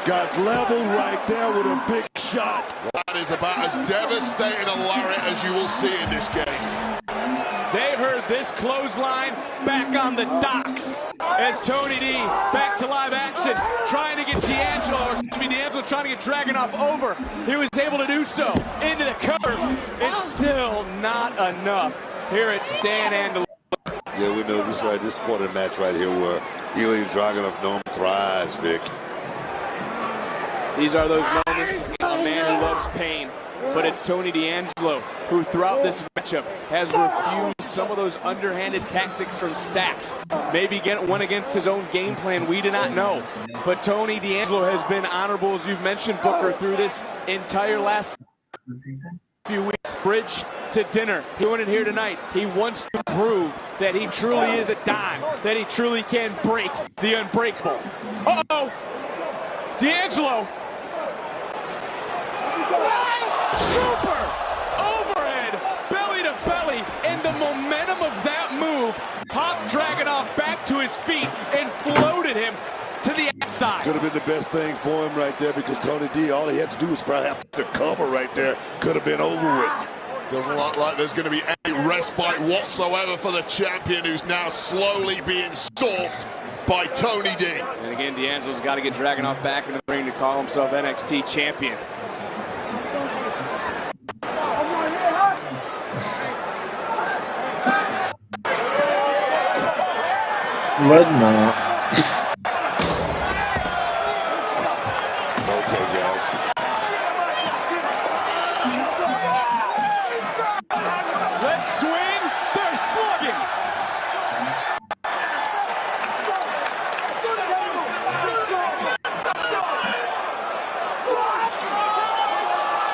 Got level right there with a big shot. That is about as devastating a lariat as you will see in this game. They heard this clothesline back on the docks as Tony D back to live action, trying to get D'Angelo trying to get Dragunov over. He was able to do so into the cover. It's still not enough here at Stan and the. Yeah, we know this right. This part of the match right here where Ilya Dragunov thrives, Vic. These are those moments, a man who loves pain. But it's Tony D'Angelo who throughout this matchup has refused some of those underhanded tactics from Stacks. Maybe went against his own game plan, we do not know. But Tony D'Angelo has been honorable, as you've mentioned, Booker, through this entire last few weeks. Bridge to dinner. He doing it here tonight. He wants to prove that he truly is a Don, that he truly can break the unbreakable. Uh-oh! D'Angelo. Super overhead, belly to belly, and the momentum of that move popped Dragunov back to his feet and floated him to the outside. Could have been the best thing for him right there because Tony D, all he had to do was probably have to cover right there. Could have been over with. Doesn't look like there's going to be any respite whatsoever for the champion, who's now slowly being stalked by Tony D. And again, D'Angelo's got to get Dragunov back into the ring to call himself NXT champion. But not. Okay, guys. Let's swing. They're slugging.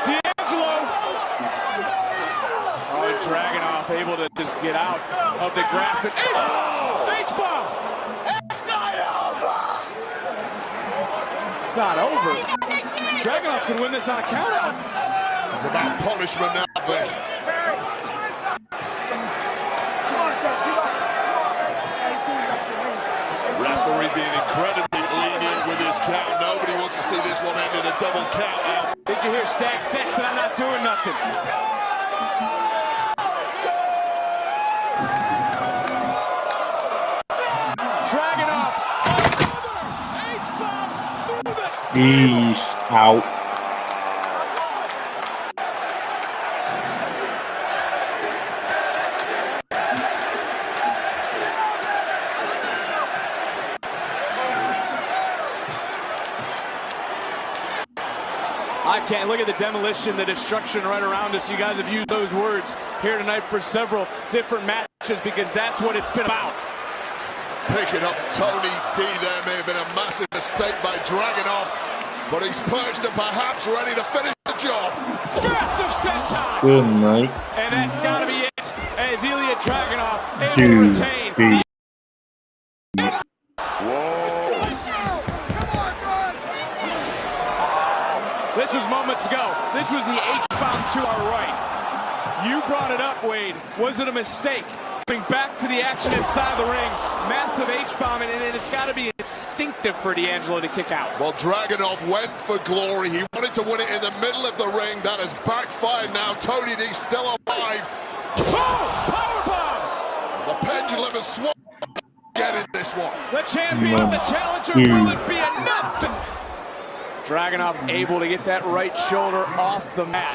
D'Angelo. Oh, and Dragunov able to just get out of the grasp. H-bomb. It's not over. Dragunov can win this on a countout. It's about punishment now, Vic. Referee being incredibly lenient with his count. Nobody wants to see this one end in a double count out. Did you hear Stacks said I'm not doing nothing? Dragunov. H-bomb through the. He's out. I can't. Look at the demolition, the destruction right around us. You guys have used those words here tonight for several different matches because that's what it's been about. Picking up Tony D there may have been a massive mistake by Dragunov, but he's perched and perhaps ready to finish the job. Massive senton! Good night. And that's got to be it, as Ilya Dragunov able to retain. This was moments ago. This was the H-bomb to our right. You brought it up, Wade. Was it a mistake? Coming back to the action inside the ring. Massive H-bomb, and it's got to be instinctive for D'Angelo to kick out. Well, Dragunov went for glory. He wanted to win it in the middle of the ring. That has backfired now. Tony D still alive. Oh, powerbomb! The pendulum has swung. Getting this one. The champion, the challenger, will it be enough? Dragunov able to get that right shoulder off the mat.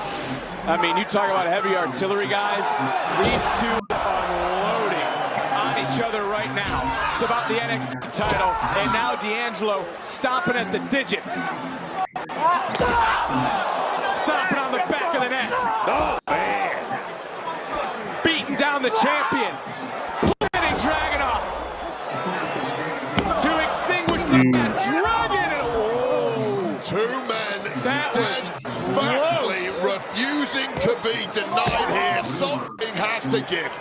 I mean, you talk about heavy artillery, guys. These two are unloading on each other right now. It's about the NXT title, and now D'Angelo stomping at the digits. Stomping on the back of the neck. Oh, man. Beating down the champion. Planting Dragunov to extinguish the dragon. Two men steadfastly refusing to be denied here. Something has to give.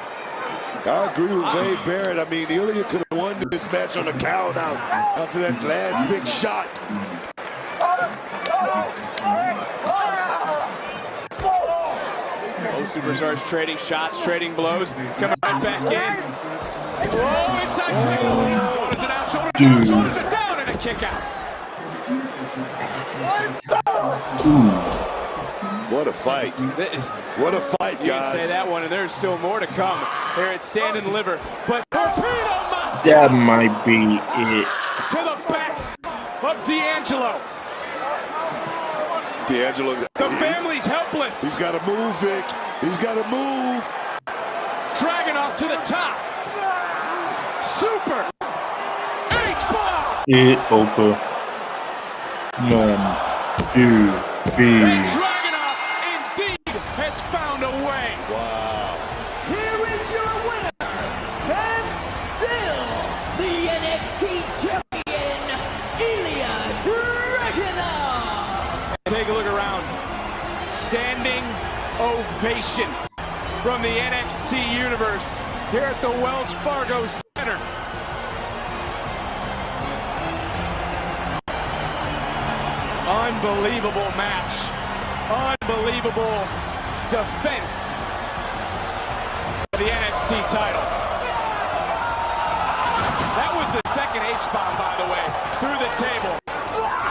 I agree with Wade Barrett. I mean, Ilya could have won this match on the count out after that last big shot. Both superstars trading shots, trading blows, coming right back in. Whoa, inside kick. Shoulders are down, shoulders are down, and a kick out. What a fight. What a fight, guys. You can say that one, and there's still more to come here at Stand and Deliver. But Torpedo Moscow. That might be it. To the back of D'Angelo. D'Angelo. The family's helpless. He's got to move, Vic. He's got to move. Dragunov to the top. Super. H-bomb. It over. 1, 2, 3. Dragunov indeed has found a way. Wow. Here is your winner, and still the NXT champion, Ilya Dragunov. Take a look around. Standing ovation from the NXT universe here at the Wells Fargo Center. Unbelievable match. Unbelievable defense of the NXT title. That was the second H-bomb, by the way, through the table.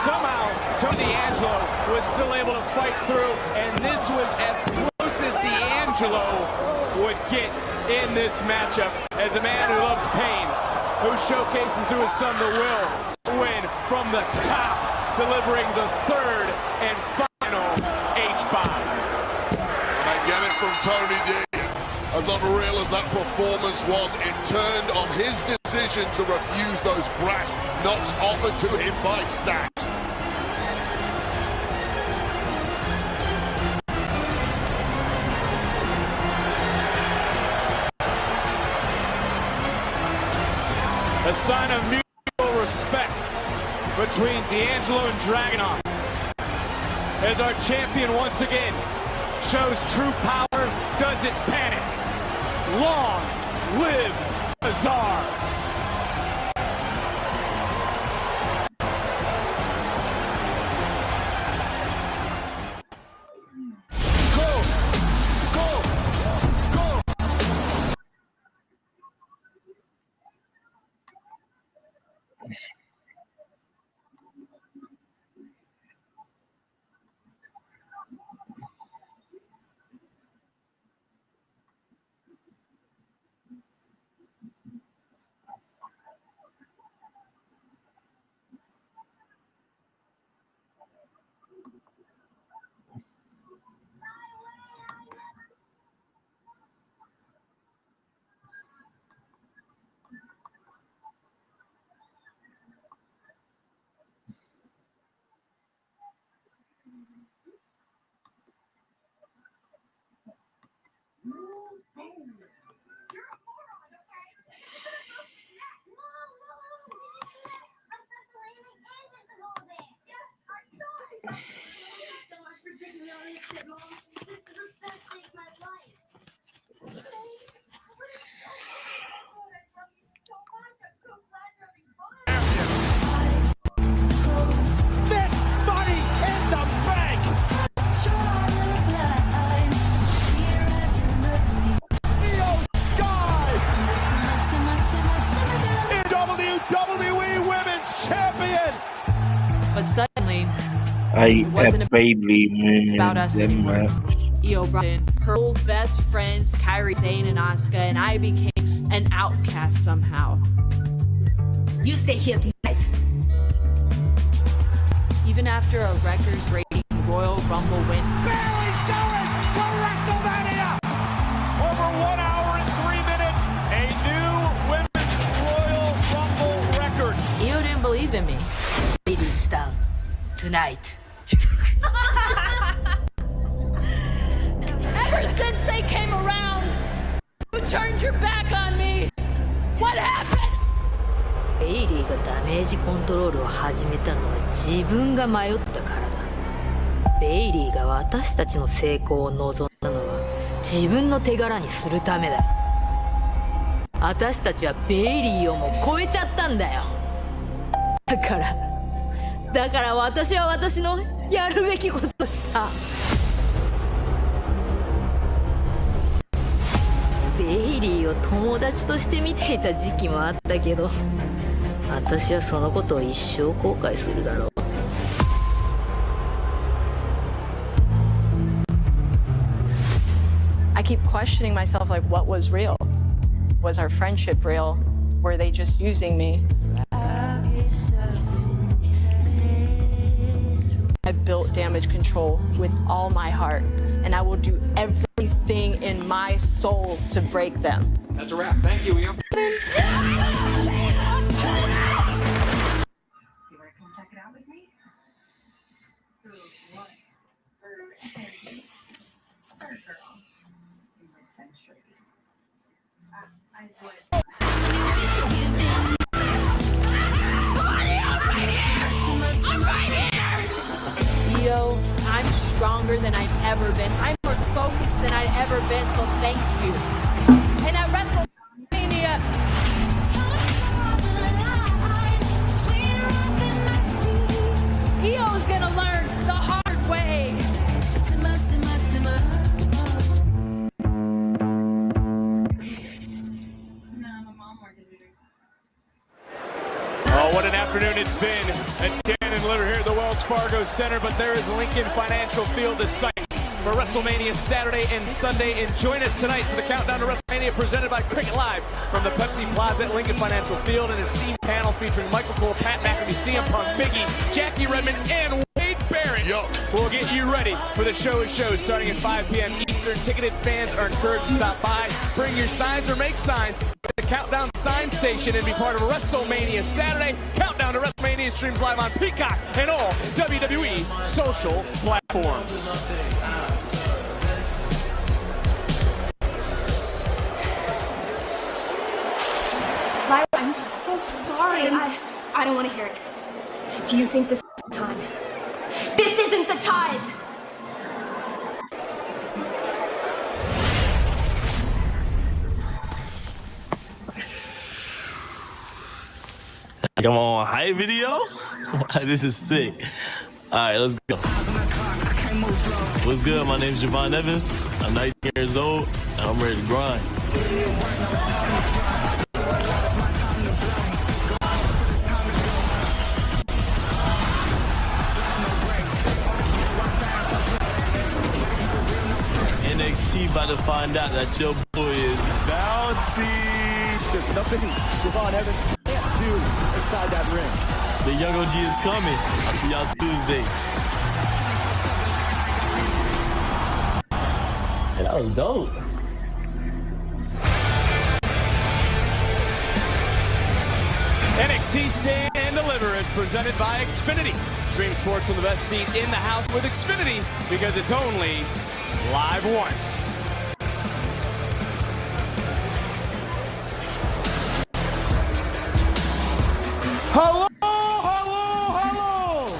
Somehow, Tony D'Angelo was still able to fight through, and this was as close as D'Angelo would get in this matchup as a man who loves pain, who showcases to his son the will to win from the top, delivering the third and final H-bomb. And I get it from Tony D. As unreal as that performance was, it turned on his decision to refuse those brass knocks offered to him by Stacks. A sign of mutual respect between D'Angelo and Dragunov, as our champion once again shows true power, doesn't panic. Long live Azar. This money in the bank. Io Skies is WWE Women's Champion. But suddenly, I wasn't badly about us anymore. Io brought in her old best friends, Kairi Sane and Asuka, and I became an outcast somehow. You stay here tonight. Even after a record-breaking Royal Rumble win, Bayley's going to WrestleMania. Over 1 hour and 3 minutes, a new Women's Royal Rumble record. Io didn't believe in me. Ladies down tonight. Ever since they came around, you turned your back on me. What happened? ベイリーがダメージコントロールを始めたのは自分が迷ったからだ。ベイリーが私たちの成功を望んだのは自分の手柄にするためだ。私たちはベイリーをも超えちゃったんだよ。だから私は私のやるべきことをした。ベイリーを友達として見ていた時期もあったけど、私はそのことを一生後悔するだろう。I keep questioning myself, like, what was real? Was our friendship real? Were they just using me? I built Damage Control with all my heart, and I will do everything in my soul to break them. That's a wrap. Thank you, Io. Io, I'm stronger than I've ever been. I'm more focused than I've ever been, so thank you. And at WrestleMania, Io's gonna learn the hard way. Oh, what an afternoon it's been. It's Dan and Liver here at the Wells Fargo Center, but there is Lincoln Financial Field to site for WrestleMania Saturday and Sunday. And join us tonight for the Countdown to WrestleMania presented by Cricket Live from the Pepsi Plaza at Lincoln Financial Field. An esteemed panel featuring Michael Cole, Pat McAfee, CM Punk, Biggie, Jackie Redmond, and Wade Barrett. We'll get you ready for the show starting at 5 p.m. Eastern. Ticketed fans are encouraged to stop by, bring your signs or make signs at the Countdown Sign Station and be part of WrestleMania Saturday. Countdown to WrestleMania streams live on Peacock and all WWE social platforms. Lyra, I'm so sorry. I don't want to hear it. Do you think this is the time? This isn't the time! Come on, hype video? This is sick. All right, let's go. What's good? My name is Javon Evans. I'm 19 years old, and I'm ready to grind. NXT about to find out that your boy is bouncy. There's nothing Javon Evans can't do inside that ring. The young OG is coming. I'll see y'all Tuesday. Hey, that was dope. NXT Stand and Deliver is presented by Xfinity. Stream sports from the best seat in the house with Xfinity because it's only live once. Hello, hello, hello.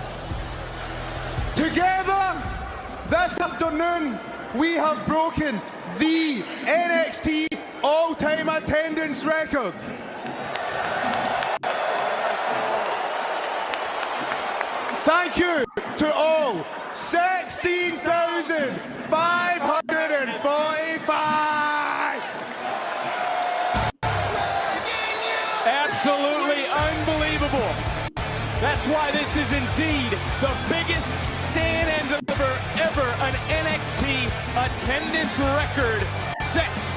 This afternoon, we have broken the NXT all-time attendance record. Thank you to all 16,545. Absolutely unbelievable. That's why this is indeed the biggest stand and deliver ever, an NXT attendance record set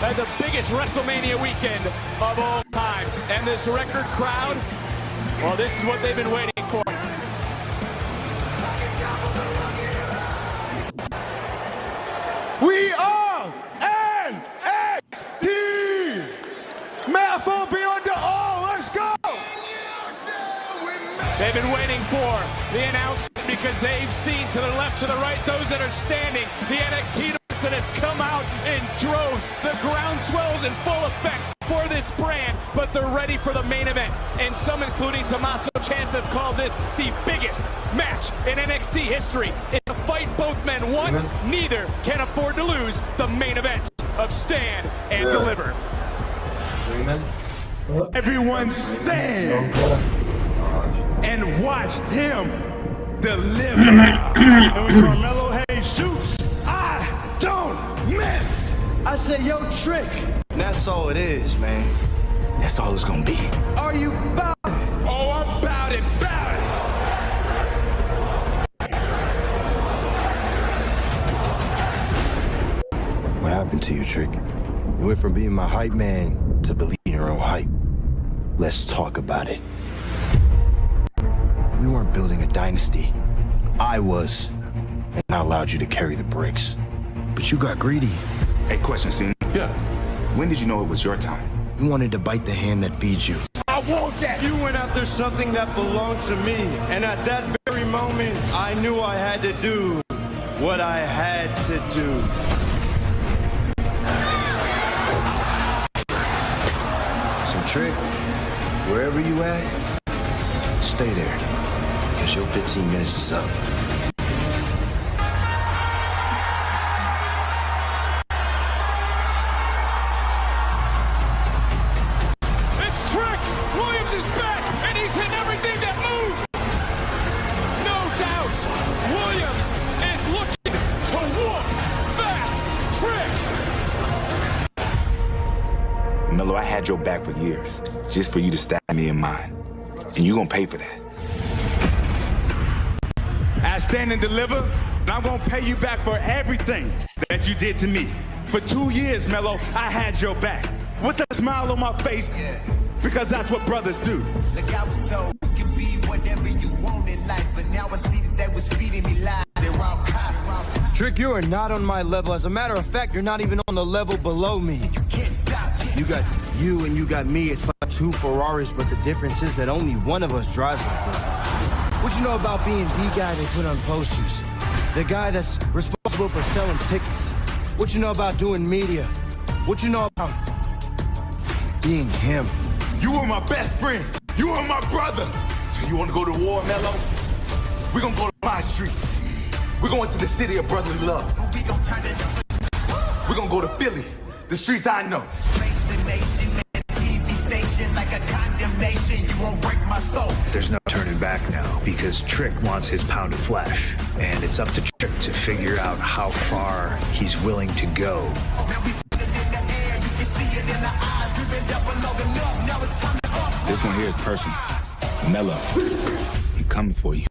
by the biggest WrestleMania weekend of all time. And this record crowd, well, this is what they've been waiting for. We are NXT! Metaphor beyond the all, let's go! They've been waiting for the announcement because they've seen to the left, to the right, those that are standing. The NXT that has come out in droves. The groundswell's in full effect for this brand, but they're ready for the main event. And some, including Tommaso Ciampa, have called this the biggest match in NXT history. In a fight both men won, neither can afford to lose the main event of Stand and Deliver. Everyone stand and watch him deliver. And when Carmelo Hayes shoots, I don't miss. I say, yo, Trick. And that's all it is, man. That's all it's gonna be. Are you about it? Oh, I'm about it, What happened to you, Trick? You went from being my hype man to believing your own hype. Let's talk about it. We weren't building a dynasty. I was. And I allowed you to carry the bricks. But you got greedy. Hey, question, Cena. Yeah. When did you know it was your time? You wanted to bite the hand that feeds you. I want that. You went after something that belonged to me. And at that very moment, I knew I had to do what I had to do. So, Trick, wherever you at, stay there. Because your 15 minutes is up. Melo, I had your back for years, just for you to stab me in mine. And you gonna pay for that. I stand and deliver, and I'm gonna pay you back for everything that you did to me. For 2 years, Melo, I had your back. With a smile on my face, because that's what brothers do. Look, I was told you can be whatever you want in life, but now I see that they was feeding me lies. They're all cops. Trick, you are not on my level. As a matter of fact, you're not even on the level below me. You can't stop. You got you and you got me. It's like two Ferraris, but the difference is that only one of us drives like one. What you know about being the guy they put on posters? The guy that's responsible for selling tickets? What you know about doing media? What you know about being him? You were my best friend. You were my brother. So you want to go to war, Melo? We're going to go to my streets. We're going to the city of brotherly love. We're going to go to Philly, the streets I know. Face the nation, TV station like a condemnation. You won't break my soul. There's no turning back now because Trick wants his pound of flesh. And it's up to Trick to figure out how far he's willing to go. This one here is personal. Melo, I'm coming for you.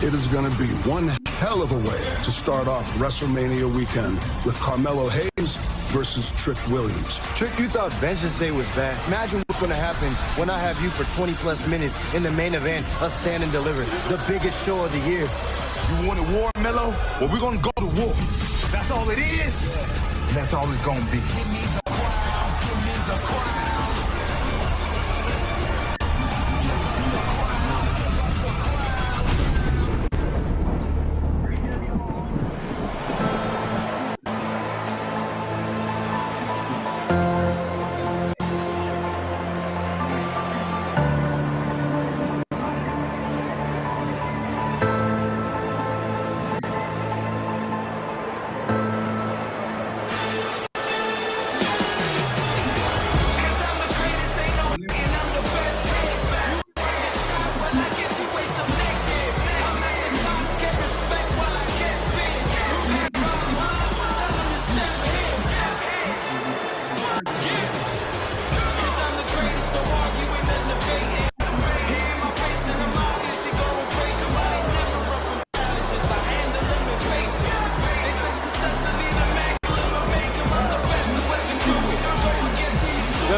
It is going to be one hell of a way to start off WrestleMania weekend with Carmelo Hayes versus Trick Williams. Trick, you thought Vengeance Day was bad. Imagine what's going to happen when I have you for 20-plus minutes in the main event of Stand and Deliver, the biggest show of the year. You want a war, Melo? Well, we're going to go to war. That's all it is. And that's all it's going to be. Give me the crown. Give me the crown.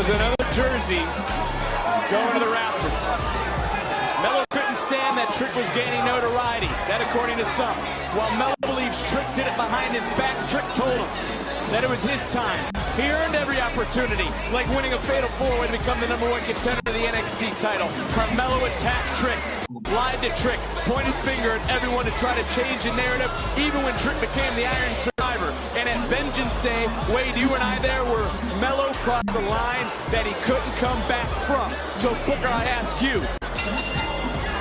was another jersey going to the Raptors. Melo couldn't stand that Trick was gaining notoriety. That according to some. While Melo believes Trick did it behind his back, Trick told him that it was his time. He earned every opportunity, like winning a Fatal 4-Way to become the #1 contender to the NXT title. Carmelo attacked Trick, lied to Trick, pointed finger at everyone to try to change the narrative, even when Trick became the Iron Survivor. And at Vengeance Day, Wade, you and I there were Melo crossed a line that he couldn't come back from. So Booker, I ask you.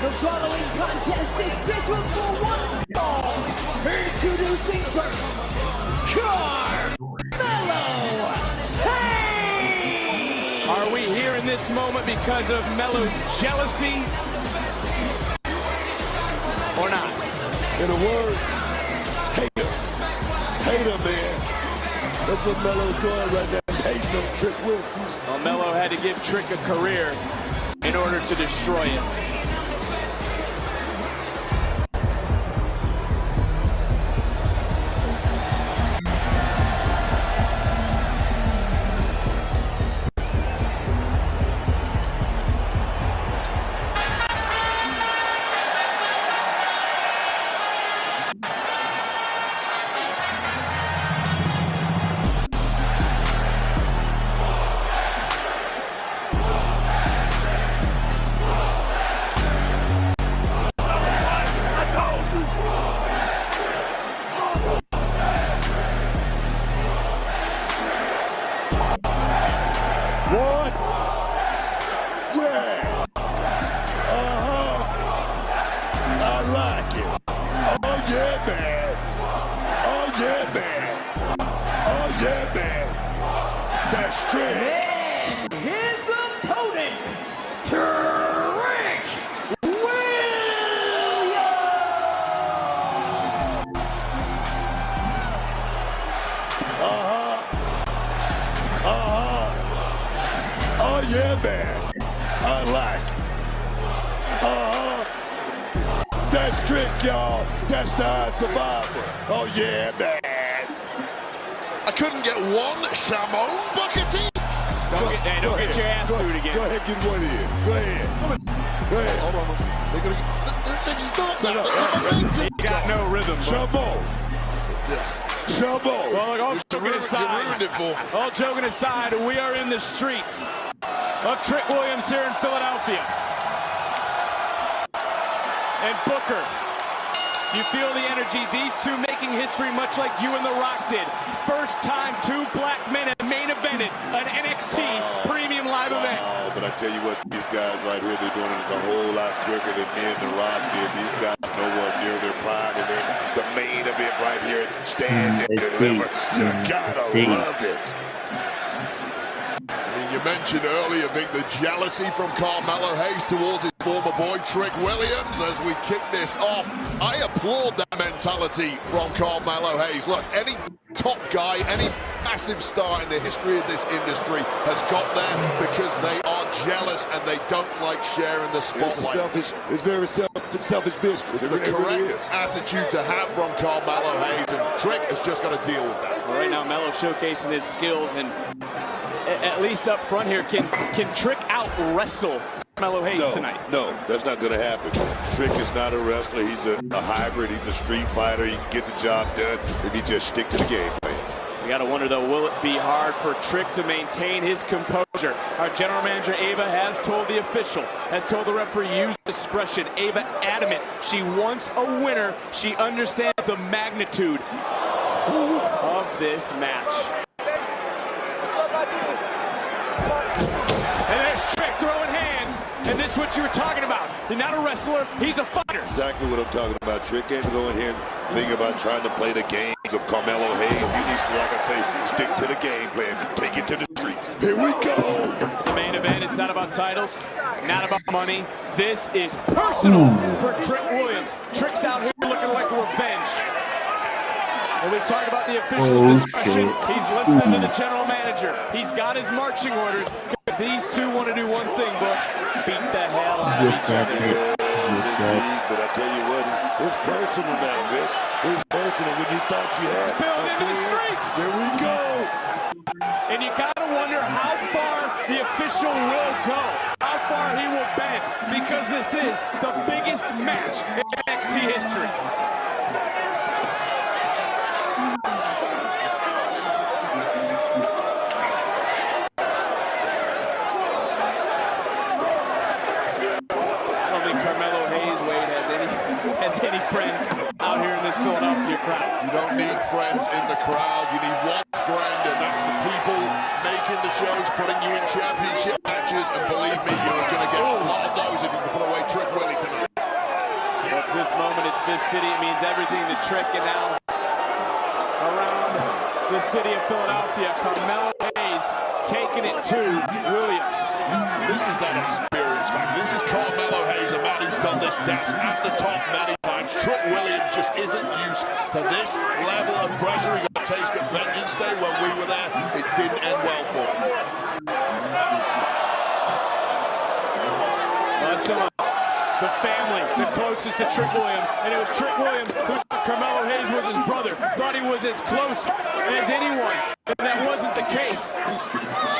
The following contest is scheduled for one fall. Introducing first, Carmelo Hayes! Are we here in this moment because of Melo's jealousy or not? In a word, hate him. Hate him, man. That's what Melo's doing right now. He's hating on Trick Williams. Well, Melo had to give Trick a career in order to destroy it. What? Yeah. I like it. Oh, yeah, man. Oh, yeah, man. Oh, yeah, man. That's Trick. And his opponent, Trick Williams! Oh, yeah, man. I like it. That's Trick, y'all. That's the Iron Survivor. Oh, yeah, man. I couldn't get one. Shamon Buckety. Don't get your ass sued again. Go ahead, get one in. Go ahead. Go ahead. Hold on. They've stopped that. He got no rhythm. Shamon. Shamon. Well, look, all joking aside, ruined it for. all joking aside, we are in the streets of Trick Williams here in Philadelphia. And Booker, you feel the energy. These two making history much like you and The Rock did. First time two black men have main evented an NXT premium live event. Oh, but I tell you what, these guys right here, they're doing it a whole lot quicker than me and The Rock did. These guys nowhere near their prime, and they're the main event right here. Stand and deliver. You gotta love it. You mentioned earlier, Vic, the jealousy from Carmelo Hayes towards his former boy Trick Williams. As we kick this off, I applaud that mentality from Carmelo Hayes. Look, any top guy, any massive star in the history of this industry has got there because they are jealous and they don't like sharing the spotlight. It's very selfish business. It's the correct attitude to have from Carmelo Hayes, and Trick has just got to deal with that. Well, right now, Melo showcasing his skills, and at least up front here, can Trick out-wrestle Carmelo Hayes tonight? No, that's not going to happen. Trick is not a wrestler. He's a hybrid. He's a street fighter. He can get the job done if he just stick to the game plan. We got to wonder, though, will it be hard for Trick to maintain his composure? Our general manager, Ava, has told the official, has told the referee, use discretion. Ava adamant. She wants a winner. She understands the magnitude of this match. And there's Trick throwing hands. And this is what you were talking about. He's not a wrestler. He's a fighter. Exactly what I'm talking about. Trick ain't going here and think about trying to play the games of Carmelo Hayes. He needs to, like I say, stick to the game plan. Take it to the street. Here we go. It's the main event. It's not about titles, not about money. This is personal for Trick Williams. Trick's out here looking like revenge. And we talk about the official's discretion. He's listening to the general manager. He's got his marching orders because these two want to do one thing, but beat the hell out of each other. Yes, indeed. But I tell you what, it's personal now, Vic. It's personal when you thought you had. Spilled into the streets. There we go. And you got to wonder how far the Marshall will go. How far he will bend, because this is the biggest match in NXT history. I don't think Carmelo Hayes, Wade, has any friends out here in this Philadelphia crowd. You don't need friends in the crowd. You need one friend, and that's the people making the shows, putting you in championship matches. And believe me, you're going to get a lot of those if you can put away Trick Willie tonight. It's this moment, it's this city. It means everything to Trick, and now around the city of Philadelphia, Carmelo Hayes taking it to Williams. This is that experience factor. This is Carmelo Hayes, a man who's done this dance at the top many times. Trick Williams just isn't used to this level of pressure. He got a taste at Vengeance Day when we were there. It didn't end well for him. The family, the closest to Trick Williams, and it was Trick Williams who thought Carmelo Hayes was his brother, thought he was as close as anyone, and that wasn't the case.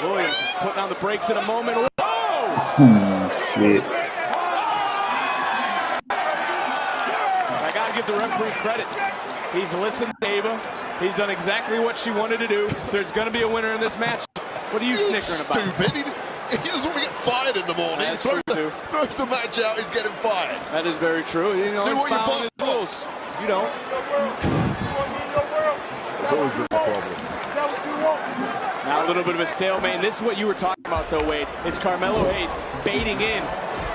Williams putting on the brakes in a moment. Whoa! Oh, shit. I gotta give the referee credit. He's listened to Ava. He's done exactly what she wanted to do. There's gonna be a winner in this match. What are you snickering about? Stupid. He doesn't want to get fired in the morning. That's true, too. Throws the match out, he's getting fired. That is very true. You know, do what your boss rules. You don't. It's always been a problem. Now a little bit of a stalemate. This is what you were talking about, though, Wade. It's Carmelo Hayes baiting in.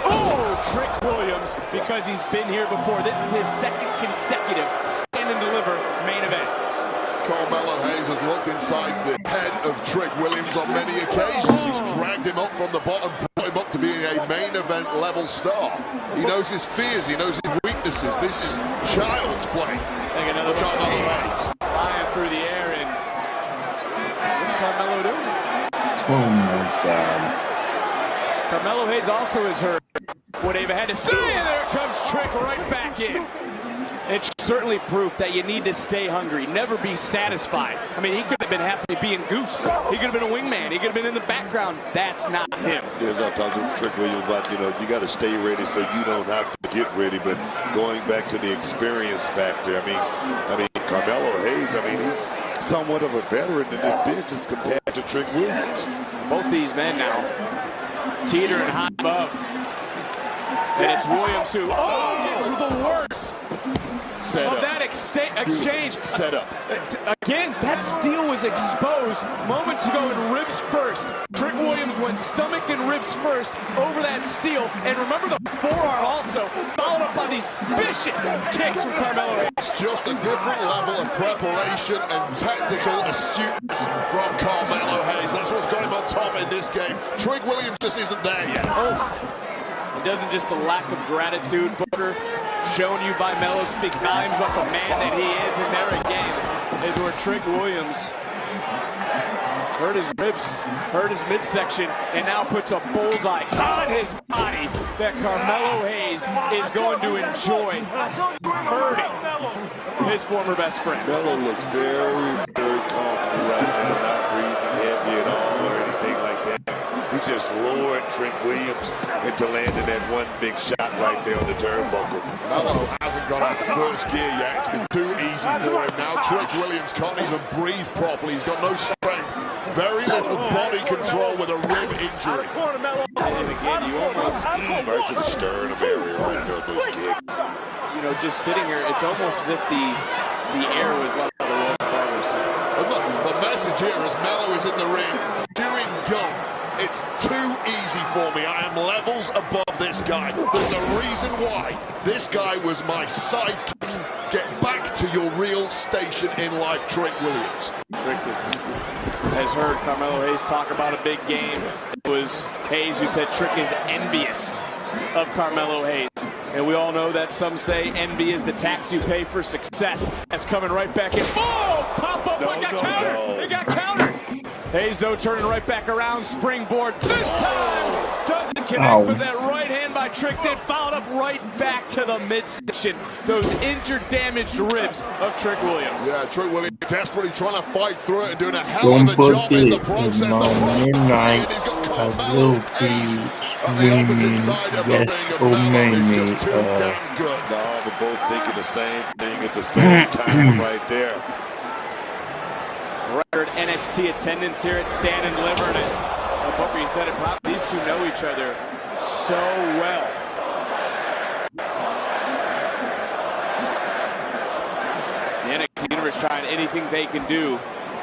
Oh, Trick Williams, because he's been here before. This is his second consecutive stand and deliver main event. Carmelo Hayes has looked inside the head of Trick Williams on many occasions. He's dragged him up from the bottom, brought him up to being a main event level star. He knows his fears, he knows his weaknesses. This is child's play for Carmelo Hayes. Flying through the air, and what's Carmelo doing? Oh my God. Carmelo Hayes also has heard what Ava had to say, and there comes Trick right back in. It's certainly proof that you need to stay hungry, never be satisfied. I mean, he could have been happy being Goose. He could have been a wingman. He could have been in the background. That's not him. Yeah, I'm talking to Trick Williams about, you got to stay ready so you don't have to get ready. But going back to the experience factor, I mean, Carmelo Hayes, he's somewhat of a veteran in this business compared to Trick Williams. Both these men now teetering high above. And it's Williams who, gets the worst. Set up. That exchange. Set up. Again, that steal was exposed moments ago in ribs first. Trick Williams went stomach and ribs first over that steal. And remember the forearm also, followed up by these vicious kicks from Carmelo Hayes. It's just a different level of preparation and tactical astuteness from Carmelo Hayes. That's what's got him on top in this game. Trick Williams just isn't there yet. It doesn't just the lack of gratitude, Booker, shown you by Melo, speak volumes about the man that he is. And there again is where Trick Williams hurt his ribs, hurt his midsection, and now puts a bullseye on his body that Carmelo Hayes is going to enjoy hurting his former best friend. Melo looks very, very comfortable right now, not breathing heavy at all or anything like that. He just lowered Trick Williams into landing that one big shot right there on the turnbuckle. Melo hasn't got out of first gear yet. It's been too easy for him. Now Trick Williams can't even breathe properly. He's got no strength. Very little body control with a rib injury. And again, you almost right to the sternum area right there with those kicks. You know, just sitting here, it's almost as if the air was left by the Wells Fargo side. The message here is Melo is in the ring, chewing gum. It's too easy for me. I am levels above this guy. There's a reason why. This guy was my sidekick. Get back to your real station in life, Trick Williams. Trick has heard Carmelo Hayes talk about a big game. It was Hayes who said Trick is envious of Carmelo Hayes. And we all know that some say envy is the tax you pay for success. That's coming right back in. Oh, pop up, He got countered. Hayes, though, turning right back around, springboard. This time doesn't connect with that right hand by Trick. Then followed up right back to the midsection. Those injured, damaged ribs of Trick Williams. Yeah, Trick Williams desperately trying to fight through it and doing a hell of a job in the process. Monday night, I will be streaming WrestleMania. No, we're both thinking the same thing at the same time right there. Record NXT attendance here at Stand and Deliver. And Booker, you said it properly. These two know each other so well. The NXT Universe trying anything they can do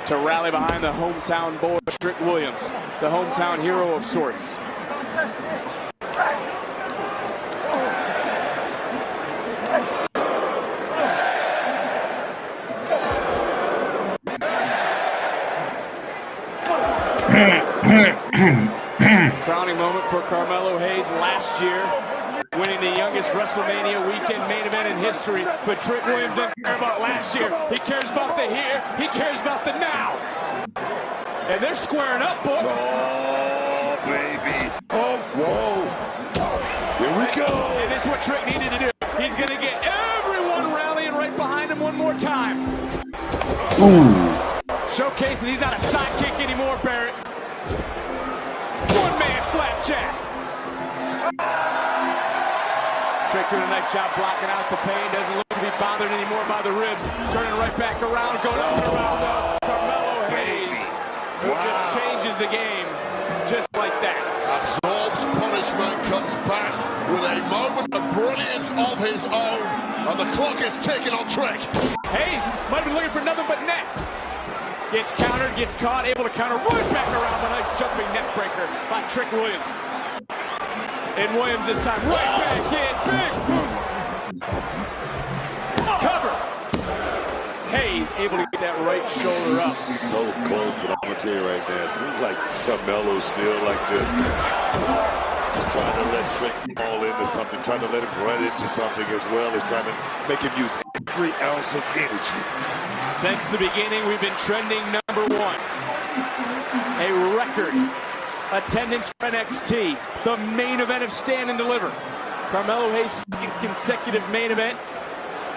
to rally behind the hometown boy, Trick Williams, the hometown hero of sorts. Crowning moment for Carmelo Hayes last year, winning the youngest WrestleMania weekend main event in history. But Trick Williams doesn't care about last year. He cares about the here. He cares about the now. And they're squaring up, Book. Oh, baby. Oh, whoa. Here we go. And this is what Trick needed to do. He's going to get everyone rallying right behind him one more time. Ooh. Showcasing he's not a sidekick anymore, Barrett. One-man flapjack. Trick doing a nice job blocking out the pain. Doesn't look to be bothered anymore by the ribs. Turning right back around, going up and around though. Carmelo Hayes, who just changes the game just like that. Absorbs punishment, comes back with a moment of brilliance of his own. And the clock is ticking on Trick. Hayes might be looking for nothing but net. Gets countered, gets caught, able to counter right back around. A nice jumping neck breaker by Trick Williams. And Williams this time right back in. Big boom. Cover. Hayes able to get that right shoulder up. So close, but I'm going to tell you right now, it seems like Carmelo's still like this. He's trying to let Trick fall into something, trying to let him run into something as well as trying to make him use every ounce of energy. Since the beginning, we've been trending #1. A record attendance for NXT, the main event of Stand and Deliver. Carmelo Hayes' second consecutive main event.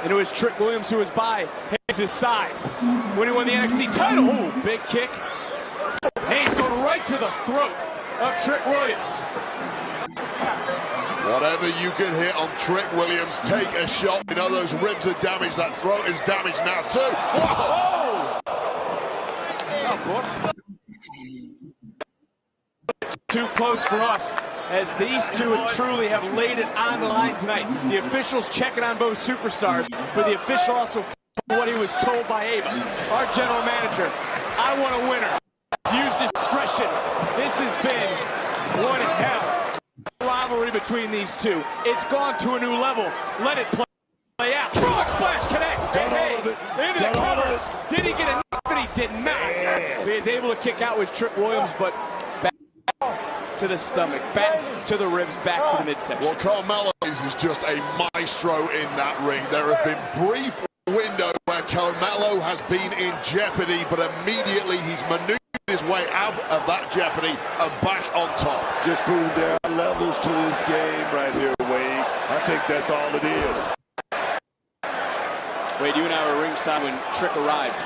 And it was Trick Williams who was by Hayes' side when he won the NXT title. Ooh, big kick. Hayes going right to the throat of Trick Williams. Whatever you can hit on Trick Williams, take a shot. You know those ribs are damaged, that throat is damaged now too. Whoa! Too close for us, as these two truly have laid it on the line tonight. The officials checking on both superstars, but the official also what he was told by Ava, our general manager. I want a winner. Use discretion. This has been one hell rivalry between these two. It's gone to a new level. Let it play out. Frog splash connects. Hayes into the cover. Did he get enough? And he did not. He is able to kick out with Trick Williams, but back to the stomach, back to the ribs, back to the midsection. Well, Carmelo is just a maestro in that ring. There have been brief windows where Carmelo has been in jeopardy, but immediately he's maneuvered his way out of that jeopardy and back on top. Just proving there are levels to this game right here, Wade. I think that's all it is. Wade, you and I were ringside when Trick arrived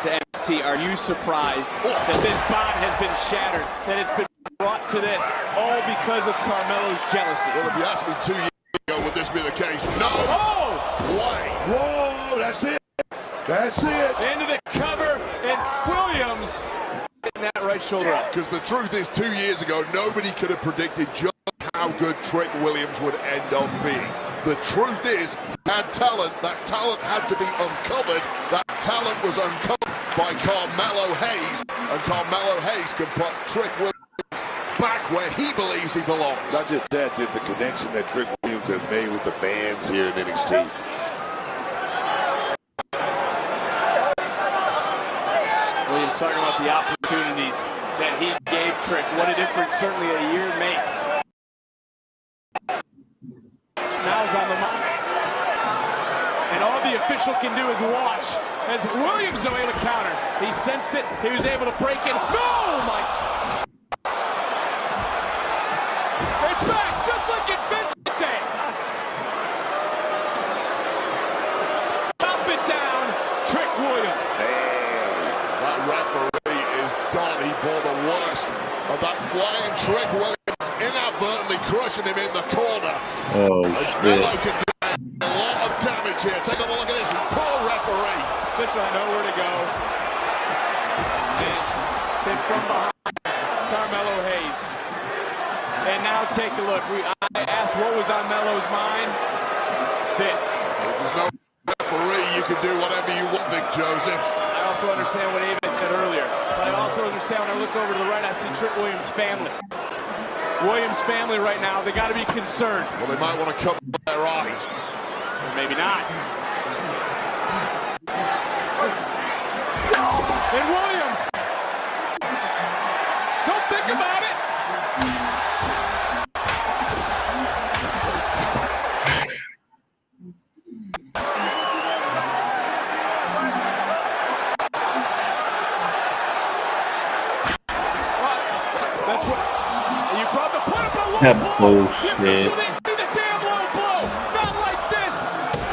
to NXT. Are you surprised that this bond has been shattered, that it's been brought to this, all because of Carmelo's jealousy? Well, if you asked me 2 years ago, would this be the case? No! Oh! Way! Whoa, that's it! That's it! Into the cover, and Williams getting that right shoulder up. Because the truth is, 2 years ago, nobody could have predicted just how good Trick Williams would end up being. The truth is, that talent had to be uncovered. That talent was uncovered by Carmelo Hayes, and Carmelo Hayes can put Trick Williams back where he believes he belongs. Not just that, the connection that Trick Williams has made with the fans here in NXT. Williams talking about the opportunities that he gave Trick. What a difference certainly a year makes. Now's on the mark. And all the official can do is watch as Williams is able to counter. He sensed it. He was able to break it. No, my. And back just like Adventure Day. Chop it down, Trick Williams. of that flying Trick Williams inadvertently crushing him in the corner. Oh, Mello shit. can do a lot of damage here. Take a look at this. Poor referee. Official had nowhere to go. And then from behind, Carmelo Hayes. And now take a look. I asked what was on Melo's mind. This. If there's no referee, you can do whatever you want, Vic Joseph. I also understand what Abe had said earlier. But I also understand when I look over to the right, I see Trick Williams' family. Williams' family right now, they got to be concerned. Well, they might want to cover their eyes. Or maybe not. And Williams. Don't think about it. That's what you probably put him in a low That blow. bullshit. You didn't see the damn low blow. Not like this.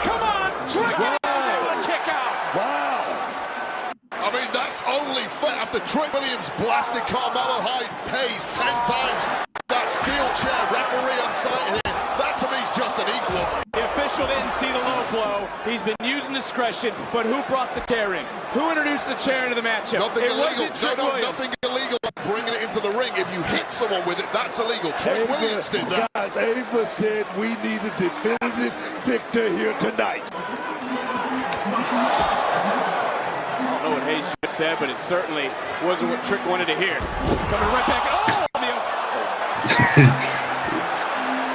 Come on, Trick able to kick out. Wow. I mean, that's only fair after Trick Williams blasted Carmelo Hayes 10 times. That steel chair referee on site here. That to me is just an equal. The official didn't see the low blow. He's been using discretion, but who brought the chair in? Who introduced the chair into the matchup? Nothing it illegal. wasn't Trick No, Williams. nothing illegal about bringing it into the ring. If you hit someone with it, that's illegal. Trick Williams did that. Guys, Ava said we need a definitive victor here tonight. I don't know what Hayes just said, but it certainly wasn't what Trick wanted to hear. Coming right back.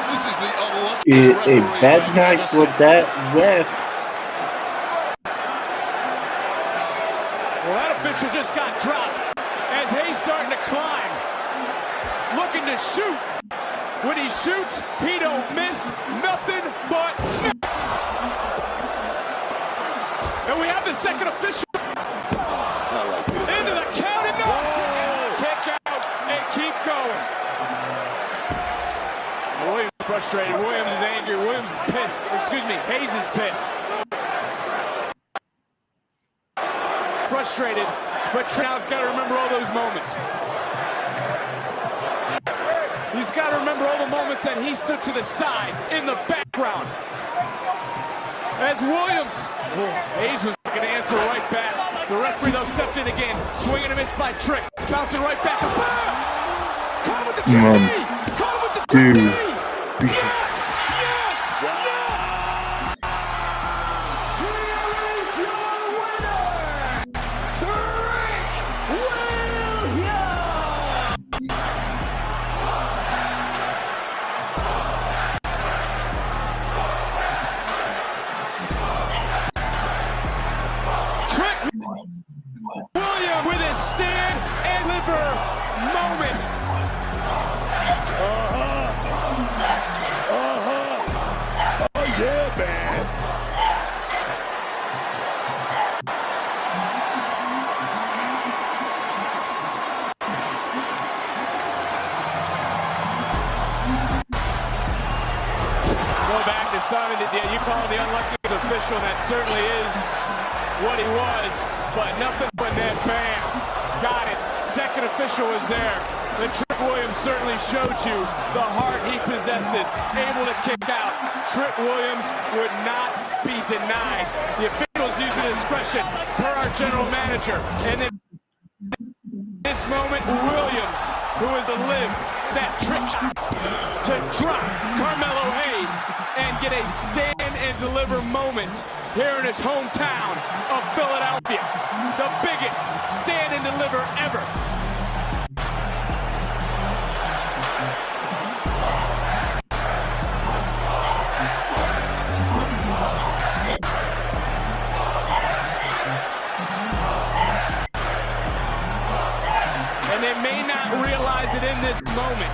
This is the unlucky A bad night for that ref. Well, that official just got dropped as Hayes starting to climb. Looking to shoot. When he shoots, he don't miss. Nothing but nets. And we have the second official. Into the count and no. Kick out and keep going. Williams is frustrated. Williams is angry. Williams is pissed. Excuse me, Hayes is pissed. Frustrated, but now's got to remember all those moments. He's got to remember all the moments that he stood to the side in the background. As Williams, Hayes was going to answer right back. The referee, though, stepped in again. Swing and a miss by Trick. Bouncing right back. Caught him with the trick knee. Caught him with the trick knee. Yes! Yes! Yes! Here is your winner, Trick Williams with his stand and deliver moment. Oh, yeah, man. Go back to Simon. You call him the unluckiest official, and that certainly is what he was, but nothing but that. Bam. Got it. Second official is there. The Trick Williams certainly showed you the heart he possesses. Able to kick out. Trick Williams would not be denied. The officials using discretion per our general manager. And then this moment, Williams, who is to live that trick shot to drop Carmelo Hayes and get a stand and deliver moment here in his hometown of Philadelphia. The biggest stand and deliver ever. And they may not realize it in this moment,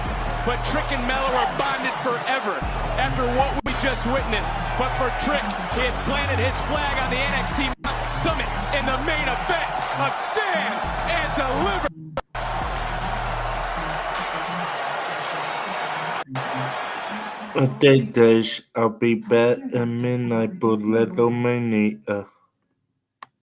but Trick and Mello are bonded forever after what we just witnessed. But for Trick, he has planted his flag on the NXT Summit in the main event of Stand and Deliver. Okay, guys, I'll be back at midnight for WrestleMania.